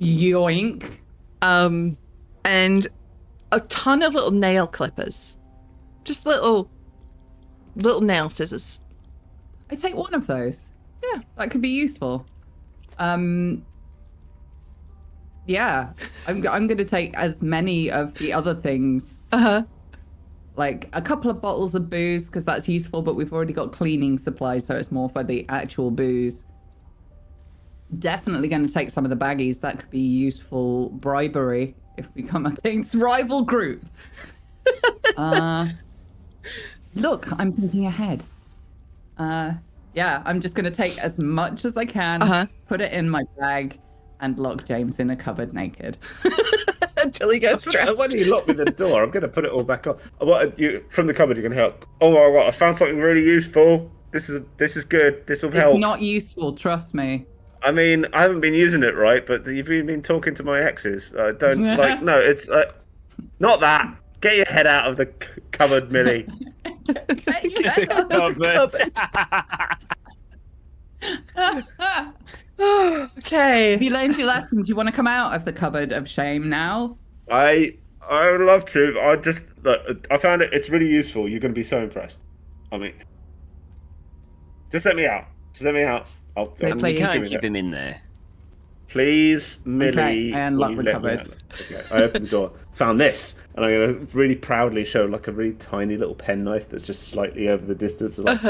Yoink. And a ton of little nail clippers. Just little nail scissors. I take one of those. Yeah. That could be useful. Yeah. I'm going to take as many of the other things. Uh-huh. Like a couple of bottles of booze, because that's useful, but we've already got cleaning supplies, so it's more for the actual booze. Definitely going to take some of the baggies. That could be useful bribery if we come against rival groups. Look, I'm thinking ahead. Yeah, I'm just going to take as much as I can, put it in my bag, and lock James in a cupboard naked. Until he gets dressed. When you lock me the door, I'm going to put it all back on. From the cupboard, you can help. Oh my god, I found something really useful. This is good. This will help. It's not useful, trust me. I mean, I haven't been using it right, but you've been talking to my exes. I don't like. No, it's not that. Get your head out of the cupboard, Millie. Okay. Have you learned your lessons? You want to come out of the cupboard of shame now? I would love to. I found it. It's really useful. You're going to be so impressed. I mean, just let me out. Just let me out. Please. You can't keep him in there. Please, Millie. Okay, I unlock will the you let me cupboard. out? Okay, I opened the door. Found this, and I'm going to really proudly show like a really tiny little penknife that's just slightly over the distance. Like,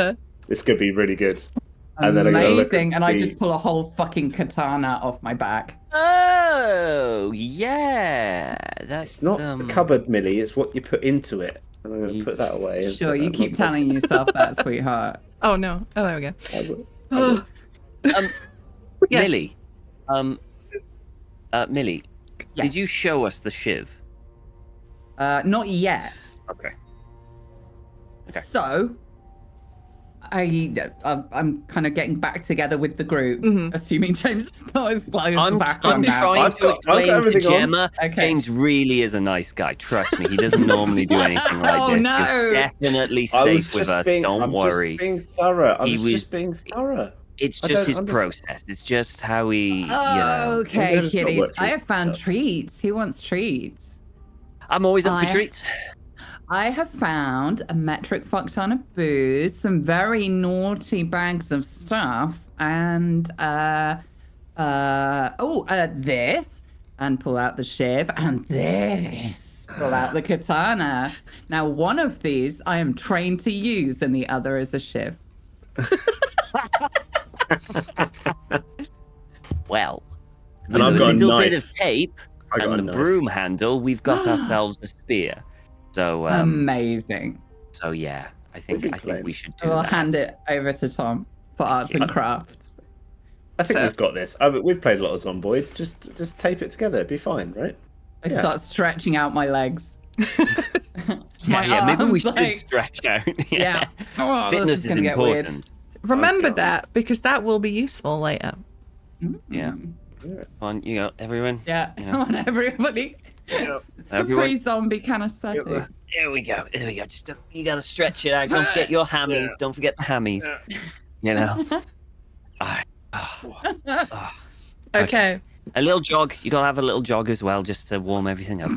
this could be really good. And then I'm gonna look at Amazing. And I the- just pull a whole fucking katana off my back. Oh, yeah. That's It's not the cupboard, Millie. It's what you put into it. And I'm going to put that away. and Sure, put you that keep in my telling yourself that, sweetheart. Oh no. Oh, there we go. pocket. I will. Yes. Millie. Millie, did you Yes. show us the shiv? Not yet. Okay. Okay. So, I'm kind of getting back together with the group, assuming James has got his clothes I'm back on now. trying I've to got explain to everything on. Gemma. Okay. James really is a nice guy. Trust me, he doesn't normally do anything like Oh, this. no. He's definitely I was safe with just us. being. Don't I'm worry. just being thorough. I He was was- just being thorough. It's I just don't his understand. process. It's just how he, Okay, Maybe I just not kiddies. worked through I have found stuff. treats. Who wants treats? I'm always up for I- treats. I have found a metric fuck ton of booze, some very naughty bags of stuff, and this, and pull out the shiv, and this, pull out the katana. Now, one of these I am trained to use, and the other is a shiv. Well, And with I've a got a little bit knife. of tape I got a and the knife. broom handle, we've got ourselves a spear. So, Amazing. so yeah, I We've think been I think playing. we should do We'll that. hand it over to Tom for arts and crafts. I think So- we've got this. We've played a lot of Zomboids. Just tape it together. It'd be fine, right? I Yeah. start stretching out my legs. Yeah, maybe we arms, should like- stretch out. Yeah. Oh, this Fitness is gonna get weird. important. Remember God. that, because that will be useful later. Yeah. On, you know, everyone. Yeah, Yeah. come on, everybody. Yeah. It's the Everyone- pre-zombie kind of aesthetic. There we go. There we go. Just you gotta stretch it out. Don't forget your hammies. Yeah. Don't forget the hammies. Yeah. You know. Alright. Okay. A little jog. You gotta have a little jog as well, just to warm everything up.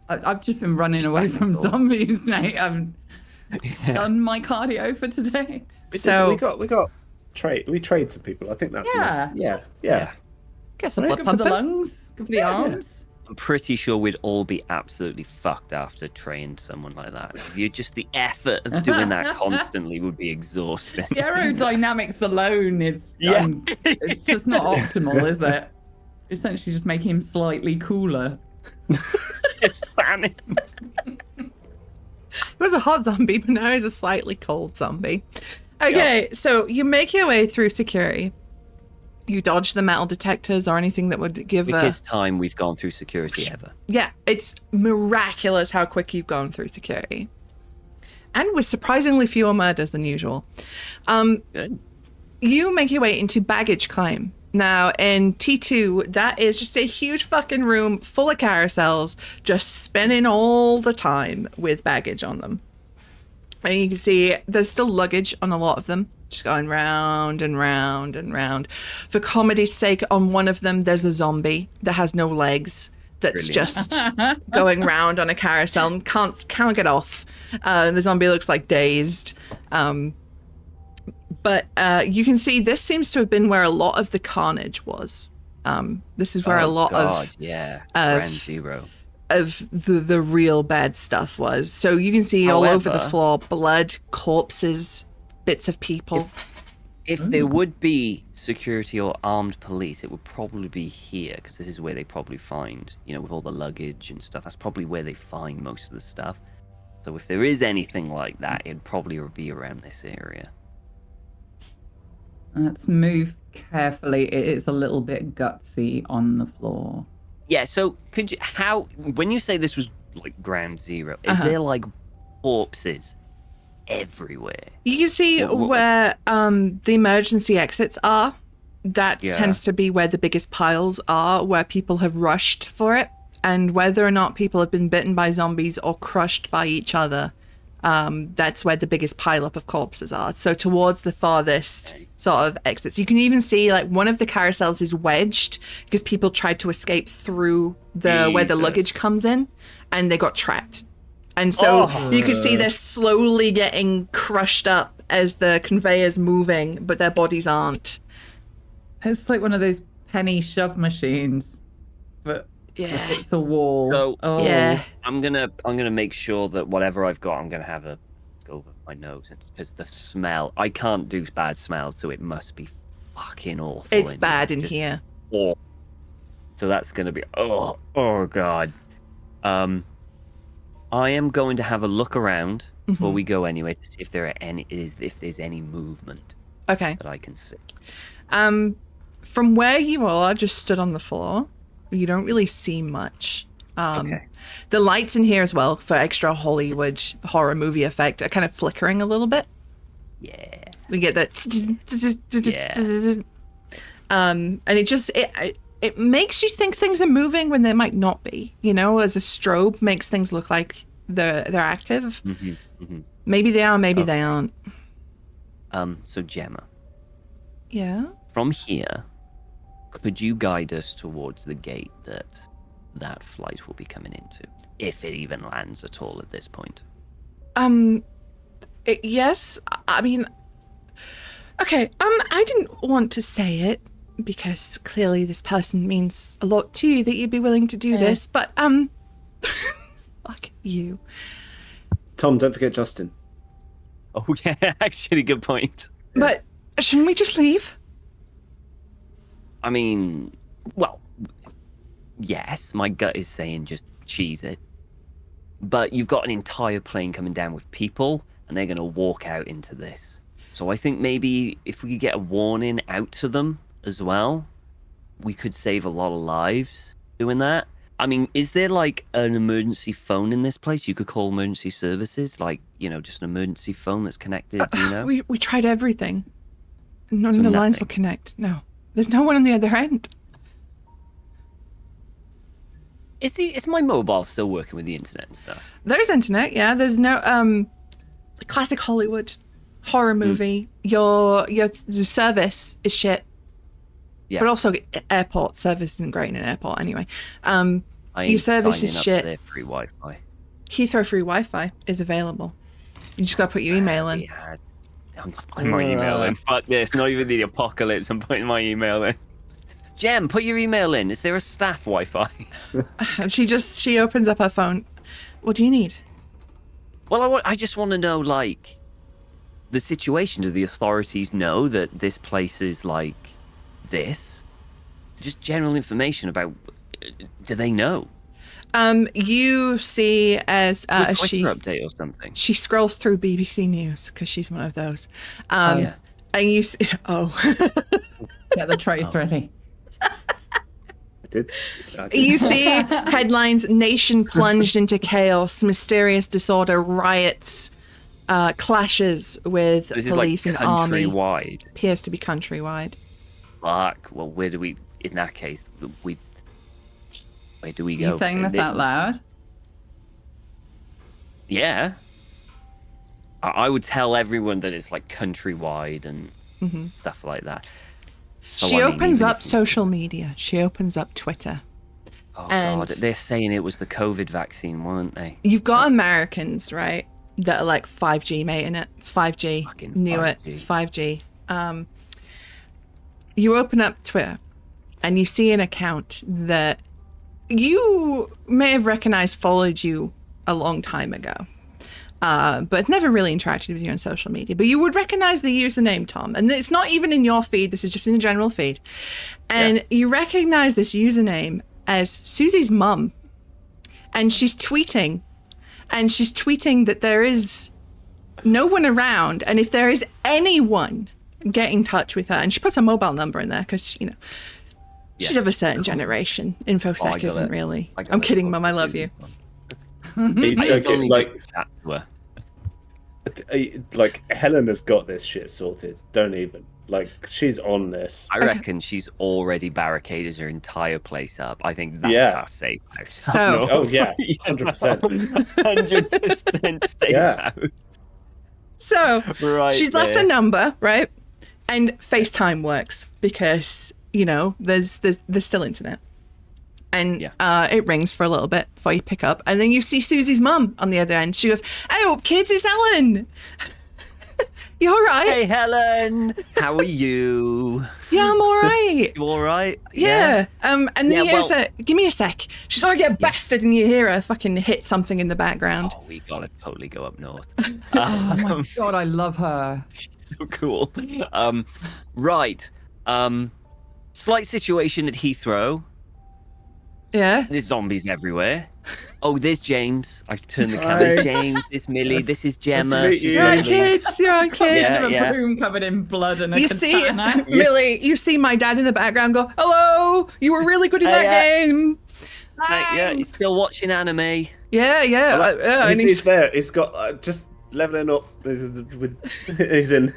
I've just been running away back from and forth. zombies, mate. I've done my cardio for today. So we got trade some people. I think that's Yeah. enough. Yeah. get some Right, blood Good for the pumping. lungs, good for the Yeah. arms. I'm pretty sure we'd all be absolutely fucked after trained someone like that. You just the effort of doing that constantly would be exhausting. The aerodynamics alone is Yeah. it's just not optimal, is it? Essentially just making him slightly cooler. It's fanning. He was a hot zombie, but now he's a slightly cold zombie. Okay, so you make your way through security. You dodge the metal detectors or anything that would give Biggest time we've gone through security ever. Yeah, it's miraculous how quick you've gone through security. And with surprisingly fewer murders than usual. Good. You make your way into baggage claim. Now, in T2, that is just a huge fucking room full of carousels, just spinning all the time with baggage on them. And you can see there's still luggage on a lot of them, just going round and round and round. For comedy's sake, on one of them, there's a zombie that has no legs that's Brilliant. just going round on a carousel and can't get off. The zombie looks like dazed. But you can see this seems to have been where a lot of the carnage was. This is where a lot of Ground Zero. of the real bad stuff was. So you can see all over the However- floor blood, corpses, bits of people. If there would be security or armed police, it would probably be here, because this is where they probably find, with all the luggage and stuff, that's probably where they find most of the stuff. So if there is anything like that, it'd probably be around this area. Let's move carefully. It is a little bit gutsy on the floor. Yeah, so when you say this was like ground zero, is there like corpses everywhere? You can see What- where the emergency exits are. That Yeah. tends to be where the biggest piles are, where people have rushed for it. And whether or not people have been bitten by zombies or crushed by each other, that's where the biggest pileup of corpses are. So towards the farthest sort of exits. You can even see like one of the carousels is wedged because people tried to escape through where the Jesus. luggage comes in and they got trapped. And so you can see they're slowly getting crushed up as the conveyor's moving, but their bodies aren't. It's like one of those penny shove machines, but Yeah. it's a wall. So- Yeah. I'm gonna make sure that whatever I've got, I'm gonna have a go over my nose, because the smell, I can't do bad smells, so it must be fucking awful. It's in bad in Just here. awful. So that's gonna be oh god. I am going to have a look around before we go anyway to see if there's any movement Okay. that I can see. From where you are, just stood on the floor, you don't really see much. Okay. The lights in here as well, for extra Hollywood horror movie effect, are kind of flickering a little bit. Yeah. We get that. And it makes you think things are moving when they might not be. As a strobe makes things look like they're active. Maybe they are, maybe they aren't. So Gemma, Yeah. from here, could you guide us towards the gate that flight will be coming into, if it even lands at all at this point? Yes. I mean, okay. I didn't want to say it because clearly this person means a lot to you that you'd be willing to do this, but fuck you. Tom, don't forget Justin. Oh yeah, actually, good point. But shouldn't we just leave? I mean, well, yes, my gut is saying just cheese it. But you've got an entire plane coming down with people, and they're going to walk out into this. So I think maybe if we could get a warning out to them as well, we could save a lot of lives doing that. I mean, is there like an emergency phone in this place? You could call emergency services, like, just an emergency phone that's connected, We tried everything. None So of the lines nothing. will connect. No. There's no one on the other end. Is my mobile still working with the internet and stuff? There's internet, yeah. There's no classic Hollywood horror movie. Your service is shit. Yeah. But also airport service isn't great in an airport anyway. I ain't Your service signing is up shit. to their free Wi-Fi. Heathrow free Wi-Fi is available. You just gotta put your email in. I'm not putting my email in. Fuck this. Not even the apocalypse. I'm putting my email in. Jem, put your email in. Is there a staff Wi-Fi? And she opens up her phone. What do you need? Well, I just want to know, like, the situation. Do the authorities know that this place is like this? Just general information about. Do they know? You see as Twitter she update or something. she scrolls through BBC News because she's one of those. Yeah. And you see, Get the trays ready. I did. you see headlines: Nation plunged into chaos, mysterious disorder, riots, clashes with This police is like and army. countrywide. Appears to be countrywide. Fuck. Well, where do we? In that case, where do we go? You saying this out loud? Yeah. I would tell everyone that it's like countrywide and stuff like that. So, She I mean, opens even up if- social media. She opens up Twitter. Oh and- god, they're saying it was the COVID vaccine, weren't they? You've got Americans, right, that are like 5G mating it. It's 5G. Fucking Knew 5G. it. 5G. You open up Twitter and you see an account that you may have recognized followed you a long time ago. But it's never really interacted with you on social media. But you would recognize the username, Tom. And it's not even in your feed. This is just in the general feed. And you recognize this username as Susie's mum. And she's tweeting. And she's tweeting that there is no one around. And if there is anyone, get in touch with her. And she puts a mobile number in there because, you know, she's of a certain generation. InfoSec got isn't it. really. I got I'm it. kidding, Mum. I love you. Are you I joking? only Like, just chat to her. like Helena's got this shit sorted. Don't even. Like, she's on this. I reckon she's already barricaded her entire place up. I think that's Yeah. our safe house. So- Oh yeah, 100%. 100% safe Yeah. house. So Right she's left there. a number, right? And FaceTime works because, you know, there's still internet. And it rings for a little bit before you pick up. And then you see Susie's mum on the other end. She goes, "Hey up, kids, it's Ellen. You all right?" Hey Helen, how are you? "Yeah, I'm all right." You all right? Yeah. And then Yeah, you hear well- her, "Give me a sec." She's like, "Get bastard," and you hear her fucking hit something in the background. Oh, we gotta totally go up north. Oh my god, I love her. She's so cool. Right. Slight situation at Heathrow. Yeah. There's zombies everywhere. Oh, there's James. I turned the camera. Hi. There's James. There's Millie. Nice- This is nice to Gemma. meet She's you. You're right, lovely. kids. You're right, kids. Yeah. A room covered in blood and a You see, katana. Millie, you see my dad in the background go, "Hello, you were really good in that game." Right, yeah, he's still watching anime. Yeah, yeah. and He's there. He's got just leveling up. He's in.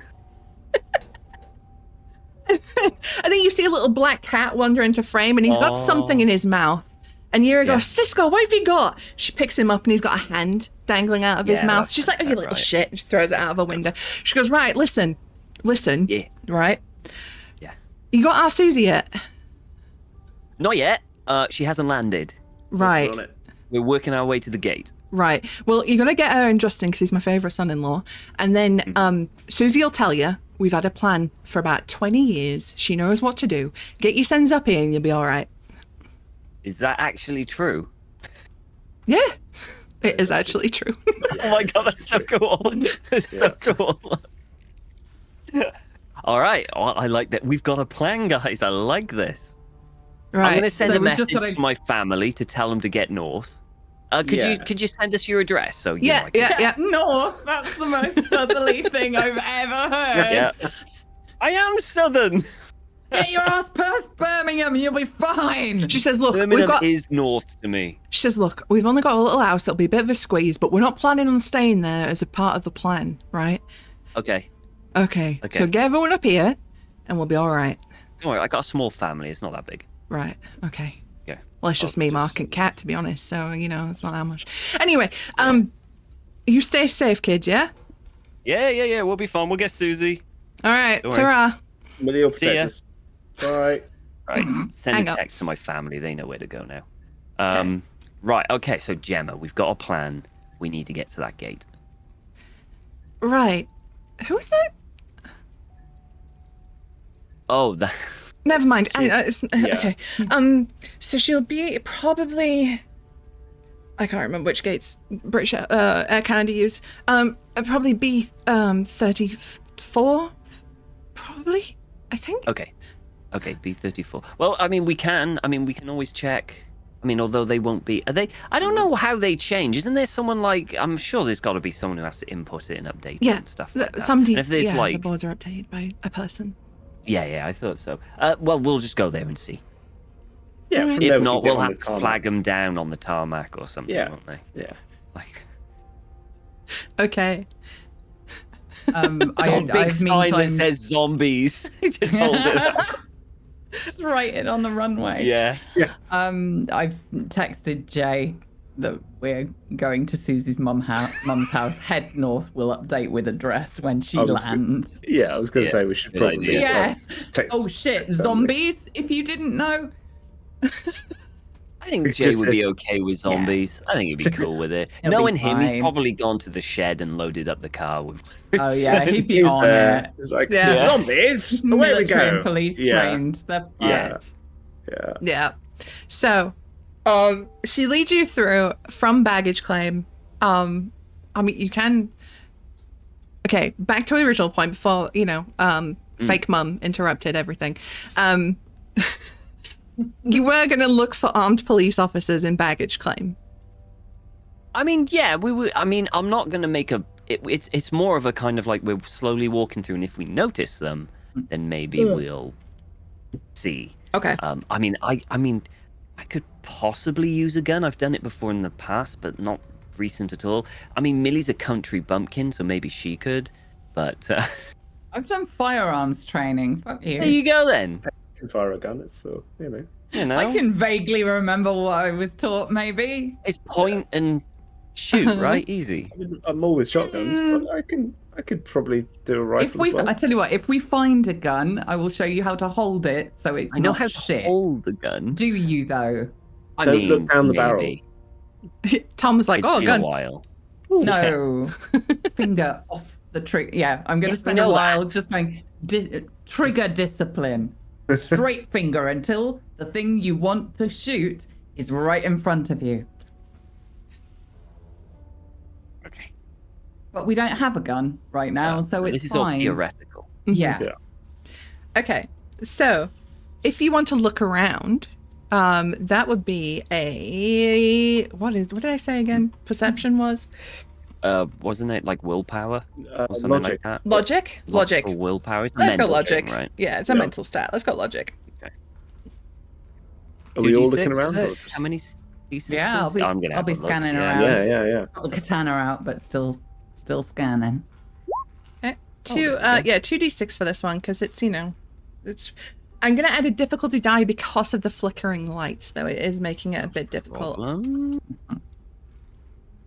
I think you see a little black cat wander into frame, and he's got something in his mouth. And Yira goes, "Cisco, what have you got?" She picks him up, and he's got a hand dangling out of his Yeah, mouth. that's She's like, "Oh, you little right. shit!" She throws it out of a window. She goes, "Right, listen, Yeah. right? Yeah. You got our Susie yet? Not yet. She hasn't landed. Right, On it. We're working our way to the gate. right. Well, you're gonna get her and Justin because he's my favorite son-in-law, and then Susie will tell you we've had a plan for about 20 years. She knows what to do. Get your sons up here, and you'll be all right." Is that actually true? Yeah, it is actually true. Oh my god, that's so cool. That's so cool. All right. Oh, I like that. We've got a plan, guys. I like this. I'm Right. going to send so a we've just message gotta- to my family to tell them to get north. Yeah. Could you send us your address? So you know, Yeah, I can- yeah. No, that's the most southerly thing I've ever heard. Yeah. I am southern. Get your ass past Birmingham, you'll be fine. She says, "Look, Birmingham we've got." is north to me. She says, "Look, we've only got a little house. It'll be a bit of a squeeze, but we're not planning on staying there as a part of the plan, right? Okay. Okay. Okay. So get everyone up here, and we'll be all right. Don't worry, I got a small family. It's not that big. Right. Okay. Yeah. Well, it's just Oh, me, just- Mark, and Kat, to be honest. So it's not that much. Anyway, you stay safe, kids. Yeah. Yeah. We'll be fine. We'll get Susie. All right. Don't worry. Ta-ra. Millie will See protect ya. us. Bye. Right. Send Hang a up. text to my family. They know where to go now. Right. Okay. So Gemma, we've got a plan. We need to get to that gate. Right. Who's that? Oh, that. Never mind. She's- Okay. So she'll be probably. I can't remember which gates British Air Canada use. Probably B 34. Probably. I think. Okay. B34. Well, I mean, we can always check. I mean, although they won't be. Are they? I don't know how they change. Isn't there someone like? I'm sure there's got to be someone who has to input it and update it Yeah. and stuff like that. Somebody. And if there's Yeah. like, The boards are updated by a person. yeah, I thought so. Well, we'll just go there and see. Yeah. From there If we not, can get we'll on have the to tarmac. flag them down on the tarmac or something, Yeah. won't they? Yeah. Like Okay. some big I've sign that meantime says zombies. Just hold it up. just write it on the runway. Yeah. I've texted Jay that we're going to Susie's mum's house. Head north. We'll update with address when she I was lands. Yeah, I was going to Yeah. say we should Good probably. idea. Yes. text- Oh shit! text family. Zombies. If you didn't know. I think It's Jay just would a- be okay with zombies. I think he'd be cool with it. He'll be Knowing him, he's fine. probably gone to the shed and loaded up the car with. Oh yeah, he'd be He's on there. it. It's like Yeah. zombies. Away we Military go. and police Yeah. trained. They're fine. Yeah. Yeah. Yeah. So, she leads you through from baggage claim. I mean, you can. Okay, back to the original point before fake mum interrupted everything. You were going to look for armed police officers in baggage claim. I mean, yeah, we would. I mean, I'm not gonna make a. It's more of a kind of like we're slowly walking through, and if we notice them, then maybe we'll see. Okay. I mean, I could possibly use a gun. I've done it before in the past, but not recent at all. I mean, Millie's a country bumpkin, so maybe she could. But I've done firearms training. Fuck you. there you go then. You can fire a gun. It's so You know, I can vaguely remember what I was taught. Maybe. it's point and shoot, right? Easy. I'm all with shotguns, but I could probably do a If rifle we, as well. I tell you what, if we find a gun, I will show you how to hold it so it's I know not how shit. to hold the gun. Do you though? I Don't mean, look down the barrel. maybe. Tom was like, It's "Oh, been gun." a while. No. Finger off the trigger. Yeah, I'm going to Yes, we spend a know while that. just going trigger discipline. Straight finger until the thing you want to shoot is right in front of you. Okay. But we don't have a gun right now, so it's This is all fine. theoretical. Yeah. Yeah. Okay. So, if you want to look around, that would be a what did I say again? Perception was Wasn't it like willpower or something logic. like that? logic. Logic. Or willpower. It's a Let's go mental logic. thing, right? Yeah, it's a Yeah. mental stat. Let's go logic. Are we all 2d6, looking around? is or it? just- How many d6s? Yeah, I'll be- I'm gonna I'll have be a look, scanning yeah. around. Yeah. Got the katana out, but still scanning. Okay. Oh, Two. there you go. Yeah, 2d6 for this one because it's it's. I'm gonna add a difficulty die because of the flickering lights, though it is making it a bit difficult. Problem.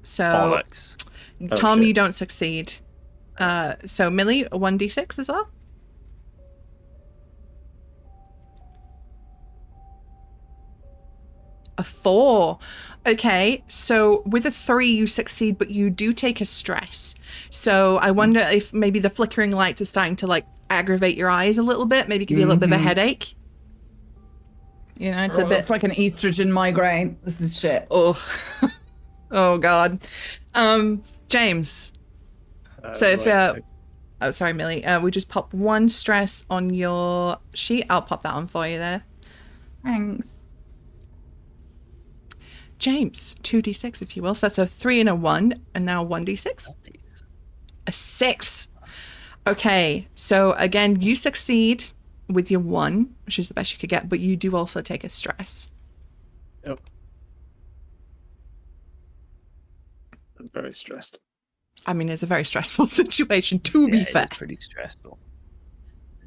So, Bollocks. Tom, shit. you don't succeed. So Millie, a 1d6 as well. A 4. Okay, so with a 3 you succeed, but you do take a stress. So I wonder if maybe the flickering lights are starting to like aggravate your eyes a little bit, maybe give you a little bit of a headache. You know, it's a bit. It's like an estrogen migraine. This is shit. Oh, oh God. James. So if right, oh sorry, Millie. We just pop 1 stress on your sheet. I'll pop that on for you there. Thanks. James, 2d6 if you will. So that's a 3 and a 1, and now 1d6. A 6. Okay, so again, you succeed with your 1, which is the best you could get, but you do also take a stress. Yep. I'm very stressed. I mean, it's a very stressful situation, to be Yeah, fair. it's pretty stressful.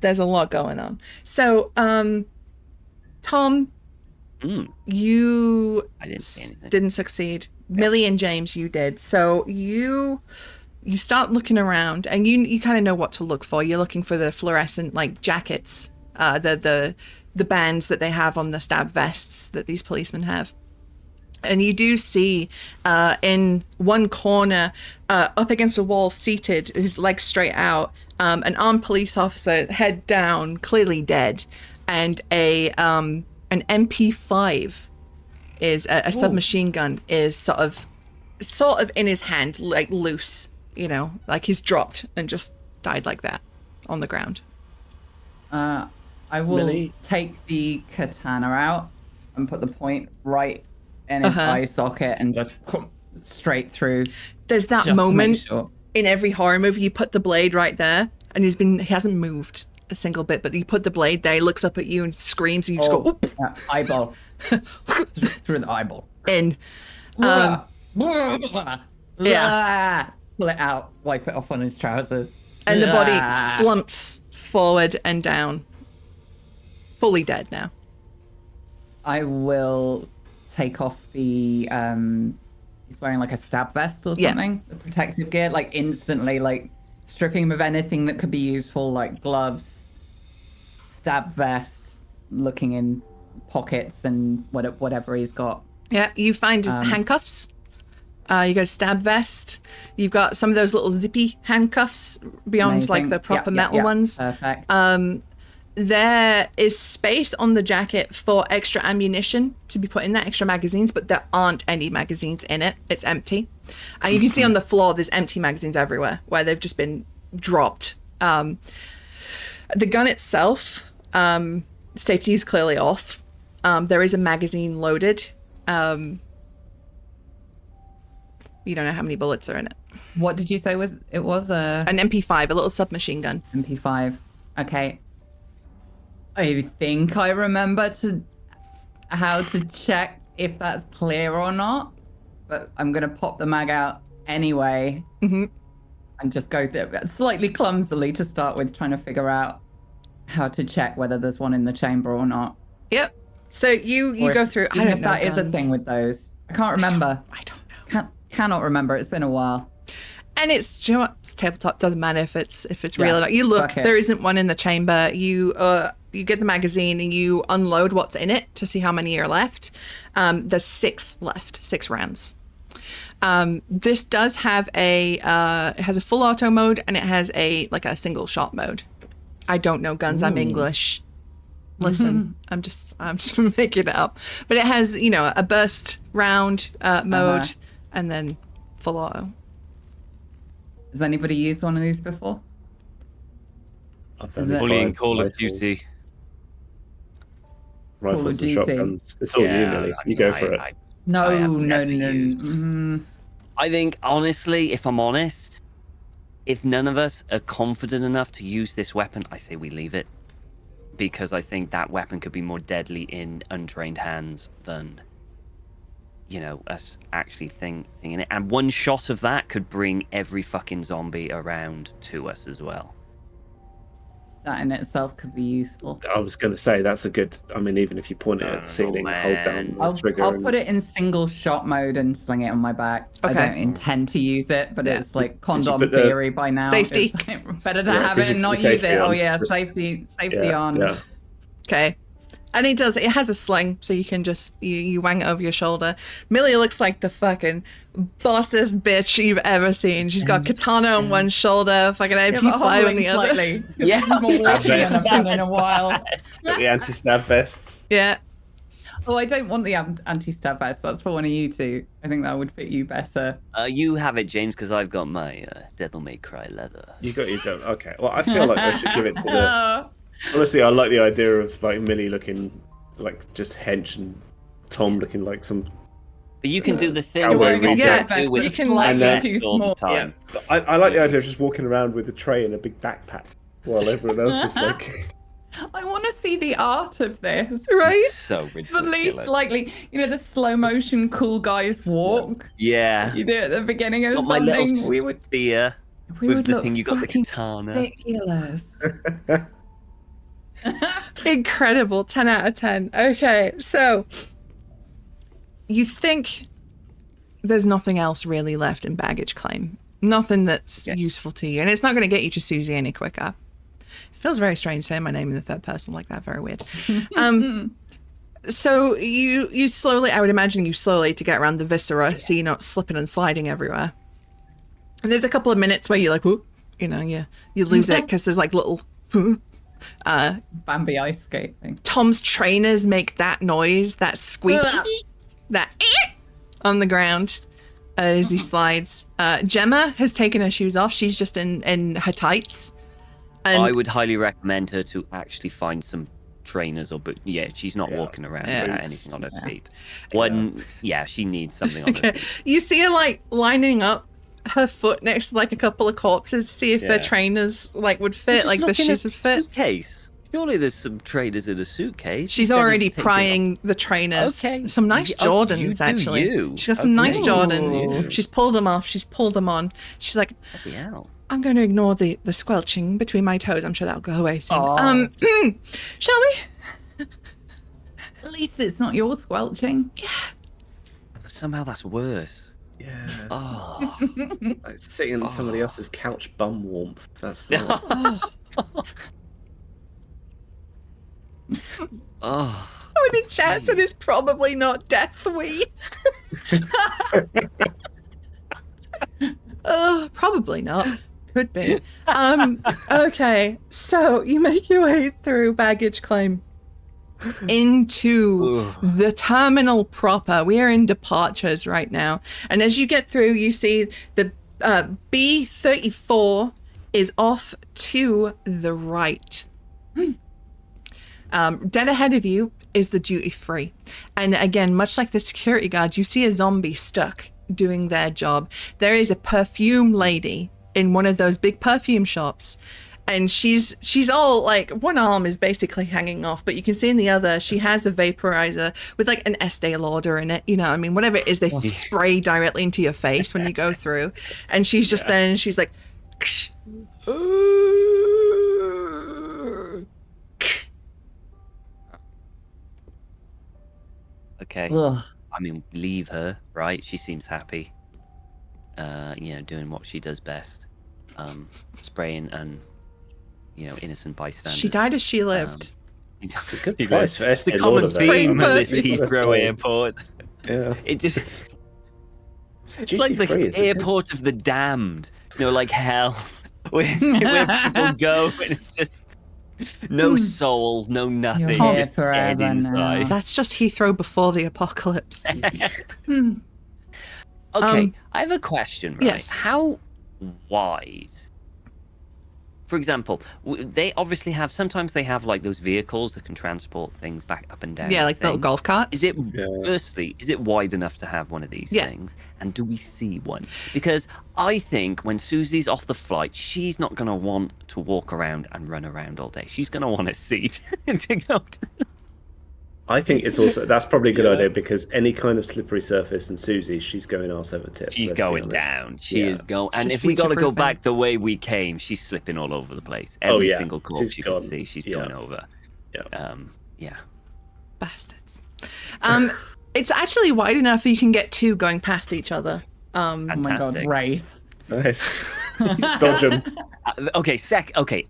There's a lot going on. So, Tom, You I didn't see anything. didn't succeed. Millie and James, you did. So you start looking around, and you kind of know what to look for. You're looking for the fluorescent like jackets, the bands that they have on the stab vests that these policemen have. And you do see in one corner, up against a wall, seated, his legs straight out, an armed police officer, head down, clearly dead, and an MP5 is a submachine gun is sort of in his hand, like loose, like he's dropped and just died like that on the ground. I will Millie? take the katana out and put the point right in his eye socket and just straight through. There's that just to make moment sure. in every horror movie, you put the blade right there, and he hasn't moved a single bit, but you put the blade there, he looks up at you and screams, and you just go, "Oop!" Eyeball. Through the eyeball. in. Yeah. Yeah. Pull it out, wipe it off on his trousers. And the body Ah. slumps forward and down. Fully dead now. I will take off the he's wearing like a stab vest or Yeah. something, the protective gear, like instantly, like stripping him of anything that could be useful, like gloves, stab vest, looking in pockets and whatever he's got. Yeah, you find his handcuffs. You got a stab vest. You've got some of those little zippy handcuffs beyond like Amazing. the proper Yeah, metal yeah. ones. Perfect. There is space on the jacket for extra ammunition to be put in there, extra magazines, but there aren't any magazines in it. It's empty. And you can see on the floor there's empty magazines everywhere where they've just been dropped. The gun itself, safety is clearly off. There is a magazine loaded. You don't know how many bullets are in it. What did you say it was a An MP5, a little submachine gun. MP5? Okay. I think I remember how to check if that's clear or not, but I'm gonna pop the mag out anyway and just go through slightly clumsily to start with, trying to figure out how to check whether there's one in the chamber or not. Yep. So you Or go if- through. I even don't if know that is a guns. thing with those. I can't remember. I don't know. Cannot remember. It's been a while. And do you know what? It's tabletop. Doesn't matter if it's real or not. You look. fuck it. There isn't one in the chamber. You get the magazine and you unload what's in it to see how many are left. There's 6 left. 6 rounds. This does have it has a full auto mode, and it has a single shot mode. I don't know guns. I'm English. Listen, I'm just making it up. But it has a burst round mode and then full auto. Has anybody used one of these before? I've Is only it- Fully in fired Call of rifles- Duty. Rifles Call of and Duty. shotguns. It's all you, Millie. You go for it. No, I have no, never no. used- I think, honestly, if I'm honest, if none of us are confident enough to use this weapon, I say we leave it. Because I think that weapon could be more deadly in untrained hands than, us actually thinking it. And one shot of that could bring every fucking zombie around to us as well. That in itself could be useful. I was going to say that's a good. I mean, even if you point it at the ceiling, hold down the trigger. I'll and- put it in single shot mode and sling it on my back. Okay. I don't intend to use it, but it's like Did you condom put the- theory by now. Safety. It's like, better to Yeah, have did it you and put not the use safety it. Oh on? yeah, Just- safety Yeah, on. yeah. Okay. And it has a sling, so you can just you wang it over your shoulder. Millie looks like the fucking bossest bitch you've ever seen. She's got katana on one shoulder, fucking Yeah, but MP5 on hobbling the other. slightly. Yeah. This is more walking Stab than I've vest. done in a while. Got the anti-stab vest. Yeah. Oh, I don't want the anti-stab vest. That's for one of you two. I think that would fit you better. You have it, James, because I've got my Devil May Cry leather. You got your don't. Okay. Well, I feel like I should give it to the. Oh, Honestly, I like the idea of like Millie looking like just hench and Tom looking like some. But you can do the thing Cowboy where reject. Yeah, do with you the can, flag like, vest too all the small. time. I like the idea of just walking around with a tray and a big backpack while everyone else is like. I want to see the art of this. Right? So The ridiculous. least likely, the slow motion cool guys walk. Yeah. You do it at the beginning of Got my little something. We would spear we with the look thing you got the fucking katana. ridiculous. Incredible. 10 out of 10. Okay. So you think there's nothing else really left in baggage claim. Nothing that's useful to you. And it's not going to get you to Susie any quicker. It feels very strange saying my name in the third person like that. Very weird. So you slowly, I would imagine you slowly to get around the viscera so you're not slipping and sliding everywhere. And there's a couple of minutes where you're like, whoop, you know, you lose it because there's like little... Bambi ice skating. Tom's trainers make that noise, that squeak, that on the ground as he slides. Gemma has taken her shoes off. She's just in her tights. And I would highly recommend her to actually find some trainers or boot. Yeah, she's not walking around without anything on her feet. She needs something on her feet. You see her like lining up her foot next to like a couple of corpses, see if their trainers like would fit, like the shoes would fit. Suitcase. Surely there's some trainers in a suitcase. She's already prying the trainers. Okay. Some nice Jordans, actually. She's got some nice Jordans. She's pulled them off. She's pulled them on. She's like, I'm going to ignore the squelching between my toes. I'm sure that'll go away soon. Shall we? At least it's not your squelching. Yeah. Somehow that's worse. Yeah. Oh. Like sitting on somebody else's couch bum warmth. That's not... Oh. Someone in chat said it's probably not deathly. Oh, probably not. Could be. Okay, so you make your way through baggage claim into the terminal proper. We are in departures right now. And as you get through, you see the B34 is off to the right. Dead ahead of you is the duty free. And again, much like the security guard, you see a zombie stuck doing their job. There is a perfume lady in one of those big perfume shops. And she's all like, one arm is basically hanging off, but you can see in the other, she has the vaporizer with like an Estee Lauder in it. You know, I mean, whatever it is, they spray directly into your face when you go through. And she's just there and she's like, Ksh. Okay. Ugh. I mean, leave her, right? She seems happy. Doing what she does best. Spraying and, innocent bystanders. She died as she lived. It's a good price for Estee The common Lauder. theme at this Perfume. Heathrow airport. Yeah. It just... It's like the airport of the damned. Like hell. where people go and it's just... No soul, no nothing. You're here just dead forever now. inside. That's just Heathrow before the apocalypse. Okay, I have a question, right? Yes. How wide? For example, they obviously have, sometimes they have like those vehicles that can transport things back up and down. Yeah, like little golf carts. Is it, firstly, is it wide enough to have one of these things? And do we see one? Because I think when Susie's off the flight, she's not going to want to walk around and run around all day. She's going to want a seat to go to... I think it's also, that's probably a good idea because any kind of slippery surface and Susie, she's going arse over tip. She's let's be going honest. down. She is going. And She's if we got to go future-proofing. back the way we came, she's slipping all over the place. Every single corpse She's you gone. can see, she's going over. Yeah. Bastards. It's actually wide enough that you can get two going past each other. Oh my god, Fantastic. race. Nice. Dodge 'em. Okay,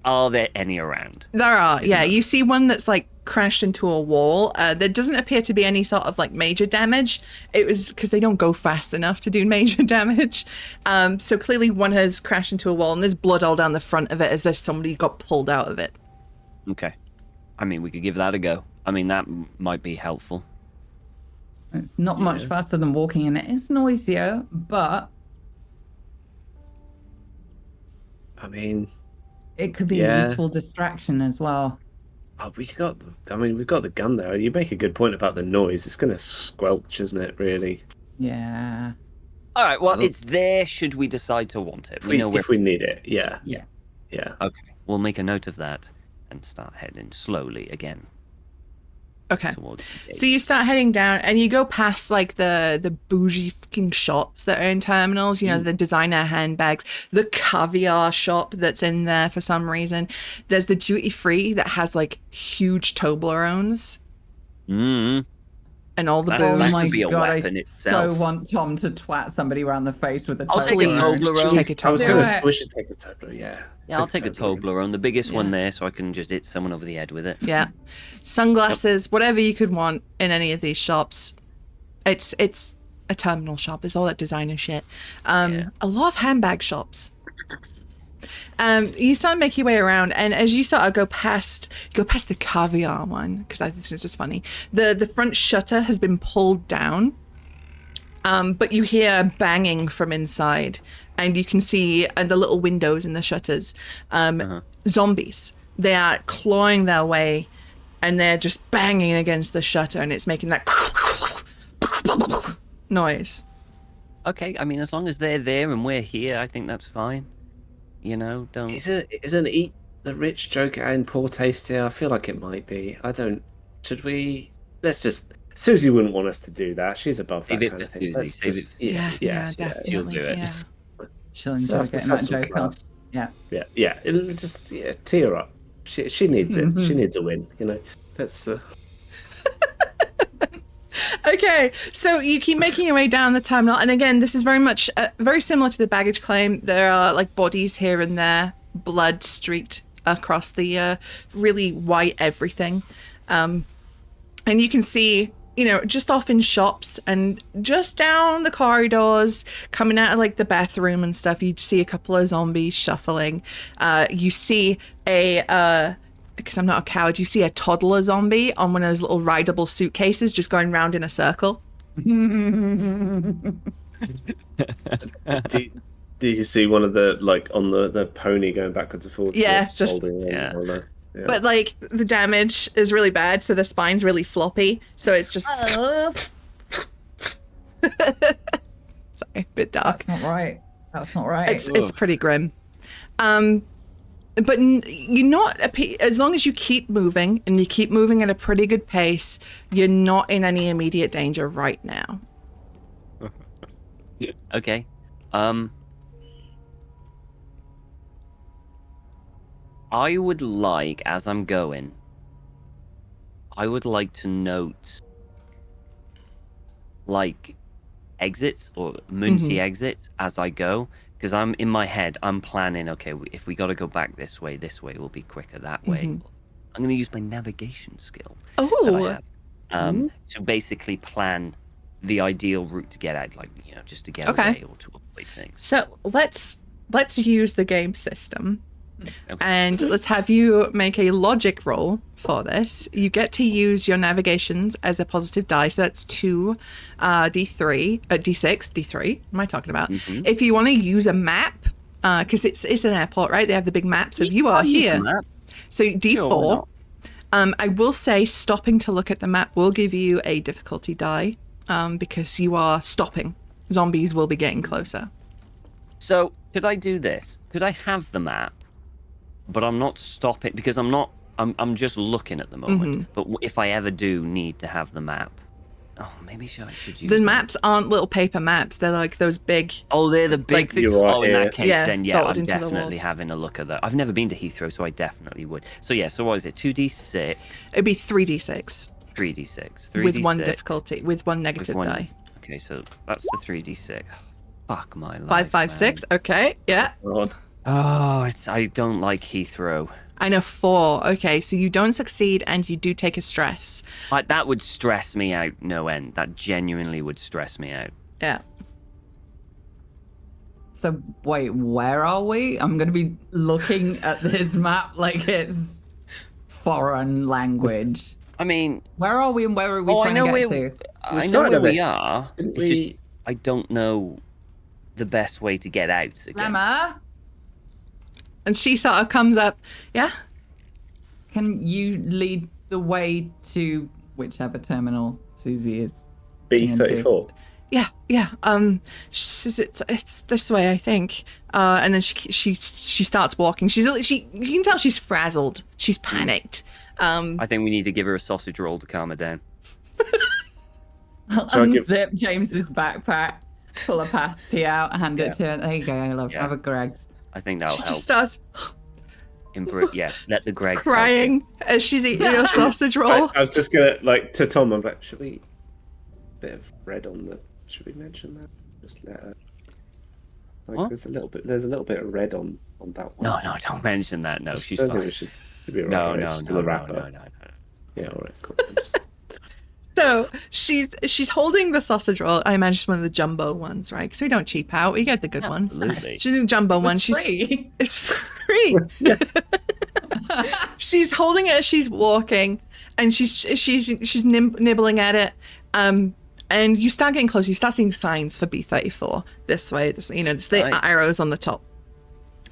are there any around? There are, yeah. You see one that's like crashed into a wall. There doesn't appear to be any sort of like major damage. It was because they don't go fast enough to do major damage. So clearly one has crashed into a wall and there's blood all down the front of it as if somebody got pulled out of it. Okay. I mean, we could give that a go. I mean, that might be helpful. It's not much faster than walking in it. It's noisier, but I mean, it could be a useful distraction as well. we've got the gun there. You make a good point about the noise. It's going to squelch, isn't it, really? Yeah. All right, well, it's there should we decide to want it. If we need it, yeah. Okay, we'll make a note of that and start heading slowly again. Okay. Towards the gate. So you start heading down and you go past like the bougie fucking shops that are in terminals, the designer handbags, the caviar shop that's in there for some reason. There's the duty free that has like huge Toblerones. and all the That Oh booze. my could be a god, I weapon so itself. want Tom to twat somebody around the face with a I'll take a Toblerone. Toblerone. Take a I was Do Toblerone. gonna. it. We should take the Toblerone. Yeah. Yeah, I'll take a Toblerone, the biggest one Yeah. there, so I can just hit someone over the head with it. Yeah, sunglasses, whatever you could want in any of these shops. It's a terminal shop. There's all that designer shit. Yeah. A lot of handbag shops. You start to make your way around, and as you sort of go past the caviar one, because I think this is just funny. The front shutter has been pulled down, but you hear banging from inside, and you can see the little windows in the shutters. Zombies. They are clawing their way, and they're just banging against the shutter, and it's making that noise. Okay, I mean, as long as they're there and we're here, I think that's fine. You know, don't. Isn't eat the rich joke and poor taste here? I feel like it might be. I don't. Should we? Let's just. Susie wouldn't want us to do that. She's above that Save it kind for of thing. Susie, Let's save just. it. Yeah, definitely. she'll do it. Yeah. She'll So enjoy have to getting have that some joke on. class. Yeah. Yeah. It'll just tee her up. She needs it. She needs a win. You know. Let's. Okay, so you keep making your way down the terminal, and again, this is very much very similar to the baggage claim. There are like bodies here and there, blood streaked across the really white everything, and you can see, you know, just off in shops and just down the corridors, coming out of like the bathroom and stuff. You see a couple of zombies shuffling. You see because I'm not a coward, you see a toddler zombie on one of those little rideable suitcases just going round in a circle. do you see one of the like on the pony going backwards and forwards? Yeah, like, just- holding Yeah. on the- yeah. But like the damage is really bad, so the spine's really floppy. So it's just sorry, a bit dark. That's not right. That's not right. It's pretty grim. But you're not, as long as you keep moving and you keep moving at a pretty good pace, you're not in any immediate danger right now. Okay. I would like, as I'm going, I would like to note, like, exits or emergency exits as I go, because I'm in my head, I'm planning, okay, if we got to go back this way will be quicker that way. I'm going to use my navigation skill that I have to basically plan the ideal route to get out, like, you know, just to get away or to avoid things. So let's use the game system. Okay. And let's have you make a logic roll for this. You get to use your navigations as a positive die, so that's 2 D3, D6, D3. What am I talking about? If you want to use a map, because it's an airport, right? They have the big maps of you are here. So D4. I will say stopping to look at the map will give you a difficulty die, because you are stopping. Zombies will be getting closer. So could I do this? Could I have the map? But I'm not stopping because I'm just looking at the moment. But if I ever do need to have the map, maybe I should use The them. maps aren't little paper maps. They're like those big. Oh, they're the big like, thing. you're right, Oh, in yeah. that case, Yeah, then yeah, bolted I'm into the definitely walls. having a look at that. I've never been to Heathrow, so I definitely would. So yeah, so what is it? 2d6, It'd be 3d6 3d6, 3d6 with one difficulty, with one with negative one- die. Okay, so that's the 3d6. Fuck my life. 5, 5, man. 6. Okay, yeah. God. Oh, I don't like Heathrow. I know 4. Okay, so you don't succeed and you do take a stress. That would stress me out no end. That genuinely would stress me out. Yeah. So wait, where are we? I'm gonna be looking at this map like it's foreign language. I mean, Where are we and where are we I trying know to get where to? I know started where a we bit. are. Didn't It's just we? I don't know the best way to get out again. Lemma, And she sort of comes up. Yeah. can you lead the way to whichever terminal Susie is? B34. Yeah. She says it's this way, I think. And then she starts walking. You can tell she's frazzled. She's panicked. I think we need to give her a sausage roll to calm her down. I'll So I give- unzip James's backpack, pull a pasty out, hand it to her. There you go, love. Yeah. Have a Greg's. I think that'll She help. just starts Yeah, let the Gregs help. crying as she's eating your sausage roll. I was just gonna like to Tom. I'm like, should we bit of red on the. Should we mention that? Just let her. Like, What? there's a little bit of red on that one. No, don't mention that. No, she's I don't think fine. we should be alright. No, right? no, It's still no, a no, wrapper. no. Yeah, all right, cool. So she's holding the sausage roll. I imagine it's one of the jumbo ones, right? Because we don't cheap out. We get the good Absolutely. ones. She's in the jumbo one. It's free. It's free. She's holding it as she's walking, and she's nibbling at it. And you start getting close. You start seeing signs for B34 this way. There's the Nice. arrows on the top.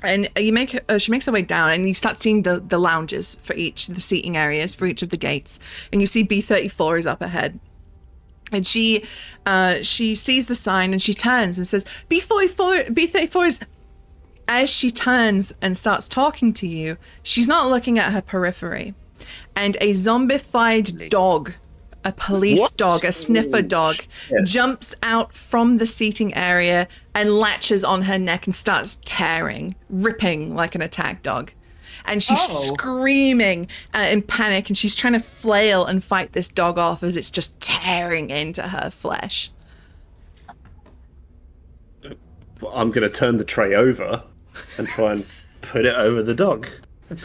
And she makes her way down, and you start seeing the lounges for the seating areas for each of the gates. And you see B34 is up ahead. And she sees the sign, and she turns and says, B34 is... As she turns and starts talking to you, she's not looking at her periphery. And a zombified dog, a police dog, a sniffer dog, jumps out from the seating area and latches on her neck and starts tearing, ripping like an attack dog. And she's screaming in panic, and she's trying to flail and fight this dog off as it's just tearing into her flesh. I'm going to turn the tray over and try and put it over the dog.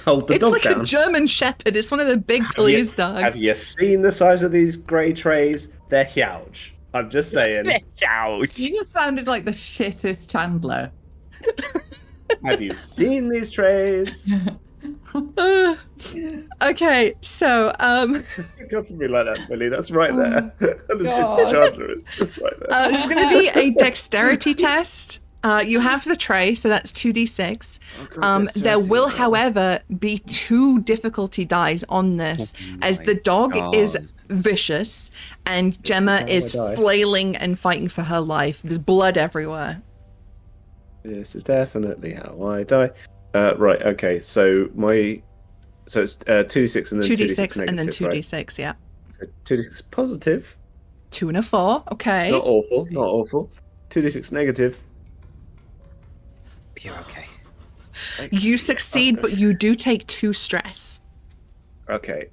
Hold the It's dog like down. a German Shepherd. It's one of the big police dogs. Have you seen the size of these grey trays? They're huge. I'm just saying. Ouch. You just sounded like the shittest Chandler. Have you seen these trays? Okay, so Go for me like that, Millie. That's right there. The God. shit's Chandler is. That's right there. there's going to be a dexterity test. You have the tray, so that's 2d6. God, There dexterity, will, wow. however, be 2 difficulty dies on this, as the dog is vicious and Gemma how is I die. flailing and fighting for her life. There's blood everywhere. This is definitely how I die. Right, okay. So it's 2d6 and then 2d6 2d6 and then negative, right? 2d6, yeah. So 2d6 positive. 2 and a 4, okay. Not awful, not awful. 2d6 negative. You're okay. You succeed, but you do take 2 stress. Okay.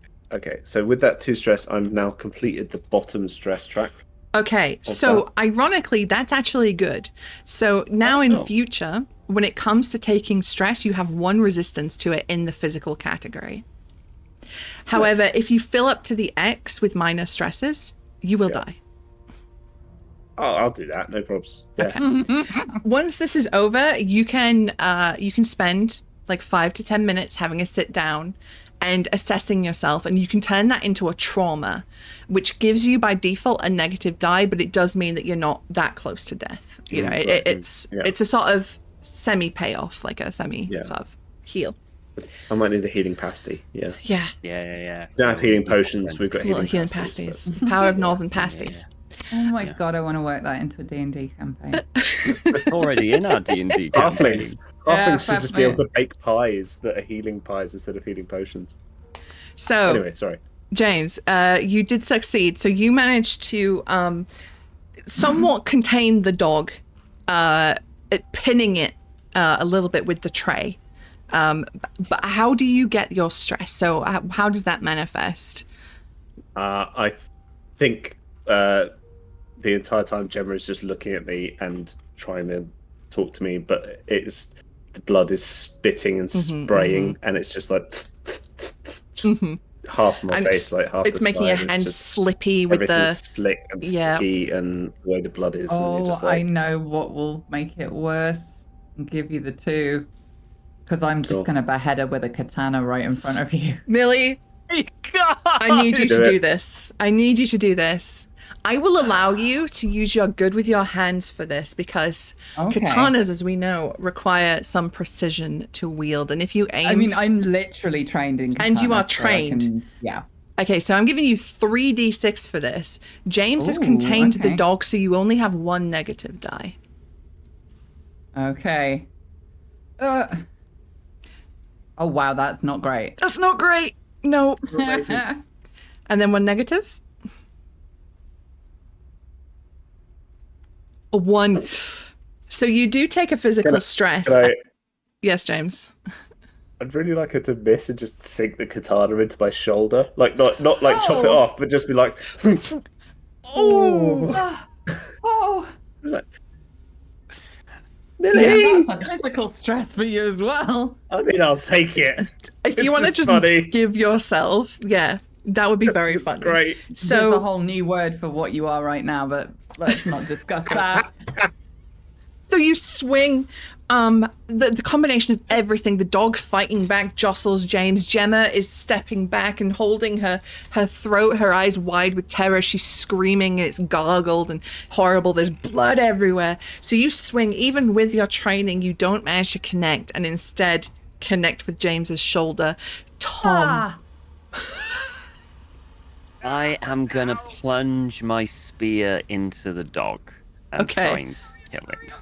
So with that 2 stress, I'm now completed the bottom stress track. Okay, so ironically, that's actually good. So now in Oh. future, when it comes to taking stress, you have 1 resistance to it in the physical category. However, if you fill up to the X with minor stresses, you will die. Oh, I'll do that. No problems. Yeah. Once this is over, you can spend like 5 to 10 minutes having a sit down and assessing yourself, and you can turn that into a trauma, which gives you by default a negative die, but it does mean that you're not that close to death. You know, it's a sort of semi payoff, like a semi sort of heal. I might need a healing pasty. Yeah. Yeah, Yeah. We don't have healing potions. We've got little healing healing pasties. pasties. Power of northern pasties. Oh my god, I want to work that into a D&D campaign. It's already in our D&D campaign. Halflings. Yeah, Halflings should just be able fascinating. to bake pies that are healing pies instead of healing potions. So Anyway, sorry. James, you did succeed. So you managed to somewhat contain the dog, pinning it a little bit with the tray. But how do you get your stress? So how does that manifest? I think the entire time Gemma is just looking at me and trying to talk to me, but the blood is spitting and spraying, and it's just like just half my And face, like half. It's the making your side, hands just slippy with everything's the... slick and Yeah. sticky, and the way the blood is. and Oh, you're just I like, know what will make it worse and give you the 2. Because I'm just Cool. going to behead her with a katana right in front of you. Millie, God! I need you to Do do it. this. I need you to do this. I will allow you to use your good with your hands for this, because Okay. katanas, as we know, require some precision to wield. And if you aim... I mean, I'm literally trained in katana. And you are so I trained. can- yeah. Okay, so I'm giving you 3d6 for this. James has Ooh, contained the okay. dog, so you only have 1 negative die. Okay. Oh, wow, that's not great. That's not great. No. amazing. And then 1 negative. A 1. So you do take a physical stress. Yes, James. I'd really like her to miss and just sink the katana into my shoulder, like not like chop it Oh. off, but just be like, Oh, Oh, It's like, yeah, Millie! that's a physical stress for you as well. I mean, I'll take it. if you It's want to just just funny. give yourself, yeah, that would be very It's funny. great. There's a So whole new word for what you are right now, but let's not discuss that. So you swing, the combination of everything, the dog fighting back jostles James. Gemma is stepping back and holding her throat, her eyes wide with terror. She's screaming, and it's gargled and horrible. There's blood everywhere. So you swing, even with your training, you don't manage to connect, and instead connect with James's shoulder. Tom. I am gonna plunge my spear into the dog and Okay. try and kill it. I'm sorry.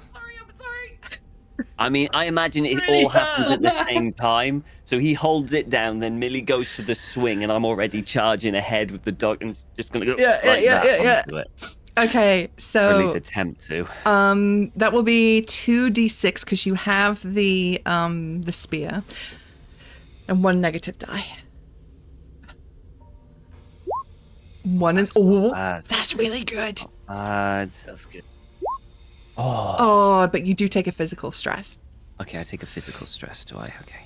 I mean, I imagine it Really all happens at the same time. So he holds it down, then Millie goes for the swing, and I'm already charging ahead with the dog and just gonna go Yeah. onto it. Okay, Or at so least attempt to. that will be 2d6 because you have the spear, and 1 negative die. One and bad. that's really good. That's good. Oh, but you do take a physical stress. Okay, I take a physical stress, do I? Okay.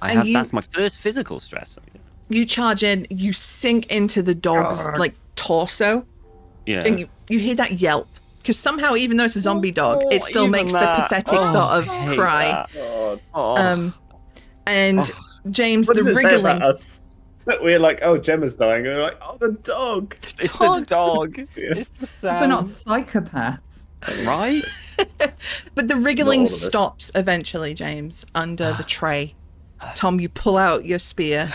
And That's my first physical stress. You charge in, you sink into the dog's like torso, Yeah. and you hear that yelp. Because somehow, even though it's a zombie dog, it still even makes the that. pathetic Oh, sort of I hate cry. that. God. And James, What the does it say wriggling. about us? That we're like, oh, Gemma's dying. And they're like, oh, the dog. It's the dog. Yeah. It's the sound. Because we're not psychopaths. Right? But the wriggling all of us. stops eventually, James, under the tray. Tom, you pull out your spear.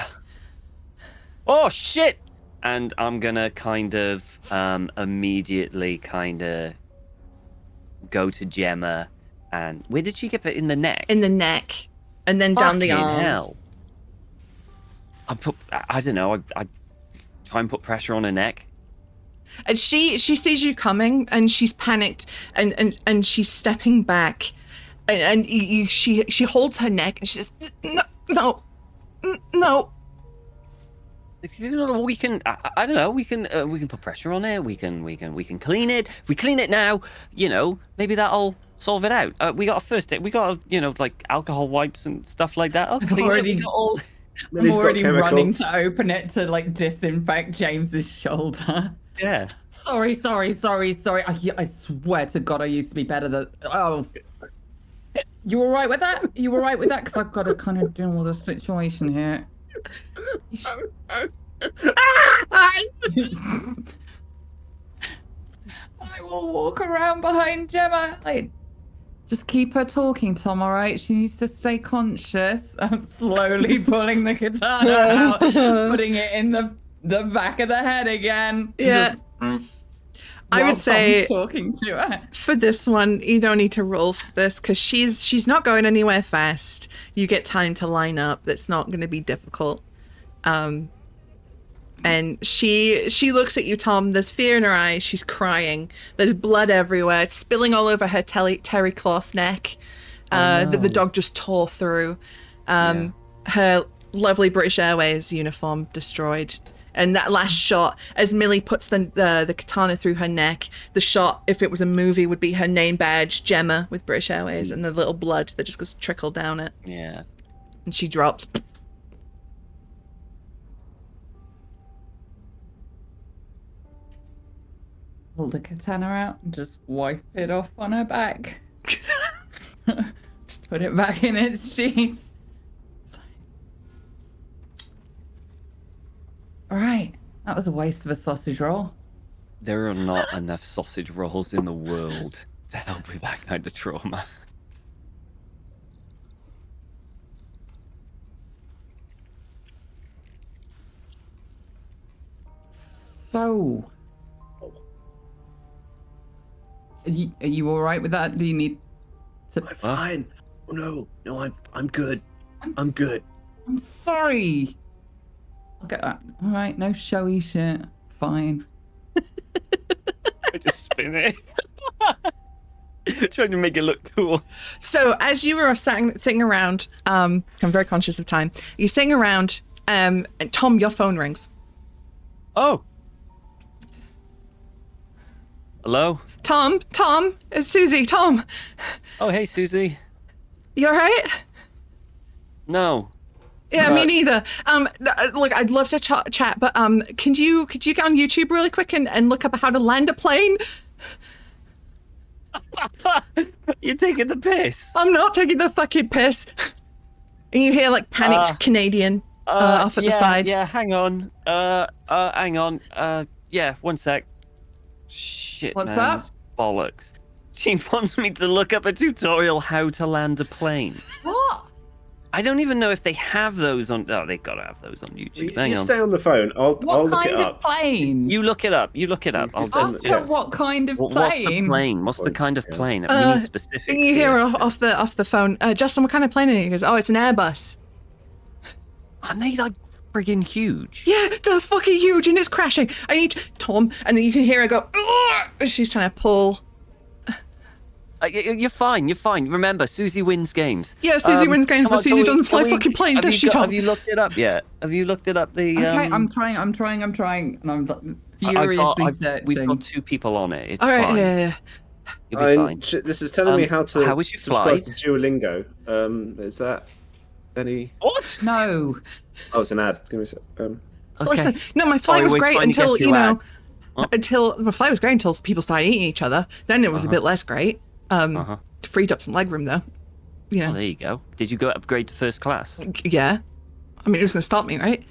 Oh, shit! And I'm gonna kind of immediately kind of go to Gemma. And where did she get it? In the neck? In the neck, and then down the Fucking arm. hell. I don't know. I try and put pressure on her neck. And she sees you coming, and she's panicked, and she's stepping back, and she holds her neck, and she says, no. We can. I don't know. We can put pressure on it. We can clean it. If we clean it now, maybe that'll solve it out. We got a first aid. We got like alcohol wipes and stuff like that. I'll clean already- it. We got all. I'm Millie's got already running chemicals. to open it to like disinfect James's shoulder. Yeah. Sorry. I swear to God, I used to be better than. Oh. You all right with that? You all right with that? Because I've got to kind of deal with the situation here. I will walk around behind Gemma. Like, just keep her talking, Tom, all right? She needs to stay conscious. I'm slowly pulling the katana out, putting it in the back of the head again. Yeah. Just- I while would say Tom's talking to her. for this one, you don't need to roll for this because she's not going anywhere fast. You get time to line up. That's not going to be difficult. And she looks at you, Tom. There's fear in her eyes. She's crying. There's blood everywhere. It's spilling all over her terry cloth neck that the dog just tore through. Her lovely British Airways uniform destroyed. And that last shot, as Millie puts the katana through her neck, the shot, if it was a movie, would be her name badge, Gemma, with British Airways, and the little blood that just goes trickle down it. Yeah. And she drops. Pull the katana out and just wipe it off on her back. Just put it back in its sheath. All right, that was a waste of a sausage roll. There are not enough sausage rolls in the world to help with that kind of trauma. So, are you all right with that? Do you need to? I'm fine. Oh no, I'm good. I'm good. I'm sorry. Okay, all right, no showy shit. Fine. I just spin it. Trying to make it look cool. So as you were sitting around, I'm very conscious of time. You're sitting around, and Tom, your phone rings. Oh. Hello? Tom, it's Susie, Tom. Oh, hey, Susie. You all right? No. Yeah, me neither. Look, I'd love to chat, but could you get on YouTube really quick and look up how to land a plane? You're taking the piss. I'm not taking the fucking piss. And you hear like panicked Canadian off at the side. Yeah, hang on. Hang on. Yeah, one sec. Shit, What's man, that? this bollocks. She wants me to look up a tutorial how to land a plane. What? I don't even know if they have those on. Oh, they've got to have those on YouTube. Hang You on. stay on the phone. I'll What look kind it of up. plane? You look it up. You look it up. I'll Ask just. Ask her what kind of plane. What's the plane? What's the kind of plane? We need specifics. And you hear here. off the phone, Justin, what kind of plane are you? He goes, oh, it's an Airbus. Aren't they like friggin' huge? Yeah, they're fucking huge and it's crashing. I need Tom, and then you can hear her go, ugh! She's trying to pull. You're fine. You're fine. Remember, Susie wins games. Yeah, Susie wins games, come but on, Susie doesn't fly fucking planes, does she, Tom? Have you looked it up yet? Have you looked it up? The Okay, I'm trying, and I'm furiously searching. We've got 2 people on it. It's All right, fine. yeah. You'll be fine. This is telling me how to how was your subscribe flight? to Duolingo. Is that any? What? No. Oh, it's an ad. Give me a sec. Okay. Listen, no, my flight Sorry, was we're great trying to until, get you know, ads. What? until the flight was great until people started eating each other. Then it was a bit less great. Freed up some leg room though. You know. Oh, there you go. Did you go upgrade to first class? Yeah. I mean, it was going to stop me, right?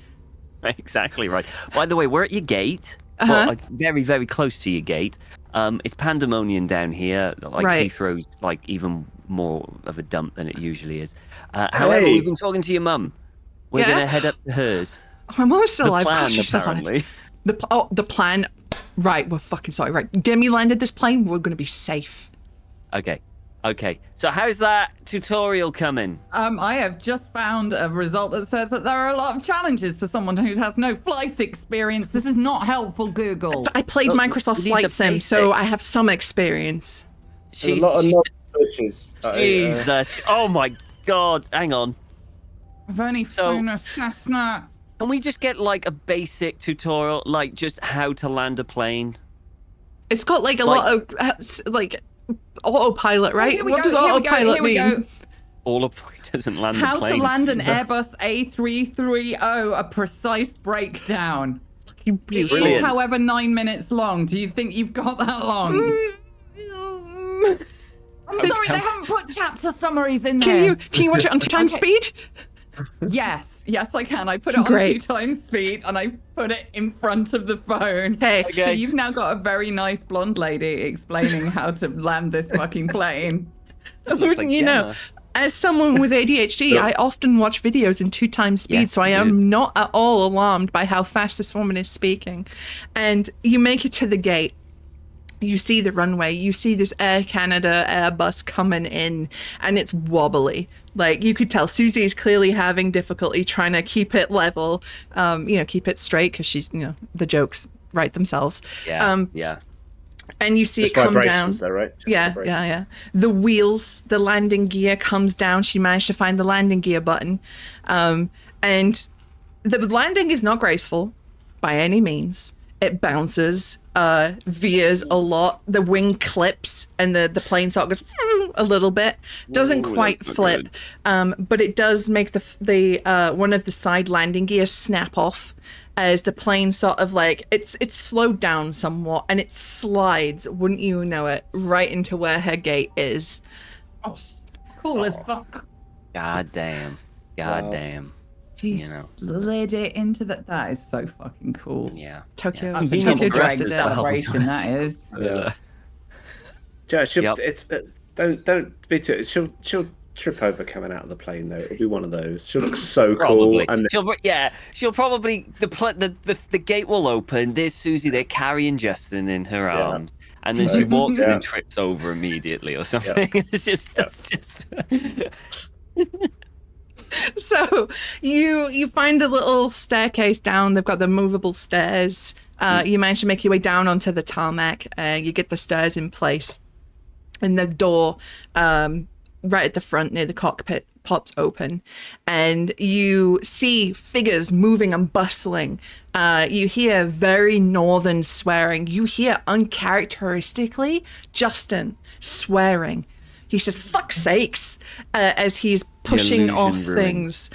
Exactly right. By the way, we're at your gate. Well, like, very, very close to your gate. It's pandemonium down here. Like Right. Heathrow's like even more of a dump than it usually is. However, we've been talking to your mum. We're Yeah? gonna head up to hers. Oh, my mom's still The alive. plan, God, she's still alive. apparently. The plan. Right, we're fucking sorry. Right, get me landed this plane. We're going to be safe. Okay. So how's that tutorial coming? I have just found a result that says that there are a lot of challenges for someone who has no flight experience. This is not helpful, Google. I played Look, Microsoft you need Flight the Sim, so basics. I have some experience. There's a lot of switches. Jesus. Oh my God. Hang on. I've only flown a Cessna. Can we just get like a basic tutorial, like just how to land a plane? It's got like a lot of like autopilot, right? Here we What go, does here we go, autopilot here we go. mean? All of it doesn't land How the plane. to land an Airbus A330, a precise breakdown. Fucking It beautiful. is, Brilliant. however, 9 minutes long. Do you think you've got that long? I'm sorry, they haven't put chapter summaries in there. Can you watch it on 2 times speed? Yes, I can. I put it on Great. 2 times speed and I put it in front of the phone. Hey, So you've now got a very nice blonde lady explaining how to land this fucking plane. you know, as someone with ADHD, I often watch videos in 2 times speed, Yes, so I you am do. not at all alarmed by how fast this woman is speaking. And you make it to the gate. You see the runway, you see this Air Canada Airbus coming in, and it's wobbly. Like, you could tell Susie is clearly having difficulty trying to keep it level, keep it straight, because she's, the jokes write themselves. Yeah. And you see There's it come down. vibrations there, right? Just Yeah. vibrations. The wheels, the landing gear comes down. She managed to find the landing gear button. And the landing is not graceful by any means. It bounces, veers a lot. The wing clips and the plane sort of goes a little bit. Doesn't Ooh, quite that's not flip, but it does make the one of the side landing gears snap off as the plane sort of like it's slowed down somewhat and it slides, wouldn't you know it, right into where her gate is. Oh, cool as fuck. God damn. She You know. slid it into that. That is so fucking cool. Yeah. Tokyo, That's a Convenient Tokyo Tokyo dress Drift Drift it as out. well. celebration, that is. Yeah. Yeah, she'll, Yep. it's don't be too. She'll trip over coming out of the plane though. It'll be one of those. She'll look so Probably. cool. And She'll probably the gate will open. There's Susie there carrying Justin in her arms, and then she walks in Yeah. and trips over immediately or something. That's just. So you find a little staircase down. They've got the movable stairs. You manage to make your way down onto the tarmac. You get the stairs in place, and the door right at the front near the cockpit pops open, and you see figures moving and bustling. You hear very northern swearing. You hear uncharacteristically Justin swearing. He says, "Fuck sakes," as he's pushing off things.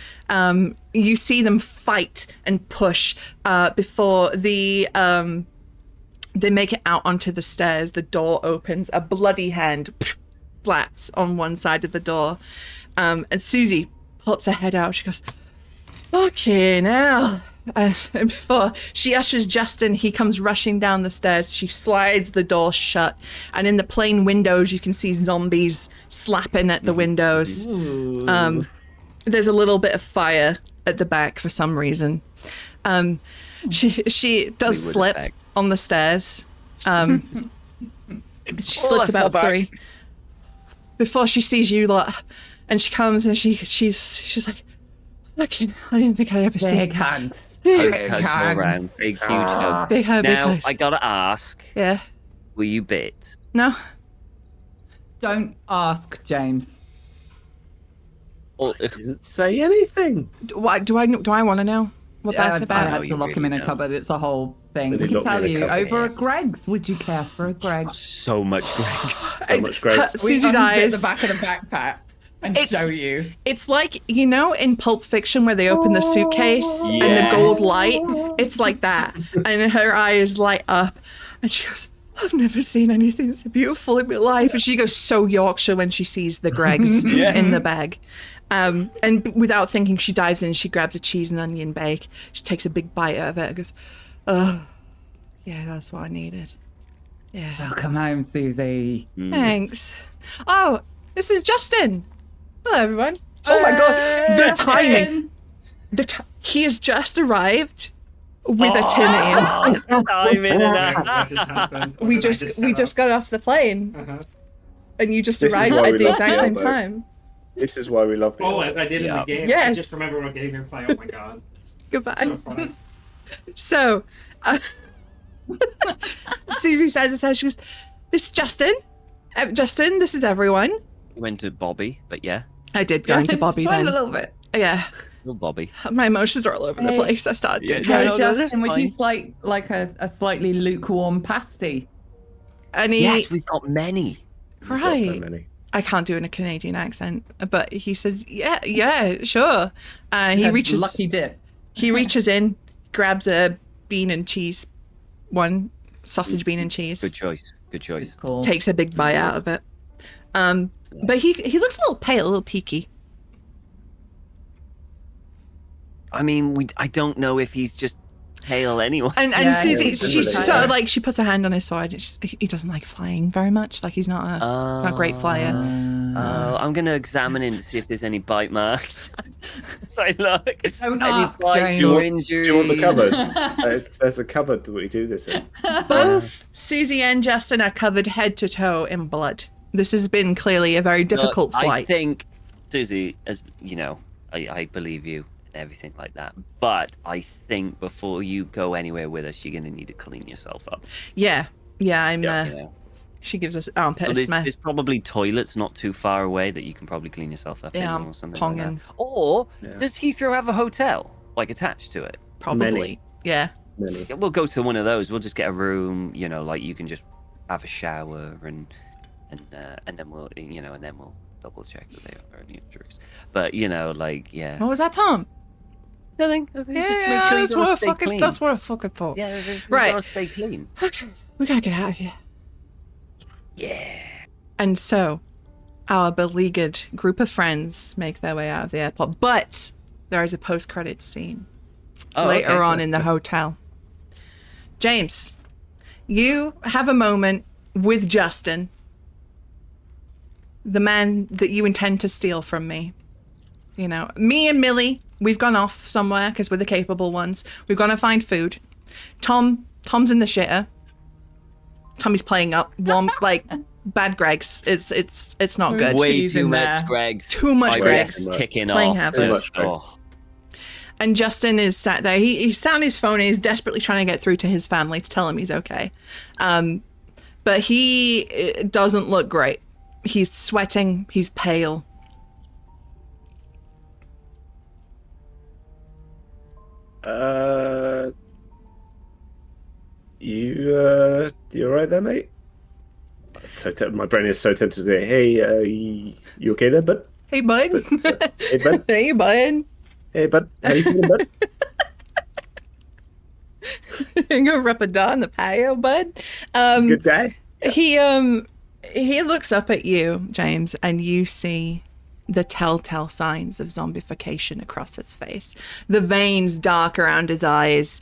You see them fight and push before they make it out onto the stairs. The door opens. A bloody hand slaps on one side of the door. And Susie pops her head out. She goes, "Fucking hell." And before she ushers Justin, he comes rushing down the stairs. She slides the door shut. And in the plain windows, you can see zombies slapping at the windows. There's a little bit of fire at the back for some reason. She does slip on the stairs. She slips about 3 before she sees you lot, and she comes and she's like, "Fucking, I didn't think I'd ever see Big hugs. Big Big hugs all hugs. around. Big, huge hug. big hug, big Now, hugs." I gotta ask, Yeah. were you bit? No. Don't ask, James. Or, Didn't say anything. Why do I want to know what that's I about? had to lock him in a really cupboard. It's a whole thing. Then We he can locked me tell in a you cupboard. over a Greg's. Would you care for a Greg's? so much grace. So much great. Susie's eyes. the back of the backpack and It's- show you. It's like, you know, in Pulp Fiction where they open the suitcase and the Yes. gold light. It's like that. And her eyes light up. And she goes, "I've never seen anything so beautiful in my life." And she goes so Yorkshire when she sees the Greg's in the bag. And without thinking, she dives in, she grabs a cheese and onion bake. She takes a big bite out of it and goes, "Oh, yeah, that's what I needed. Yeah, Welcome home, Susie. thanks. Oh, this is Justin. Hello, everyone. Oh my God, the timing. He has just arrived with a tin in. Timing and What just happened? What We did I just set got up? off the plane, Uh-huh. and you just This is arrived why at we the love exact the same elbow. time. This is why we love the Oh, as I did in Yeah. the game. I Yes. just remember what game you're playing. Oh my god. Goodbye. So funny. So, Susie says, she goes, "This is Justin. Justin, this is everyone." went to Bobby, but yeah, I did go into Bobby Just wait then. a little bit. Yeah, little Bobby. my emotions are all over the Hey. place. I started doing Yeah, Hey, no, characters. that's Justin, would you fine. like a slightly lukewarm pasty? And he, Yes, we've got many. We've got right. so many. I can't do in a Canadian accent, but he says, yeah, sure. He A reaches, lucky dip. he reaches in, grabs a bean and cheese, one sausage, bean and cheese, Good choice. Good choice. Cool. takes a big bite out of it. But he looks a little pale, a little peaky. I mean, I don't know if he's just pale anyway. And Yeah, Susie, he's she's really sort of pale. like, she puts her hand on his forehead. And he doesn't like flying very much. Like he's not a great flyer. I'm gonna examine him to see if there's any bite marks. So look, Don't any ask, bites James. or Do injuries. you want the cupboard? There's a cupboard that we do this in. Both Susie and Justin are covered head to toe in blood. This has been clearly a very difficult Look, flight. I think, Susie, as you know, I believe you and everything like that. But I think before you go anywhere with us, you're gonna need to clean yourself up. Yeah, I'm. You know? She gives us armpit So a there's, smash. there's probably toilets not too far away that you can probably clean yourself up Yeah, in I'm or something ponging. like that. Or Yeah. does Heathrow have a hotel like attached to it? Probably. Many. Yeah. Many. Yeah, we'll go to one of those. We'll just get a room, you know, like you can just have a shower and then we'll double check that they are any injuries. But you know, like yeah, What was that, Tom? nothing. Just make Yeah, sure you that's gotta what I stay fucking. clean. That's what I fucking thought. Yeah, just Right. gotta stay clean. Okay, we gotta get out of here. Yeah. And so, our beleaguered group of friends make their way out of the airport. But there is a post-credits scene later okay. on in the hotel. James, you have a moment with Justin, the man that you intend to steal from me. You know, me and Millie, we've gone off somewhere because we're the capable ones. We've gone to find food. Tom's in the shitter. Tommy's playing up one like bad Greg's. It's not good. Way cheese too in much there. Greg's. Too much My Greg's. wrist is kicking Playing off. havoc. Too much Greg's. Oh. And Justin is sat there. He's sat on his phone and he's desperately trying to get through to his family to tell him he's okay. But he doesn't look great. He's sweating. He's pale. You alright there, mate? My brain is so tempted to go, hey, you okay there, bud? Hey, bud. Hey, bud. Hey, bud. Hey, bud. How you feeling, bud? You gonna rub a dot in the patio, bud? Good guy? He looks up at you, James, and you see the telltale signs of zombification across his face. The veins dark around his eyes,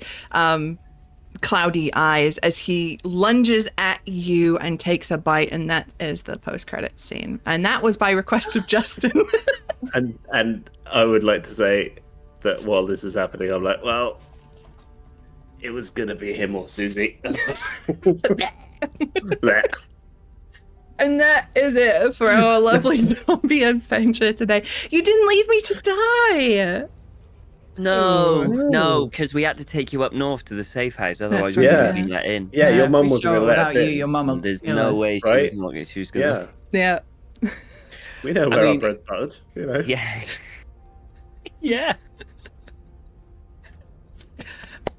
cloudy eyes, as he lunges at you and takes a bite, and that is the post-credits scene. And that was by request of Justin. And I would like to say that while this is happening, I'm like, well, it was gonna be him or Susie. And that is it for our lovely zombie adventure today. You didn't leave me to die. No, because we had to take you up north to the safe house. Otherwise, That's we right. wouldn't have been let in. Yeah, your mum for wasn't sure, gonna let us without you, in. your mum will There's kill no us. way Right? she was gonna. Yeah, Yeah. we know where our mean- bread's buttered, you know. Yeah. Yeah.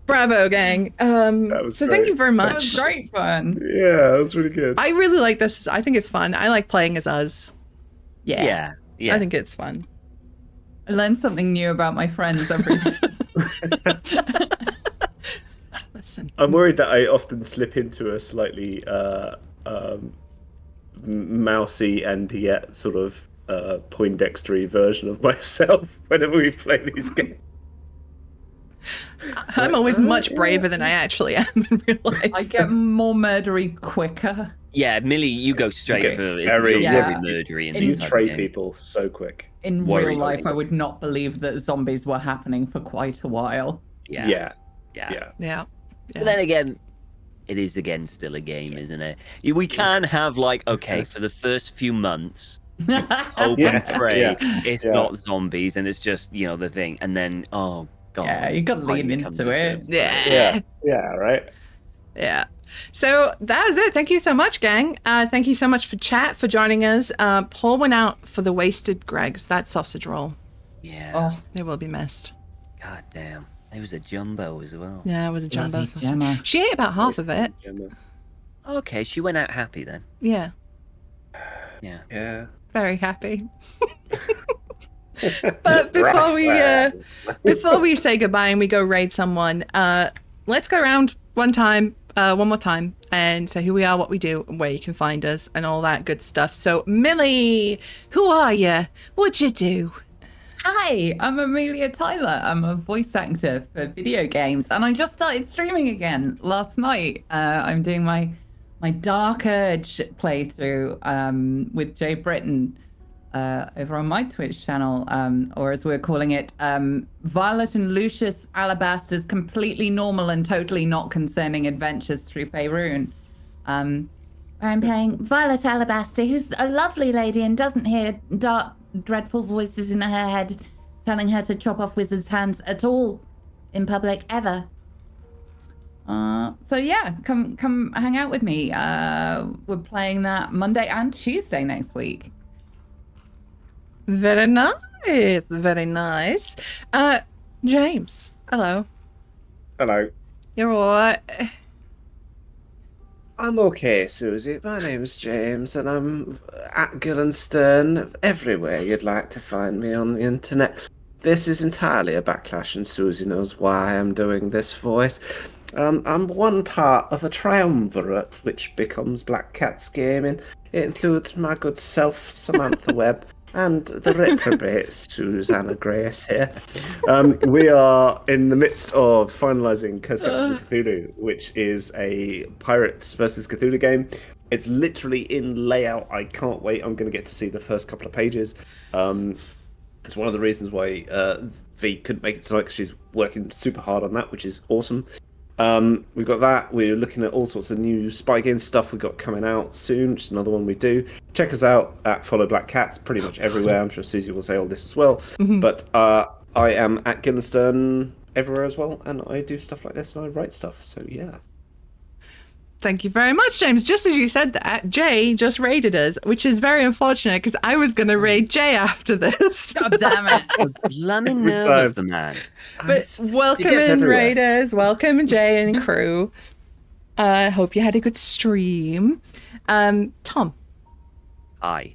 Bravo, gang. was So thank great. you very That was much. great fun. Yeah, that was really good. I really like this. I think it's fun. I like playing as us. Yeah. Yeah. I think it's fun. I learned something new about my friends every Listen. I'm worried that I often slip into a slightly mousy and yet sort of Poindextery version of myself whenever we play these games. I'm always much braver than I actually am in real life. I get more murdery quicker. Yeah, Millie, you go straight Okay, for very- very Yeah. murdery in In- You these type of trade games. people so quick. In Worry. real life, I would not believe that zombies were happening for quite a while. Yeah. Yeah. Yeah. But then again, it is again still a game, isn't it? We can have like, okay, for the first few months, hope Yeah, and pray yeah, it's yeah. not zombies and it's just, the thing. And then, oh god. Yeah, you gotta lean finally comes into a it. term. Yeah. Yeah, right? Yeah. So that was it. Thank you so much, gang. Thank you so much for chat, for joining us. Pour one out for the wasted Gregs. That sausage roll. Yeah. Oh, They will be missed. God damn. It was a jumbo as well. Yeah, it was a jumbo bloody sausage. Gemma. She ate about half of it. Okay, she went out happy then. Yeah. Yeah. Yeah. Very happy. But before we say goodbye and we go raid someone, let's go around one more time and say who we are, what we do, and where you can find us and all that good stuff. So Millie, who are you? What'd you do? hi, I'm Amelia Tyler. I'm a voice actor for video games, and I just started streaming again last night. I'm doing my Dark Urge playthrough with Jay Britton over on my Twitch channel, or as we're calling it, Violet and Lucius Alabaster's completely normal and totally not concerning adventures through Faerun. Where I'm playing Violet Alabaster, who's a lovely lady and doesn't hear dark, dreadful voices in her head telling her to chop off wizards' hands at all in public ever. So yeah, come hang out with me. We're playing that Monday and Tuesday next week. Very nice. Very nice. James, hello. Hello. You're all right. I'm okay, Susie. My name's James, and I'm at Gillenstern everywhere you'd like to find me on the internet. This is entirely a backlash, and Susie knows why I'm doing this voice. I'm one part of a triumvirate which becomes Black Cats Gaming. It includes my good self, Samantha Webb, and the reprobate Susanna Grace here. We are in the midst of finalising Kazakh of Cthulhu, which is a Pirates versus Cthulhu game. It's literally in layout. I can't wait. I'm going to get to see the first couple of pages. It's one of the reasons why V couldn't make it tonight, because she's working super hard on that, which is awesome. We've got that. We're looking at all sorts of new Spy Games stuff we've got coming out soon, which is another one we do. Check us out at Follow Black Cats pretty much everywhere. I'm sure Susie will say all this as well. But I am at Gillenstern everywhere as well, and I do stuff like this and I write stuff. So yeah. Thank you very much, James. Just as you said that, Jay just raided us, which is very unfortunate because I was going to raid Jay after this. God damn it. Let me Every know time. of the man. But welcome gets in, everywhere. raiders. Welcome, Jay and crew. I hope you had a good stream. Tom. Hi.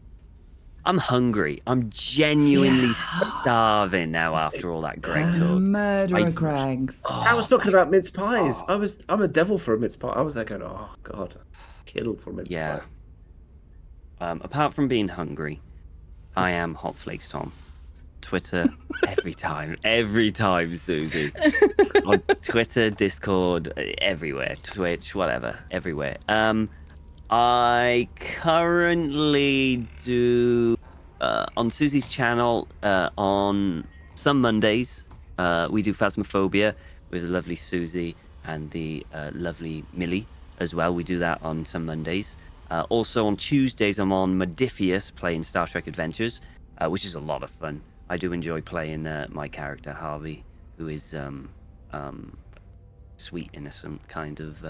I'm hungry. I'm genuinely starving now after all that Greg talk. Murderer Greg's. I was talking about mince pies. I'm a devil for a mince pie. I was there going, oh god, kill for a mince Yeah. pie. Apart from being hungry, I am Hot Flakes Tom. Twitter every time, Susie. On Twitter, Discord, everywhere, Twitch, whatever, everywhere. I currently do on Susie's channel on some Mondays. We do Phasmophobia with the lovely Susie and the lovely Millie as well. We do that on some Mondays. Also on Tuesdays, I'm on Modifius playing Star Trek Adventures, which is a lot of fun. I do enjoy playing my character Harvey, who is sweet, innocent kind of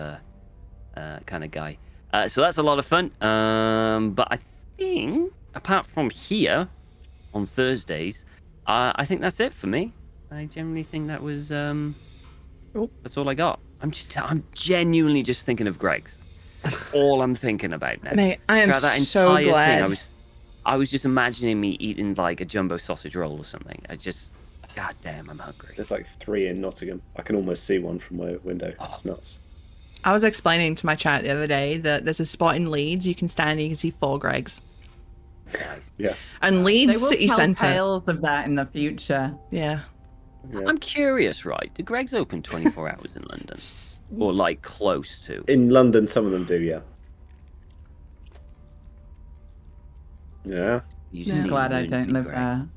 guy. So that's a lot of fun. But I think apart from here on Thursdays, I think that's it for me. I generally think that was that's all I got. I'm genuinely just thinking of Greg's. That's all I'm thinking about now. Mate, I am Throughout that so entire glad. thing, I was just imagining me eating like a jumbo sausage roll or something. God damn, I'm hungry. There's like 3 in Nottingham. I can almost see one from my window. It's nuts. I was explaining to my chat the other day that there's a spot in Leeds you can stand and you can see 4 Gregs. Nice. Yeah. And They Leeds will City tell Centre. tales of that in the future. Yeah. I'm curious, right? Do Greg's open 24 hours in London? Or like close to? In London, some of them do, yeah. Yeah. You Yeah. just need Glad I lunacy don't live Greg. there.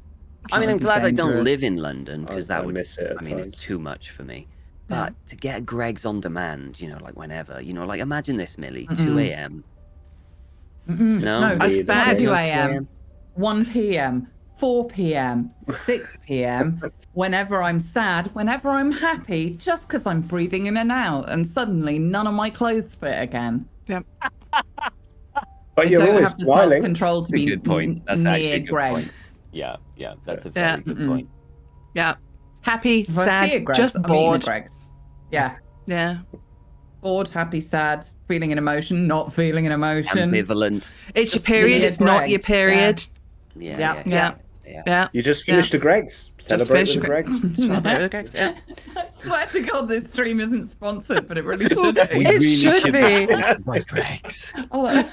I mean, I'm It'd be glad I don't dangerous. live in London because I that would. miss it at I mean, times. it's too much for me. But to get Greg's on demand, like whenever, like imagine this, Millie, 2 a.m. No, That's Weird. bad. 2 a.m., 1 p.m., 4 p.m., 6 p.m., whenever I'm sad, whenever I'm happy, just because I'm breathing in and out, and suddenly none of my clothes fit again. Yep. But I you're don't always have the smiling. self-control to That's a be good point. That's actually a near good Greg's. Yeah, that's a Yeah. very good point. Yeah. Happy, If I see a sad, Greg's, just I'm eating a bored. Greg's. Yeah. Yeah. Bored, happy, sad, feeling an emotion, not feeling an emotion. Ambivalent. It's your Just period, see it's a not your Greg's, period. Yeah. Yeah. Yeah. You just finished a Greg's. Celebrate with a Greg's. Celebrate with Greg's, yeah. I swear to God, this stream isn't sponsored, but it really should be. It should be. My Greg's. Oh,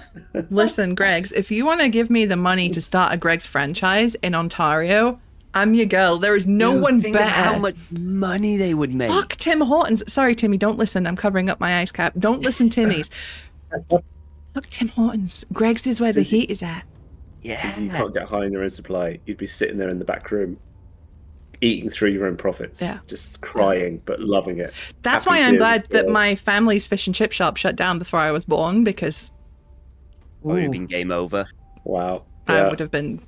Listen, Greg's, if you want to give me the money to start a Greg's franchise in Ontario, I'm your girl. There is no one Think of better. how much money they would make. Fuck Tim Hortons. Sorry, Timmy, don't listen. I'm covering up my ice cap. Don't listen, Timmy's. Fuck Tim Hortons. Greg's is where the heat is at. Yeah. You can't get high in your own supply. You'd be sitting there in the back room, eating through your own profits, Yeah. just crying but loving it. That's Happy why I'm tears glad of that joy. my family's fish and chip shop shut down before I was born, because Would have been game over. Wow. I Yeah. would have been.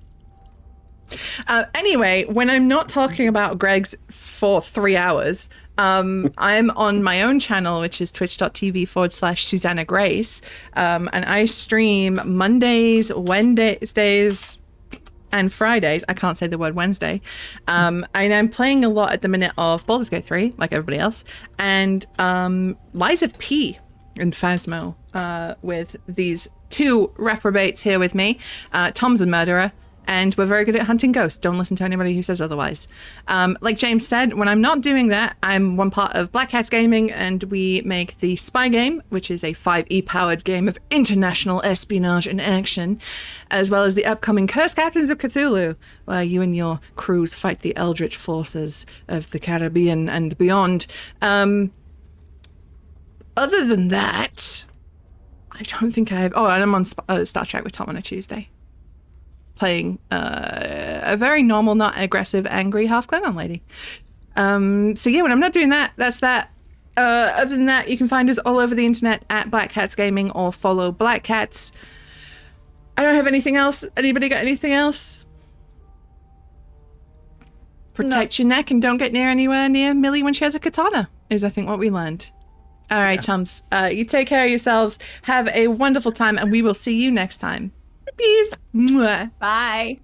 Anyway, when I'm not talking about Greg's for 3 hours, I'm on my own channel, which is twitch.tv/Susanna Grace. And I stream Mondays, Wednesdays, and Fridays. I can't say the word Wednesday. And I'm playing a lot at the minute of Baldur's Gate 3, like everybody else, and Lies of P in Phasmo, with these 2 reprobates here with me. Tom's a murderer, and we're very good at hunting ghosts. Don't listen to anybody who says otherwise. Like James said, when I'm not doing that, I'm one part of Black Cats Gaming, and we make the Spy Game, which is a 5e powered game of international espionage and action, as well as the upcoming Curse Captains of Cthulhu, where you and your crews fight the eldritch forces of the Caribbean and beyond. Other than that, I don't think I have. Oh, and I'm on Star Trek with Tom on a Tuesday, playing a very normal, not aggressive, angry half Klingon lady. So yeah, when I'm not doing that, that's that. Other than that, you can find us all over the internet at Black Cats Gaming, or follow Black Cats. I don't have anything else. Anybody got anything else? Protect your neck and don't get anywhere near Millie when she has a katana, is I think what we learned. All right, chums. You take care of yourselves. Have a wonderful time, and we will see you next time. Peace. Mwah. Bye.